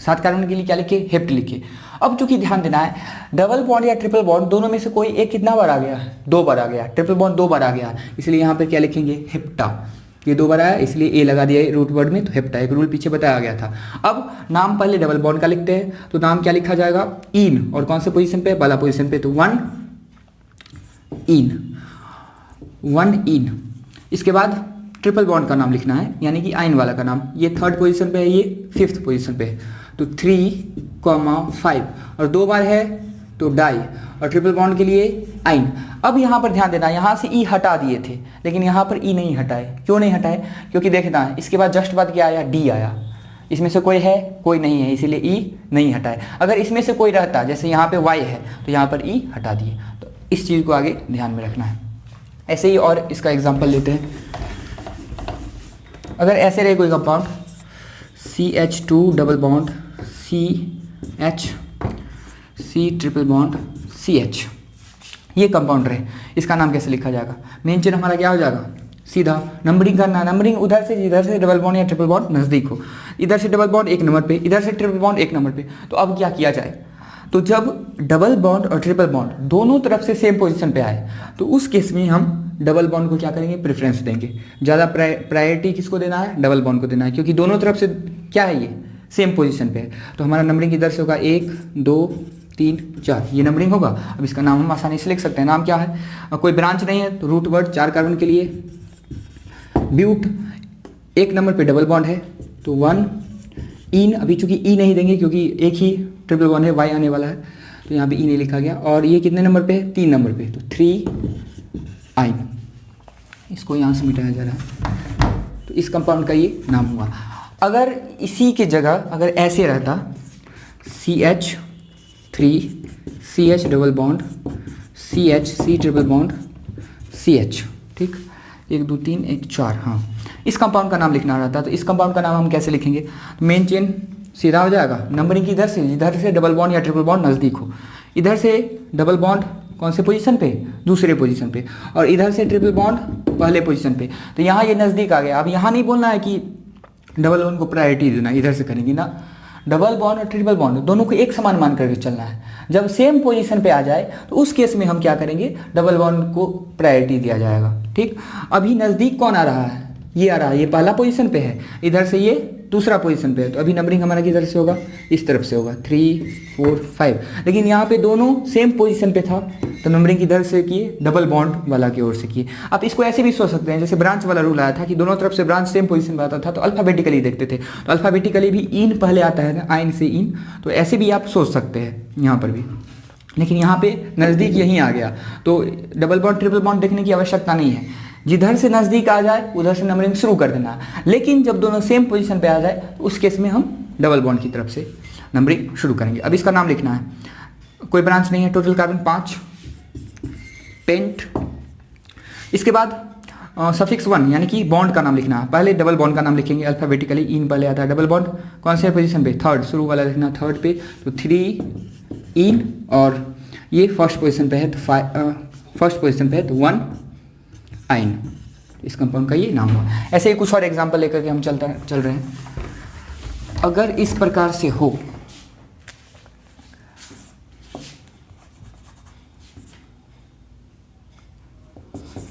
7 कार्बन के लिए क्या लिखे, हेप्ट लिखे। अब चूंकि ध्यान देना है, डबल बॉन्ड या ट्रिपल बॉन्ड दोनों में से कोई एक कितना बार आ गया है, 2 बार आ गया, ट्रिपल बॉन्ड 2 बार आ गया, इसलिए यहाँ पे क्या लिखेंगे, हेप्टा। ये 2 बार आया इसलिए ए लगा दिया रूट वर्ड में, तो हेप्टा, एक रूल पीछे बताया गया था। अब नाम पहले डबल बॉन्ड का लिखते हैं, तो नाम क्या लिखा जाएगा, इन, और कौन से पोजीशन पे, पहला पोजीशन पे, तो 1 इन। इसके बाद ट्रिपल बॉन्ड का नाम लिखना है, यानी कि आइन वाला का नाम, ये 3rd पोजीशन पे है, ये 5th पोजीशन पे है, तो 3,5, और 2 बार है तो डाई, और ट्रिपल बॉन्ड के लिए आइन। अब यहाँ पर ध्यान देना, यहाँ से ई हटा दिए थे, लेकिन यहाँ पर ई नहीं हटाए। क्यों नहीं हटाए, क्योंकि देखना है इसके बाद जस्ट बाद क्या आया, डी आया, इसमें से कोई है, कोई नहीं है, इसीलिए ई नहीं हटाए। अगर इसमें से कोई रहता, जैसे यहाँ पे वाई है, तो यहाँ पर ई हटा दिए। तो इस चीज़ को आगे ध्यान में रखना है। ऐसे ही और इसका एग्जाम्पल लेते हैं। अगर ऐसे रहे कोई compound CH2 double bond CH C triple bond CH, ये कंपाउंड रहे, इसका नाम कैसे लिखा जाएगा, मेन चेन हमारा क्या हो जाएगा, सीधा। नंबरिंग करना, नंबरिंग उधर से जिधर से डबल बॉन्ड या ट्रिपल बॉन्ड नज़दीक हो, इधर से डबल बॉन्ड 1 नंबर पे, इधर से ट्रिपल बॉन्ड 1 नंबर पे। तो अब क्या किया जाए, तो जब डबल बॉन्ड और ट्रिपल बॉन्ड दोनों तरफ से सेम पोजीशन पे आए, तो उस केस में हम डबल बॉन्ड को क्या करेंगे, प्रेफरेंस देंगे। ज़्यादा प्रायोरिटी किसको देना है, डबल बॉन्ड को देना है, क्योंकि दोनों तरफ से क्या है, ये सेम पोजीशन पे है। तो हमारा नंबरिंग इधर से होगा 1 2 3 4, ये नंबरिंग होगा। अब इसका नाम हम आसानी से लिख सकते हैं, नाम क्या है, कोई ब्रांच नहीं है, तो रूट वर्ड 4 कार्बन के लिए ब्यूट, 1 नंबर पे डबल बॉन्ड है, तो 1 इन, अभी चूंकि ई नहीं देंगे क्योंकि एक ही ट्रिपल बॉन्ड है, वाई आने वाला है, तो यहाँ पे ई नहीं लिखा गया। और ये कितने नंबर पे है, 3 नंबर पे, तो 3 आइन, इसको यहाँ से मिटाया जा रहा है, तो इस कंपाउंड का ये नाम हुआ। अगर इसी के जगह अगर ऐसे रहता CH3 CH double bond CH C triple bond CH, ठीक, 1 2 3 1 4, हाँ, इस कंपाउंड का नाम लिखना रहता, तो इस कंपाउंड का नाम हम कैसे लिखेंगे, तो मेन चेन सीधा हो जाएगा। नंबरिंग इधर से डबल बॉन्ड या ट्रिपल बॉन्ड नज़दीक हो, इधर से डबल बॉन्ड कौन से पोजीशन पे, दूसरे पोजीशन पे, और इधर से ट्रिपल बॉन्ड पहले पोजीशन पे, तो यहाँ ये नज़दीक आ गया। अब यहाँ नहीं बोलना है कि डबल बॉन्ड को प्रायोरिटी देना, इधर से करेंगे ना, डबल बॉन्ड और ट्रिपल बॉन्ड दोनों को एक समान मान करके चलना है। जब सेम पोजीशन पे आ जाए तो उस केस में हम क्या करेंगे, डबल बॉन्ड को प्रायोरिटी दिया जाएगा, ठीक। अभी नज़दीक कौन आ रहा है, ये आ रहा है, ये पहला पोजीशन पे है, इधर से ये दूसरा पोजीशन पे है, तो अभी नंबरिंग हमारा किधर से होगा, इस तरफ से होगा, 3 4 5। लेकिन यहाँ पे दोनों सेम पोजीशन पे था, तो नंबरिंग किधर से किए, डबल बॉन्ड वाला की ओर से किए। आप इसको ऐसे भी सोच सकते हैं, जैसे ब्रांच वाला रूल आया था कि दोनों तरफ से ब्रांच सेम पोजीशन पे आता था, तो अल्फाबेटिकली देखते थे, तो अल्फाबेटिकली भी इन पहले आता है ना, आइन से इन, तो ऐसे भी आप सोच सकते हैं यहाँ पर भी। लेकिन यहाँ पे नज़दीक यहीं आ गया, तो डबल बॉन्ड ट्रिपल बॉन्ड देखने की आवश्यकता नहीं है, जिधर से नज़दीक आ जाए उधर से नंबरिंग शुरू कर देना। लेकिन जब दोनों सेम पोजीशन पे आ जाए तो उस केस में हम डबल बॉन्ड की तरफ से नंबरिंग शुरू करेंगे। अब इसका नाम लिखना है, कोई ब्रांच नहीं है, टोटल कार्बन 5, पेंट। इसके बाद सफिक्स 1 यानी कि बॉन्ड का नाम लिखना है। पहले डबल बॉन्ड का नाम लिखेंगे अल्फाबेटिकली, इन पहले आता है। डबल बॉन्ड कौन से पोजीशन पे, थर्ड, शुरू वाला लिखना थर्ड पे, तो 3 इन, और ये फर्स्ट पोजीशन पे है तो फर्स्ट पोजीशन पे है तो 1 आइन। इस कंपाउंड का ये नाम हुआ। ऐसे ही कुछ और एग्जांपल लेकर के हम चल रहे हैं। अगर इस प्रकार से हो,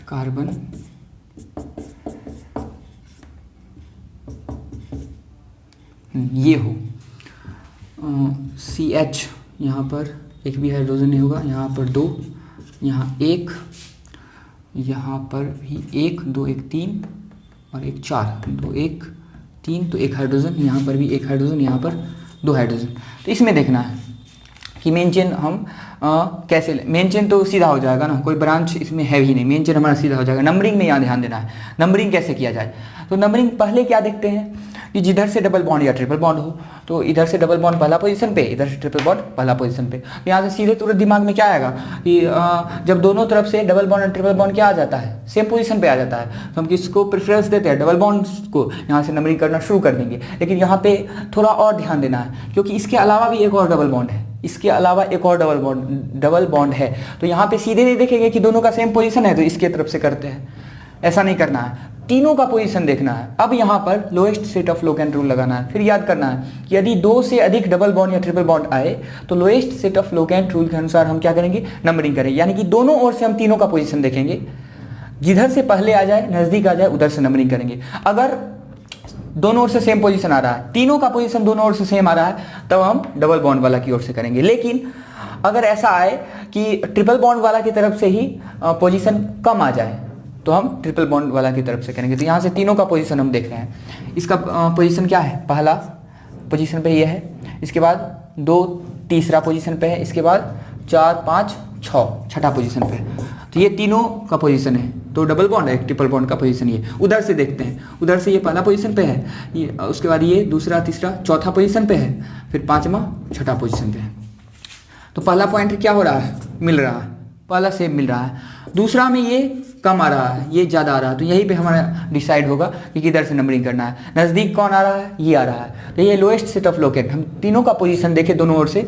कार्बन ये हो, CH यहाँ पर एक भी हाइड्रोजन नहीं होगा, यहाँ पर 2, यहाँ 1, यहाँ पर भी 1 2 1 3 और 1 4, 2 1 3, तो 1 हाइड्रोजन, यहाँ पर भी 1 हाइड्रोजन, यहाँ पर 2 हाइड्रोजन। तो इसमें देखना है कि मेन चेन हम कैसे, मेन चेन तो सीधा हो जाएगा ना, कोई ब्रांच इसमें है ही नहीं, मेन चेन हमारा सीधा हो जाएगा। नंबरिंग में यहाँ ध्यान देना है, नंबरिंग कैसे किया जाए। तो नंबरिंग पहले क्या देखते हैं कि जिधर से डबल बॉन्ड या ट्रिपल बॉन्ड हो, तो इधर से डबल बॉन्ड पहला पोजीशन पे, इधर से ट्रिपल बॉन्ड पहला पोजीशन पे। तो यहाँ से सीधे तुरंत दिमाग में क्या आएगा कि जब दोनों तरफ से डबल बॉन्ड और ट्रिपल बॉन्ड क्या आ जाता है, सेम पोजीशन पे आ जाता है, तो हम किसको प्रेफरेंस देते हैं, डबल बॉन्ड को। यहाँ से नंबरिंग करना शुरू कर देंगे। लेकिन यहाँ पे थोड़ा और ध्यान देना है, क्योंकि इसके अलावा भी एक और डबल बॉन्ड है, इसके अलावा एक और डबल बॉन्ड है। तो यहाँ पे सीधे नहीं देखेंगे कि दोनों का सेम पोजीशन है तो इसके तरफ से करते हैं, ऐसा नहीं करना है, तीनों का पोजीशन देखना है। अब यहाँ पर lowest set of locant rule लगाना है। फिर याद करना है कि यदि 2 से अधिक डबल बॉन्ड या ट्रिपल बॉन्ड आए तो lowest set of locant rule के अनुसार हम क्या करेंगे, नंबरिंग करेंगे। यानी कि दोनों ओर से हम तीनों का पोजीशन देखेंगे, जिधर से पहले आ जाए, नजदीक आ जाए, उधर से नंबरिंग करेंगे। अगर दोनों ओर से सेम पोजीशन आ रहा है, तीनों का पोजीशन दोनों ओर से सेम आ रहा है, तब हम डबल बॉन्ड वाला की ओर से करेंगे। लेकिन अगर ऐसा आए कि ट्रिपल बॉन्ड वाला की तरफ से ही पोजीशन कम आ जाए, तो हम ट्रिपल बॉन्ड वाला की तरफ से करेंगे। तो यहाँ से तीनों का पोजीशन हम देख रहे हैं। इसका पोजीशन क्या है, पहला पोजीशन पे ये है, इसके बाद 2 तीसरा पोजीशन पे है, इसके बाद 4 5 6 छठा पोजीशन पे है। तो ये तीनों का पोजीशन है, तो डबल बॉन्ड है, ट्रिपल बॉन्ड का पोजीशन ये। उधर से देखते हैं, उधर से ये पहला पोजीशन पे है, ये उसके बाद ये दूसरा तीसरा चौथा पोजीशन पे है, फिर 5वां छठा पोजीशन पे है। तो पहला पॉइंट क्या हो रहा है, मिल रहा है, पहला सेम मिल रहा है। दूसरा में ये कम आ रहा है, ये ज़्यादा आ रहा है, तो यहीं पे हमारा डिसाइड होगा कि किधर से नंबरिंग करना है। नज़दीक कौन आ रहा है, ये आ रहा है, तो ये लोएस्ट सेट ऑफ लोकेंट। हम तीनों का पोजीशन देखें दोनों ओर से,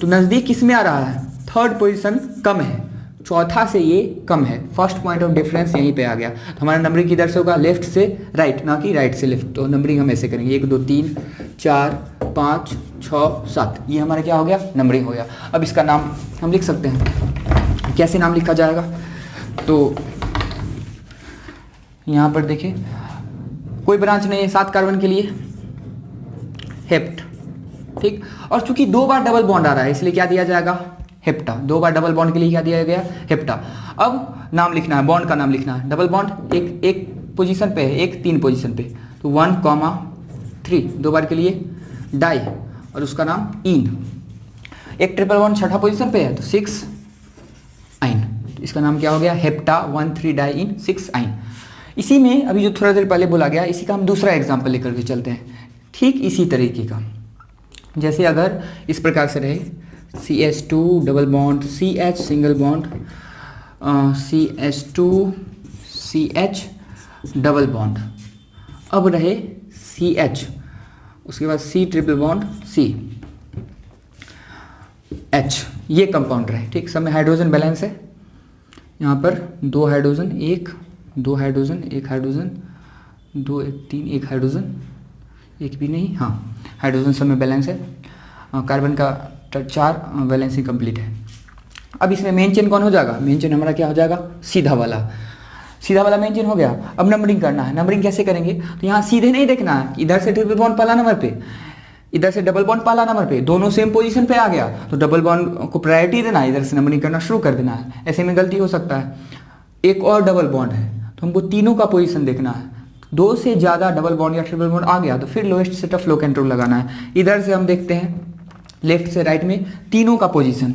तो नज़दीक किसमें आ रहा है, थर्ड पोजीशन कम है, चौथा से ये कम है। फर्स्ट पॉइंट ऑफ डिफरेंस यहीं पे आ गया। तो हमारा नंबरिंग किधर से होगा, लेफ्ट से राइट, ना कि राइट से लेफ्ट। तो नंबरिंग हम ऐसे करेंगे, 1 2 3 4 5 6 7, ये हमारा क्या हो गया, नंबरिंग हो गया। अब इसका नाम हम लिख सकते हैं, कैसे नाम लिखा जाएगा। तो यहाँ पर देखिए कोई ब्रांच नहीं है 7 कार्बन के लिए, हेप्ट, ठीक। और चूंकि 2 बार डबल बॉन्ड आ रहा है, इसलिए क्या दिया जाएगा, हेप्टा। 2 बार डबल बॉन्ड के लिए क्या दिया गया, हेप्टा। अब नाम लिखना है, बॉन्ड का नाम लिखना है। डबल बॉन्ड एक पोजीशन पे है, एक 3 पोजीशन पे, तो 1, 3 2 बार के लिए डाई, और उसका नाम इन। एक ट्रिपल बॉन्ड छठा पोजीशन पे है, तो 6 आइन। इसका नाम क्या हो गया, हेप्टा 1 3 डाई इन 6 आइन। इसी में अभी जो थोड़ा देर पहले बोला गया, इसी का हम दूसरा एग्जाम्पल लेकर के चलते हैं, ठीक इसी तरीके का। जैसे अगर इस प्रकार से रहे, CH2 double bond CH single bond, CH2 CH double bond, अब रहे CH, उसके बाद C triple bond C H, ये कंपाउंड रहे, ठीक। सब में हाइड्रोजन बैलेंस है, यहाँ पर 2 हाइड्रोजन 1 2 हाइड्रोजन 1 हाइड्रोजन 2 1 3 1 हाइड्रोजन, एक भी नहीं, हाँ हाइड्रोजन सब में बैलेंस है। कार्बन का 4 बैलेंस ही कंप्लीट है। अब इसमें मेन चेन कौन हो जाएगा, मेन चेन हमारा क्या हो जाएगा, सीधा वाला मेन चेन हो गया। अब नंबरिंग करना है, नंबरिंग कैसे करेंगे, तो यहाँ सीधे नहीं देखना है, इधर से ट्रिपल बॉन्ड पहला नंबर पे, इधर से डबल बॉन्ड पहला नंबर पे, दोनों सेम पोजीशन पे आ गया, तो डबल बॉन्ड को प्रायोरिटी देना है, इधर से नंबरिंग करना शुरू कर देना है। ऐसे में गलती हो सकता है, एक और डबल बॉन्ड है, तो हमको तीनों का पोजीशन देखना है। 2 से ज़्यादा डबल बॉन्ड या ट्रिपल बॉन्ड आ गया, तो फिर lowest set of locant rule लगाना है। इधर से हम देखते हैं, लेफ्ट से राइट में तीनों का पोजीशन,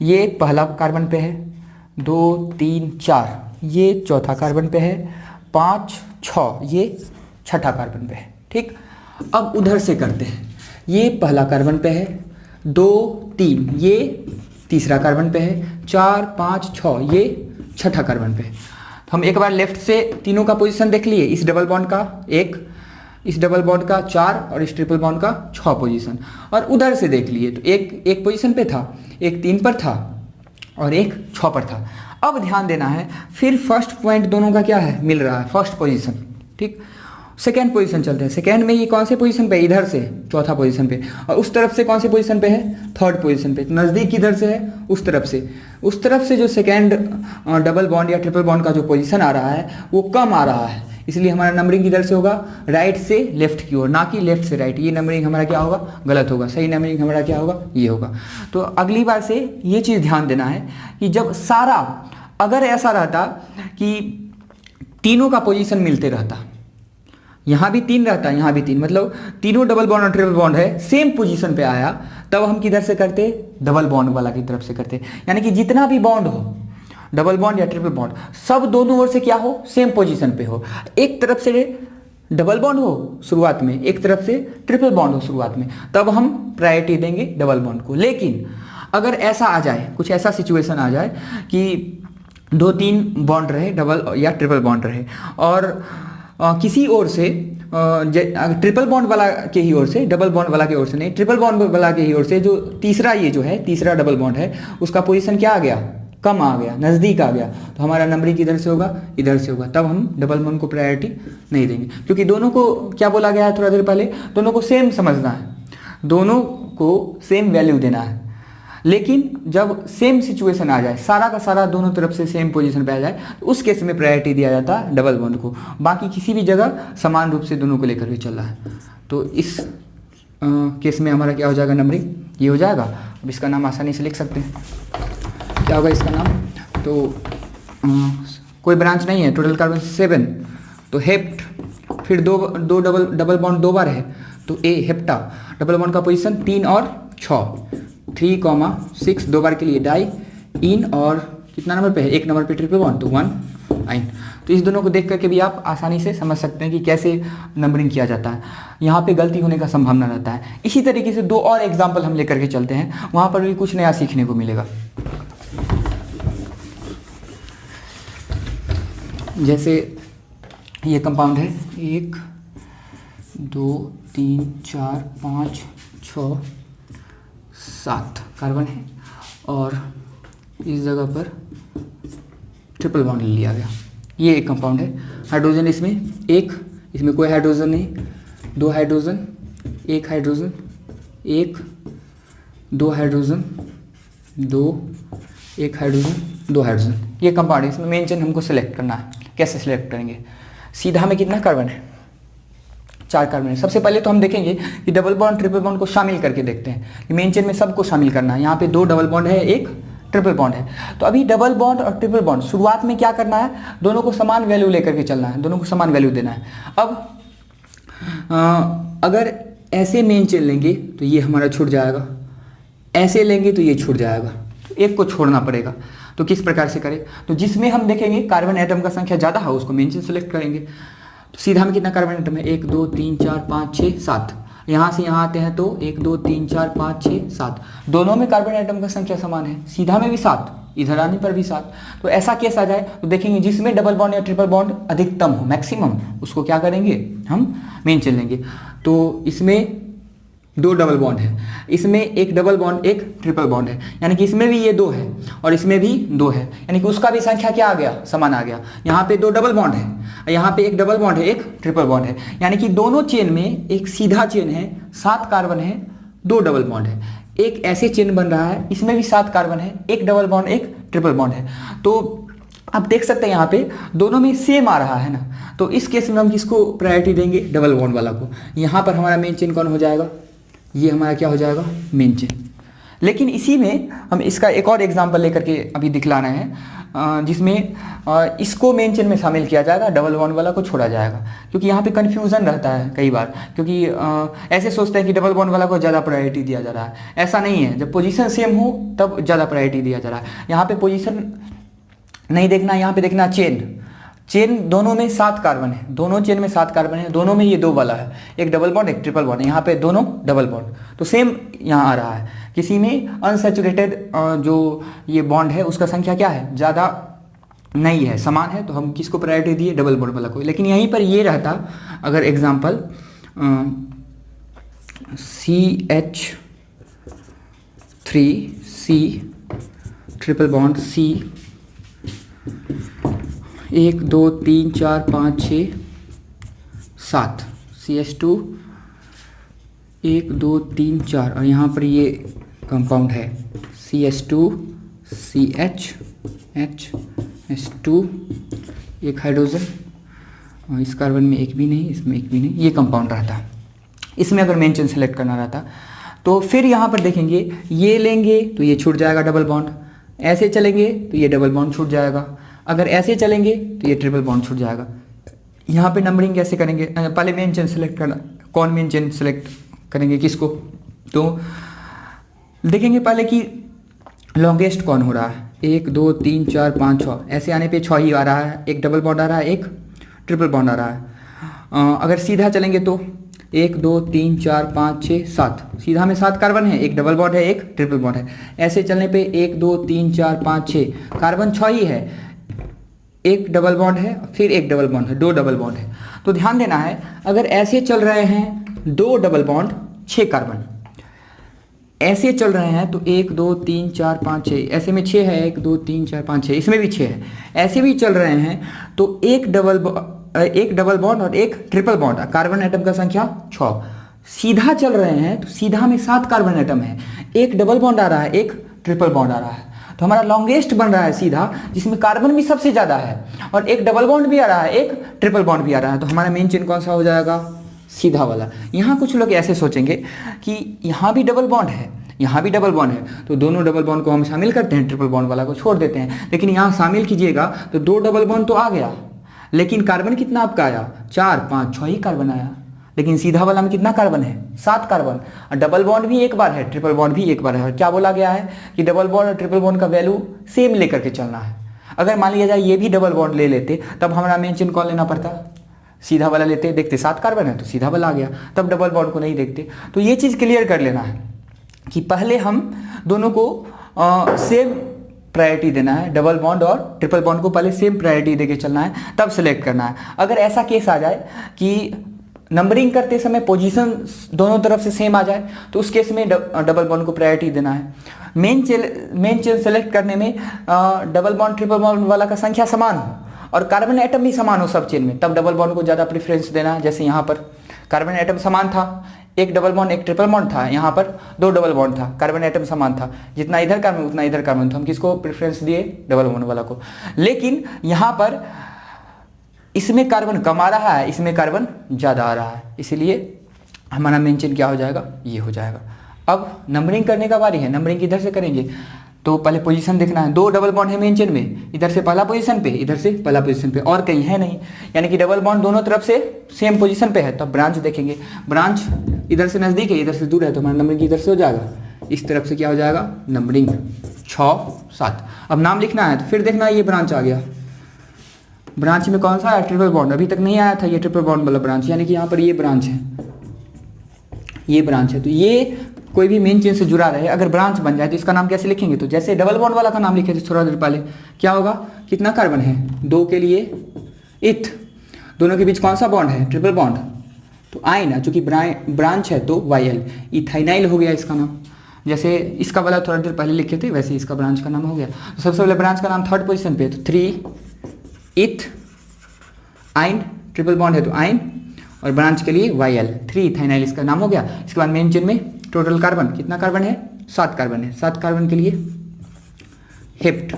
ये पहला कार्बन पे है, 2 3 4 ये चौथा कार्बन पे है, 5 6 ये छठा कार्बन पे है, ठीक। अब उधर से करते हैं, ये पहला कार्बन पे है, 2 3 ये तीसरा कार्बन पे है, 4 5 6 ये छठा कार्बन पे है। तो हम एक बार लेफ्ट से तीनों का पोजीशन देख लिए, इस डबल बॉन्ड का 1, इस डबल बॉन्ड का 4 और इस ट्रिपल बॉन्ड का 6 पोजीशन, और उधर से देख लिए तो एक पोजीशन पे था, एक 3 पर था और एक 6 पर था। अब ध्यान देना है, फिर फर्स्ट पॉइंट दोनों का क्या है, मिल रहा है, फर्स्ट पोजीशन। ठीक, सेकेंड पोजीशन चलते हैं। सेकेंड में ये कौन से पोजीशन पे, इधर से चौथा पोजीशन पे, और उस तरफ से कौन से पोजीशन पे है, थर्ड पोजीशन पे। नज़दीक किधर से है, उस तरफ से जो सेकेंड डबल बॉन्ड या ट्रिपल बॉन्ड का जो पोजीशन आ रहा है वो कम आ रहा है, इसलिए हमारा नंबरिंग किधर से होगा, राइट से लेफ्ट की ओर, ना कि लेफ्ट से राइट। ये नंबरिंग हमारा क्या होगा, गलत होगा। सही नंबरिंग हमारा क्या होगा, ये होगा। तो अगली बार से ये चीज़ ध्यान देना है कि जब सारा, अगर ऐसा रहता कि तीनों का पोजीशन मिलते रहता, यहाँ भी 3 रहता, यहाँ भी 3, मतलब तीनों डबल बॉन्ड और ट्रिपल बॉन्ड है, सेम पोजीशन पे आया, तब हम किधर से करते, डबल बॉन्ड वाला की तरफ से करते। यानी कि जितना भी बॉन्ड हो, डबल बॉन्ड या ट्रिपल बॉन्ड, सब दोनों ओर से क्या हो, सेम पोजीशन पे हो। एक तरफ से डबल बॉन्ड हो शुरुआत में, एक तरफ से ट्रिपल बॉन्ड हो शुरुआत में, तब हम प्रायोरिटी देंगे डबल बॉन्ड को। लेकिन अगर ऐसा आ जाए, कुछ ऐसा सिचुएशन आ जाए कि 2-3 बॉन्ड रहे, डबल या ट्रिपल बॉन्ड रहे, और किसी ओर से ट्रिपल बॉन्ड वाला के ही ओर से, डबल बॉन्ड वाला के ओर से नहीं, ट्रिपल बॉन्ड वाला के ही ओर से जो तीसरा, ये जो है तीसरा डबल बॉन्ड है, उसका पोजीशन क्या आ गया, कम आ गया, नज़दीक आ गया, तो हमारा नंबरिंग किधर से होगा, इधर से होगा। तब हम डबल बॉन्ड को प्रायोरिटी नहीं देंगे, क्योंकि दोनों को क्या बोला गया है थोड़ा देर पहले, दोनों को सेम समझना है, दोनों को सेम वैल्यू देना है। लेकिन जब सेम सिचुएशन आ जाए, सारा का सारा दोनों तरफ से सेम पोजीशन पे आ जाए, तो उस केस में प्रायोरिटी दिया जाता है डबल बॉन्ड को। बाकी किसी भी जगह समान रूप से दोनों को लेकर के चल रहा है, तो इस केस में हमारा क्या हो जाएगा, नंबरिंग ये हो जाएगा। अब इसका नाम आसानी से लिख सकते हैं, क्या होगा इसका नाम, तो कोई ब्रांच नहीं है, टोटल कार्बन 7, तो हेप्ट, फिर दो डबल बॉन्ड 2 बार है, तो ए हेप्टा, डबल बॉन्ड का पोजीशन 3 और 6, 3,6, 2 बार के लिए डाई इन, और कितना नंबर पे है, 1 नंबर पे ट्रिपल बॉन्ड, तो 1 आइन। तो इस दोनों को देख करके भी आप आसानी से समझ सकते हैं कि कैसे नंबरिंग किया जाता है। यहाँ पे गलती होने का संभावना रहता है। इसी तरीके से 2 और एग्जाम्पल हम लेकर के चलते हैं, वहाँ पर भी कुछ नया सीखने को मिलेगा। जैसे ये कंपाउंड है, 1 2 3 4 5 6 7 कार्बन है, और इस जगह पर ट्रिपल बॉन्ड ले लिया गया। ये एक कंपाउंड है। हाइड्रोजन इसमें 1, इसमें कोई हाइड्रोजन नहीं, 2 hydrogen, 1 hydrogen, 1 2 hydrogen, 2 1 hydrogen, 2 hydrogen. ये कंपाउंड है। इसमें मेन चेन हमको सेलेक्ट करना है। कैसे सेलेक्ट करेंगे, सीधा में कितना कार्बन है, 4 कार्बन है। सबसे पहले तो हम देखेंगे कि डबल बॉन्ड ट्रिपल बॉन्ड को शामिल करके देखते हैं कि मेन चेन में सबको शामिल करना है। यहाँ पे 2 डबल बॉन्ड है, 1 ट्रिपल बॉन्ड है। तो अभी डबल बॉन्ड और ट्रिपल बॉन्ड शुरुआत में क्या करना है, दोनों को समान वैल्यू लेकर के चलना है, दोनों को समान वैल्यू देना है। अब अगर ऐसे मेन चेन लेंगे तो ये हमारा छूट जाएगा, ऐसे लेंगे तो ये छूट जाएगा, तो एक को छोड़ना पड़ेगा। तो किस प्रकार से करें, तो जिसमें हम देखेंगे कार्बन एटम का संख्या ज़्यादा है उसको मेन चेन सेलेक्ट करेंगे। तो सीधा में कितना कार्बन एटम है, 1 2 3 4 5 6 7। यहाँ से यहाँ आते हैं तो 1 2 3 4 5 6 7, दोनों में कार्बन एटम का संख्या समान है। सीधा में भी 7, इधर आने पर भी 7। तो ऐसा केस आ जाए तो देखेंगे जिसमें डबल बॉन्ड या ट्रिपल बॉन्ड अधिकतम हो, मैक्सिमम, उसको क्या करेंगे, हम मेन चेन लेंगे। तो इसमें 2 डबल बॉन्ड है, इसमें 1 डबल बॉन्ड 1 ट्रिपल बॉन्ड है, यानी कि इसमें भी ये 2 है और इसमें भी 2 है, यानी कि उसका भी संख्या क्या आ गया, समान आ गया। यहाँ पे 2 डबल बॉन्ड है, यहाँ पे 1 डबल बॉन्ड है, 1 ट्रिपल बॉन्ड है, यानी कि दोनों चेन में एक सीधा चेन है, 7 कार्बन है, 2 डबल बॉन्ड है। एक ऐसे चेन बन रहा है, इसमें भी 7 कार्बन है, 1 डबल बॉन्ड 1 ट्रिपल बॉन्ड है। तो आप देख सकते हैं यहाँ पे दोनों में सेम आ रहा है ना, तो इस केस में हम किसको प्रायोरिटी देंगे, डबल बॉन्ड वाला को। यहाँ पर हमारा मेन चेन कौन हो जाएगा, ये हमारा क्या हो जाएगा, मेन चेन। लेकिन इसी में हम इसका एक और एग्जांपल लेकर के अभी दिखला रहे हैं, जिसमें इसको मेन चेन में शामिल किया जाएगा, डबल बॉन्ड वाला को छोड़ा जाएगा, क्योंकि यहाँ पे कन्फ्यूज़न रहता है कई बार, क्योंकि ऐसे सोचते हैं कि डबल बॉन्ड वाला को ज़्यादा प्रायोरिटी दिया जा रहा है। ऐसा नहीं है, जब पोजीशन सेम हो तब ज़्यादा प्रायोरिटी दिया जा रहा है। यहाँ पे पोजीशन नहीं देखना, यहाँ पे देखना चेन दोनों में 7 कार्बन है, दोनों चेन में 7 कार्बन है, दोनों में ये 2 वाला है, 1 डबल बॉन्ड 1 ट्रिपल बॉन्ड, यहाँ पे दोनों डबल बॉन्ड, तो सेम यहाँ आ रहा है। किसी में अनसैचुरेटेड जो ये बॉन्ड है उसका संख्या क्या है, ज़्यादा नहीं है, समान है, तो हम किसको प्रायोरिटी दिए, डबल बॉन्ड वाला को। लेकिन यहीं पर ये रहता, अगर example CH3C triple bond C 1 2 3 4 5 6 7 CH2 1 2 3 4 और यहाँ पर ये कंपाउंड है CH2 CH H2 एक हाइड्रोजन और इस कार्बन में एक भी नहीं, इसमें एक भी नहीं, ये कंपाउंड रहता। इसमें अगर मेन चेन सेलेक्ट करना रहता तो फिर यहाँ पर देखेंगे, ये लेंगे तो ये छूट जाएगा डबल बॉन्ड, ऐसे चलेंगे तो ये डबल बॉन्ड छूट जाएगा, अगर ऐसे चलेंगे तो ये ट्रिपल बॉन्ड छूट जाएगा। यहाँ पे नंबरिंग कैसे करेंगे, पहले मेन चेन सेलेक्ट करना, कौन मेन चेन सेलेक्ट करेंगे किसको, तो देखेंगे पहले कि लॉन्गेस्ट कौन हो रहा है, 1 2 3 4 5 6, ऐसे आने पे 6 ही आ रहा है, एक डबल बॉन्ड आ रहा है, एक ट्रिपल बॉन्ड आ रहा है। अगर सीधा चलेंगे तो 1 2 3 4 5 6 7, सीधा में 7 कार्बन है, एक डबल बॉन्ड है, एक ट्रिपल बॉन्ड है। ऐसे चलने पे 1 2 3 4 5 6, कार्बन 6 ही है, एक डबल बॉन्ड है, फिर एक डबल बॉन्ड है, 2 डबल बॉन्ड है। तो ध्यान देना है, अगर ऐसे चल रहे हैं 2 डबल बॉन्ड 6 कार्बन, ऐसे चल रहे हैं तो 1 2 3 4 5 6, ऐसे में 6 है, 1 2 3 4 5 6, इसमें भी 6 है। ऐसे भी चल रहे हैं तो एक डबल बॉन्ड और एक ट्रिपल बॉन्ड, कार्बन एटम का संख्या 6। सीधा चल रहे हैं तो सीधा में 7 कार्बन एटम है, एक डबल बॉन्ड आ रहा है, एक ट्रिपल बॉन्ड आ रहा है, तो हमारा लॉन्गेस्ट बन रहा है सीधा, जिसमें कार्बन भी सबसे ज़्यादा है और एक डबल बॉन्ड भी आ रहा है, एक ट्रिपल बॉन्ड भी आ रहा है। तो हमारा मेन चेन कौन सा हो जाएगा, सीधा वाला। यहाँ कुछ लोग ऐसे सोचेंगे कि यहाँ भी डबल बॉन्ड है, यहाँ भी डबल बॉन्ड है, तो दोनों डबल बॉन्ड को हम शामिल करते हैं, ट्रिपल बॉन्ड वाला को छोड़ देते हैं। लेकिन यहाँ शामिल कीजिएगा तो 2 डबल बॉन्ड तो आ गया, लेकिन कार्बन कितना आपका आया, 4 5 6 ही कार्बन आया। लेकिन सीधा वाला में कितना कार्बन है, 7 कार्बन, और डबल बॉन्ड भी एक बार है, ट्रिपल बॉन्ड भी एक बार है। और क्या बोला गया है कि डबल बॉन्ड और ट्रिपल बॉन्ड का वैल्यू सेम लेकर के चलना है। अगर मान लिया जाए ये भी डबल बॉन्ड ले लेते, तब हमारा मेन चेन कौन लेना पड़ता, सीधा वाला लेते, देखते 7 कार्बन है तो सीधा वाला आ गया, तब डबल बॉन्ड को नहीं देखते। तो ये चीज़ क्लियर कर लेना है कि पहले हम दोनों को सेम प्रायोरिटी देना है, डबल बॉन्ड और ट्रिपल बॉन्ड को पहले सेम प्रायोरिटी देके चलना है, तब सेलेक्ट करना है। अगर ऐसा केस आ जाए कि नंबरिंग करते समय पोजीशन दोनों तरफ से सेम आ जाए, तो उस केस में डबल बॉन्ड को प्रायोरिटी देना है। मेन चेन सेलेक्ट करने में डबल बॉन्ड ट्रिपल बॉन्ड वाला का संख्या समान हो और कार्बन एटम भी समान हो सब चेन में, तब डबल बॉन्ड को ज़्यादा प्रेफरेंस देना है। जैसे यहाँ पर कार्बन एटम समान था, एक डबल बॉन्ड एक ट्रिपल बॉन्ड था, यहाँ पर 2 डबल बॉन्ड था, कार्बन एटम समान था, जितना इधर कार्बन उतना इधर कार्बन, तो हम किसको प्रेफरेंस दिए, डबल बॉन्ड वाला को। लेकिन यहाँ पर इसमें कार्बन कम आ रहा है, इसमें कार्बन ज़्यादा आ रहा है, इसलिए हमारा मेन चेन क्या हो जाएगा, ये हो जाएगा। अब नंबरिंग करने का बारी है, नंबरिंग किधर से करेंगे, तो पहले पोजीशन देखना है। 2 डबल बॉन्ड है मेन चेन में, इधर से पहला पोजीशन पे, इधर से पहला पोजीशन पे, और कहीं है नहीं, यानी कि डबल बॉन्ड दोनों तरफ से सेम पोजीशन पे है। तो ब्रांच देखेंगे, ब्रांच इधर से नज़दीक है, इधर से दूर है, तो हमारा नंबरिंग इधर से हो जाएगा, इस तरफ से क्या हो जाएगा, नंबरिंग 6 7। अब नाम लिखना है, तो फिर देखना है ये ब्रांच आ गया, ब्रांच में कौन सा है, ट्रिपल बॉन्ड, अभी तक नहीं आया था ये ट्रिपल बॉन्ड वाला ब्रांच, यानी कि यहाँ पर ये ब्रांच है, ये ब्रांच है। तो ये कोई भी मेन चेन से जुड़ा रहे, अगर ब्रांच बन जाए तो इसका नाम कैसे लिखेंगे, तो जैसे डबल बॉन्ड वाला का नाम लिखे थे थोड़ा देर पहले, क्या होगा, कितना कार्बन है, 2 के लिए इथ, दोनों के बीच कौन सा बॉन्ड है, ट्रिपल बॉन्ड, तो आइन है, चूंकि ब्रांच है तो YL, इथाइनाइल हो गया इसका नाम। जैसे इसका वाला थोड़ा देर पहले लिखे थे, वैसे इसका ब्रांच का नाम हो गया। तो सबसे पहले ब्रांच का नाम 3rd पोजीशन पे है, तो 3 इथ आइन, ट्रिपल बॉन्ड है तो आइन, और ब्रांच के लिए YL, 3 इथाइनाइल इसका नाम हो गया। इसके बाद मेन चेन में टोटल कार्बन कितना कार्बन है, 7 कार्बन है, 7 कार्बन के लिए हेप्ट,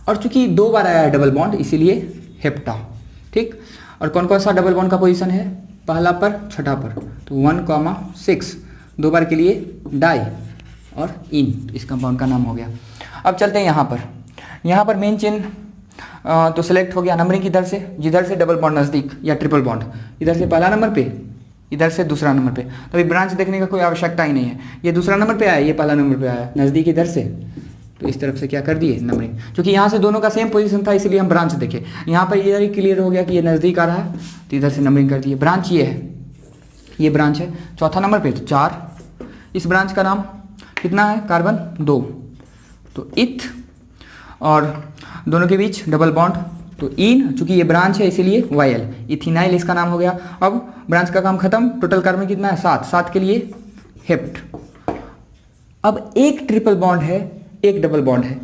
और चूंकि 2 बार आया है डबल बॉन्ड इसीलिए हेप्टा, ठीक। और कौन कौन सा डबल बॉन्ड का पोजीशन है, पहला पर छठा पर, तो 1,6, 2 बार के लिए डाई और इन, इस कंपाउंड का नाम हो गया। अब चलते हैं यहाँ पर मेन चेन तो सिलेक्ट हो गया, नंबरिंग किधर से, जिधर से डबल बॉन्ड नज़दीक या ट्रिपल बॉन्ड, इधर से पहला नंबर पे, इधर से दूसरा नंबर पे, तो अभी ब्रांच देखने का कोई आवश्यकता ही नहीं है, ये दूसरा नंबर पे आया, ये पहला नंबर पे आया, नज़दीक इधर से, तो इस तरफ से क्या कर दिए नंबरिंग, क्योंकि यहाँ से दोनों का सेम पोजीशन था इसलिए हम ब्रांच देखे। यहाँ पर इधर ही क्लियर हो गया कि ये नज़दीक आ रहा है, तो इधर से नंबरिंग कर दिए। ब्रांच ये है, ये ब्रांच है, चौथा नंबर पे, तो 4, इस ब्रांच का नाम कितना है, कार्बन 2, तो इथ और दोनों के बीच डबल बॉन्ड, तो इन, चूंकि ये ब्रांच है इसीलिए वायल, इथिनाइल इसका नाम हो गया। अब ब्रांच का काम खत्म, टोटल कार्बन कितना है 7, 7 के लिए हेप्ट। अब एक ट्रिपल बॉन्ड है, एक डबल बॉन्ड है,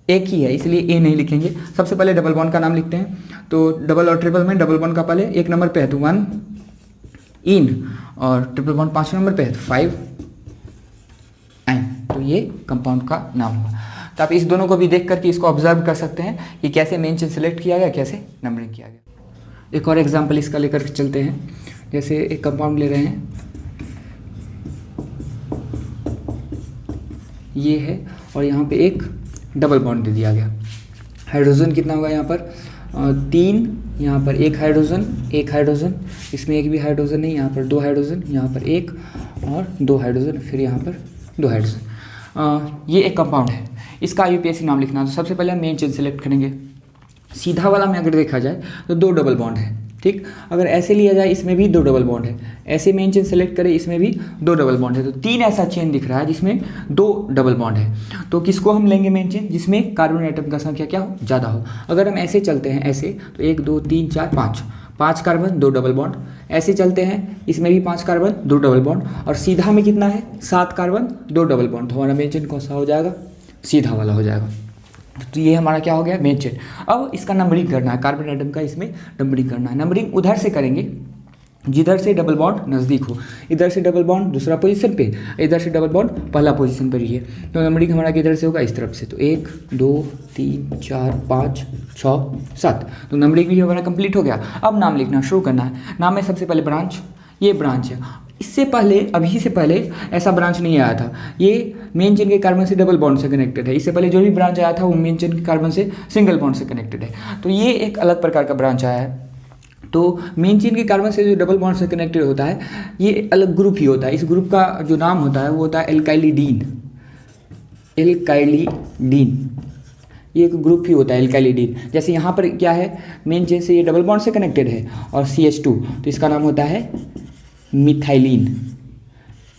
एक ही है इसलिए ए नहीं लिखेंगे। सबसे पहले डबल बॉन्ड का नाम लिखते हैं, तो डबल और ट्रिपल में डबल बॉन्ड का पहले 1 नंबर पे है तो 1 इन, और ट्रिपल बॉन्ड 5 नंबर पे है तो 5 आइन, तो ये कंपाउंड का नाम हुआ। तो आप इस दोनों को भी देख करके इसको ऑब्जर्व कर सकते हैं कि कैसे मेन चेन सेलेक्ट किया गया, कैसे नंबरिंग किया गया। एक और एग्जांपल इसका लेकर चलते हैं। जैसे एक कंपाउंड ले रहे हैं, ये है और यहाँ पे एक डबल बॉन्ड दे दिया गया। हाइड्रोजन कितना होगा यहाँ पर 3, यहाँ पर एक हाइड्रोजन, इसमें एक भी हाइड्रोजन नहीं, यहाँ पर 2 हाइड्रोजन, यहाँ पर 1 और 2 हाइड्रोजन, फिर यहाँ पर 2 हाइड्रोजन। ये एक कंपाउंड है, इसका IUPAC नाम लिखना। तो सबसे पहले हम मेन चेन सेलेक्ट करेंगे। सीधा वाला में अगर देखा जाए तो 2 डबल बॉन्ड है, ठीक। अगर ऐसे लिया जाए इसमें भी 2 डबल बॉन्ड है, ऐसे मेन चेन सेलेक्ट करें इसमें भी 2 डबल बॉन्ड है, तो 3 ऐसा चेन दिख रहा है जिसमें 2 डबल बॉन्ड है। तो किसको हम लेंगे मेन चेन, जिसमें कार्बन एटम का संख्या क्या हो, ज़्यादा हो। अगर हम ऐसे चलते हैं ऐसे, तो 1 2 3 4 5 कार्बन 2 डबल बॉन्ड, ऐसे चलते हैं इसमें भी 5 कार्बन 2 डबल बॉन्ड, और सीधा में कितना है 7 कार्बन 2 डबल बॉन्ड, तो हमारा मेन चेन कौन सा हो जाएगा, सीधा वाला हो जाएगा। तो ये हमारा क्या हो गया मेन चेन। अब इसका नंबरिंग करना है, कार्बन एटम का इसमें नंबरिंग करना है। नंबरिंग उधर से करेंगे जिधर से डबल बॉन्ड नज़दीक हो, इधर से डबल बॉन्ड दूसरा पोजीशन पे, इधर से डबल बॉन्ड पहला पोजीशन पर ही है। तो नंबरिंग हमारा किधर से होगा, इस तरफ से। तो 1 2 3 4 5 6 7, तो नंबरिंग भी हमारा कंप्लीट हो गया। अब नाम लिखना शुरू करना है। नाम में सबसे पहले ब्रांच, ये ब्रांच है। इससे पहले, अभी से पहले ऐसा ब्रांच नहीं आया था, ये मेन चेन के कार्बन से डबल बॉन्ड से कनेक्टेड है। इससे पहले जो भी ब्रांच आया था वो मेन चेन के कार्बन से सिंगल बॉन्ड से कनेक्टेड है। तो ये एक अलग प्रकार का ब्रांच आया है। तो मेन चेन के कार्बन से जो डबल बॉन्ड से कनेक्टेड होता है ये अलग ग्रुप ही होता है। इस ग्रुप का जो नाम होता है वो होता है एल्काइलिडीन। एल्काइलिडीन ये एक ग्रुप ही होता है एल्काइलिडीन। जैसे यहाँ पर क्या है, मेन चेन से ये डबल बॉन्ड से कनेक्टेड है और CH2, तो इसका नाम होता है मिथाइलिन।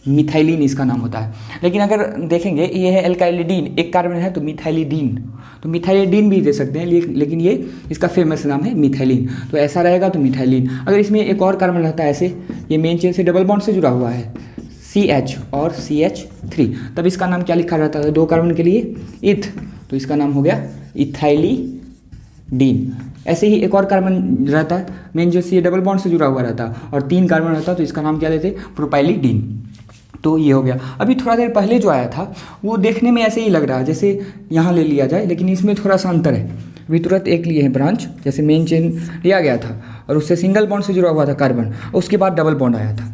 मिथाइलिन इसका नाम होता है। लेकिन अगर देखेंगे ये है एल्काइलिडीन, एक कार्बन है तो मिथाइलिडीन, तो मिथाइलिडीन भी दे सकते हैं, लेकिन ये इसका फेमस नाम है मिथाइलिन। तो ऐसा रहेगा तो मिथाइलिन। अगर इसमें एक और कार्बन रहता है ऐसे, ये मेन चेन से डबल बॉन्ड से जुड़ा हुआ है CH और CH3, तब इसका नाम क्या लिखा रहता है 2 कार्बन के लिए इथ, तो इसका नाम हो गया इथाइलिडीन। ऐसे ही एक और कार्बन रहता है मेन चेन से ये डबल बॉन्ड से जुड़ा हुआ रहता है और 3 कार्बन रहता है, तो इसका नाम क्या देते प्रोपाइलिडीन। तो ये हो गया। अभी थोड़ा देर पहले जो आया था वो देखने में ऐसे ही लग रहा है जैसे यहाँ ले लिया जाए, लेकिन इसमें थोड़ा सा अंतर है। अभी तुरंत एक लिए हैं ब्रांच, जैसे मेन चेन लिया गया था और उससे सिंगल बॉन्ड से जुड़ा हुआ था कार्बन, उसके बाद डबल बॉन्ड आया था,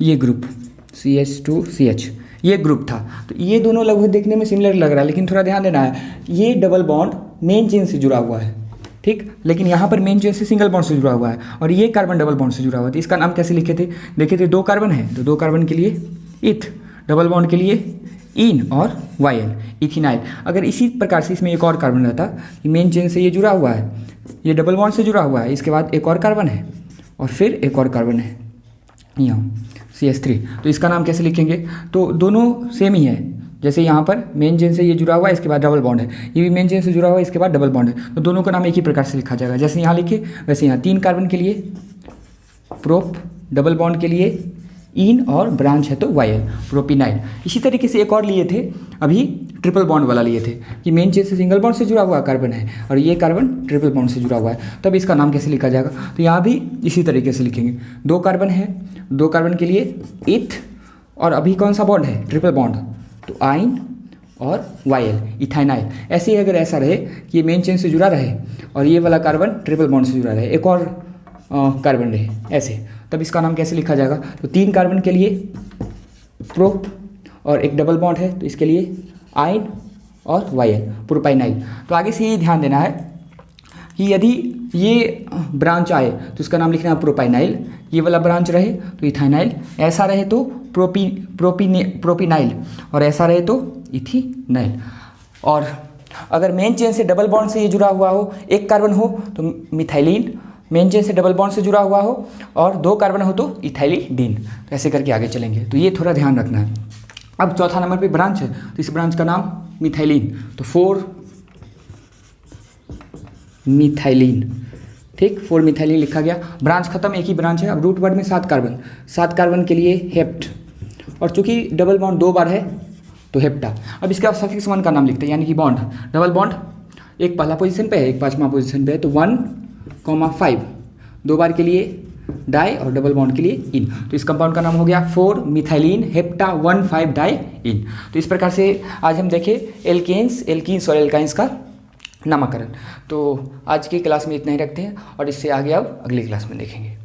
ये ग्रुप CH2CH, ये ग्रुप था। तो ये दोनों लगभग देखने में सिमिलर लग रहा है, लेकिन थोड़ा ध्यान देना है, ये डबल बॉन्ड मेन चेन से जुड़ा हुआ है, ठीक। लेकिन यहाँ पर मेन चेन से सिंगल बॉन्ड से जुड़ा हुआ है और ये कार्बन डबल बॉन्ड से जुड़ा हुआ है। तो इसका नाम कैसे लिखे थे, देखे थे 2 कार्बन है तो 2 कार्बन के लिए इथ, डबल बॉन्ड के लिए इन और वायल, इथिनाइल। अगर इसी प्रकार से इसमें एक और कार्बन रहता कि मेन चेन से ये जुड़ा हुआ है, ये डबल बॉन्ड से जुड़ा हुआ है, इसके बाद एक और कार्बन है और फिर एक और कार्बन है यहाँ CH3, तो इसका नाम कैसे लिखेंगे। तो दोनों सेम ही है, जैसे यहाँ पर मेन चेन से ये जुड़ा हुआ है, इसके बाद डबल बॉन्ड है, ये भी मेन चेन से जुड़ा हुआ है, इसके बाद डबल बॉन्ड है, तो दोनों का नाम एक ही प्रकार से लिखा जाएगा। जैसे यहाँ लिखे वैसे यहाँ 3 कार्बन के लिए प्रोप, डबल बॉन्ड के लिए इन और ब्रांच है तो वायल, प्रोपिनाइल। इसी तरीके से एक और लिए थे अभी, ट्रिपल बॉन्ड वाला लिए थे कि मेन चेन से सिंगल बॉन्ड से जुड़ा हुआ कार्बन है और ये कार्बन ट्रिपल बॉन्ड से जुड़ा हुआ है, तब इसका नाम कैसे लिखा जाएगा। तो यहाँ भी इसी तरीके से लिखेंगे, 2 कार्बन है, 2 कार्बन के लिए इथ और अभी कौन सा बॉन्ड है ट्रिपल बॉन्ड, तो आइन और वायल, इथाइनाइल। ऐसे ही अगर ऐसा रहे कि ये मेन चेन से जुड़ा रहे और ये वाला कार्बन ट्रिपल बॉन्ड से जुड़ा रहे, एक और कार्बन रहे ऐसे, तब इसका नाम कैसे लिखा जाएगा। तो 3 कार्बन के लिए प्रोप और एक डबल बॉन्ड है तो इसके लिए आइन और वायल, प्रोपाइनाइल। तो आगे से ये ध्यान देना है कि यदि ये ब्रांच आए तो इसका नाम लिखना है प्रोपाइनाइल, ये वाला ब्रांच रहे तो इथाइनाइल, ऐसा रहे तो प्रोपिनाइल और ऐसा रहे तो इथिनाइल। और अगर मेन चेन से डबल बॉन्ड से ये जुड़ा हुआ हो, एक कार्बन हो तो मिथाइलिन, मेन चेन से डबल बॉन्ड से जुड़ा हुआ हो और 2 कार्बन हो तो इथाइलिडीन। तो ऐसे करके आगे चलेंगे, तो ये थोड़ा ध्यान रखना है। अब चौथा नंबर पे ब्रांच है, तो इस ब्रांच का नाम मिथाइलिन, तो 4 मिथाइलिन, ठीक, 4 मिथाइलिन लिखा गया। ब्रांच खत्म, एक ही ब्रांच है। अब रूट वर्ड में 7 कार्बन, 7 कार्बन के लिए हेप्ट, और चूंकि डबल बॉन्ड 2 बार है तो हेप्टा। अब इसके बाद सफिक्स 1 का नाम लिखते हैं, यानी कि बॉन्ड, डबल बॉन्ड, एक पहला पोजीशन पे है, एक 5वां पोजीशन पे है, तो 1,5, 2 बार के लिए डाई और डबल बॉन्ड के लिए इन। तो इस कंपाउंड का नाम हो गया 4 मिथाइलिन हेप्टा 1,5 डाई इन। तो इस प्रकार से आज हम देखें एल्कीन्स और एल्काइंस का नामकरण। तो आज की क्लास में इतना ही रखते हैं और इससे आगे अब अगली क्लास में देखेंगे।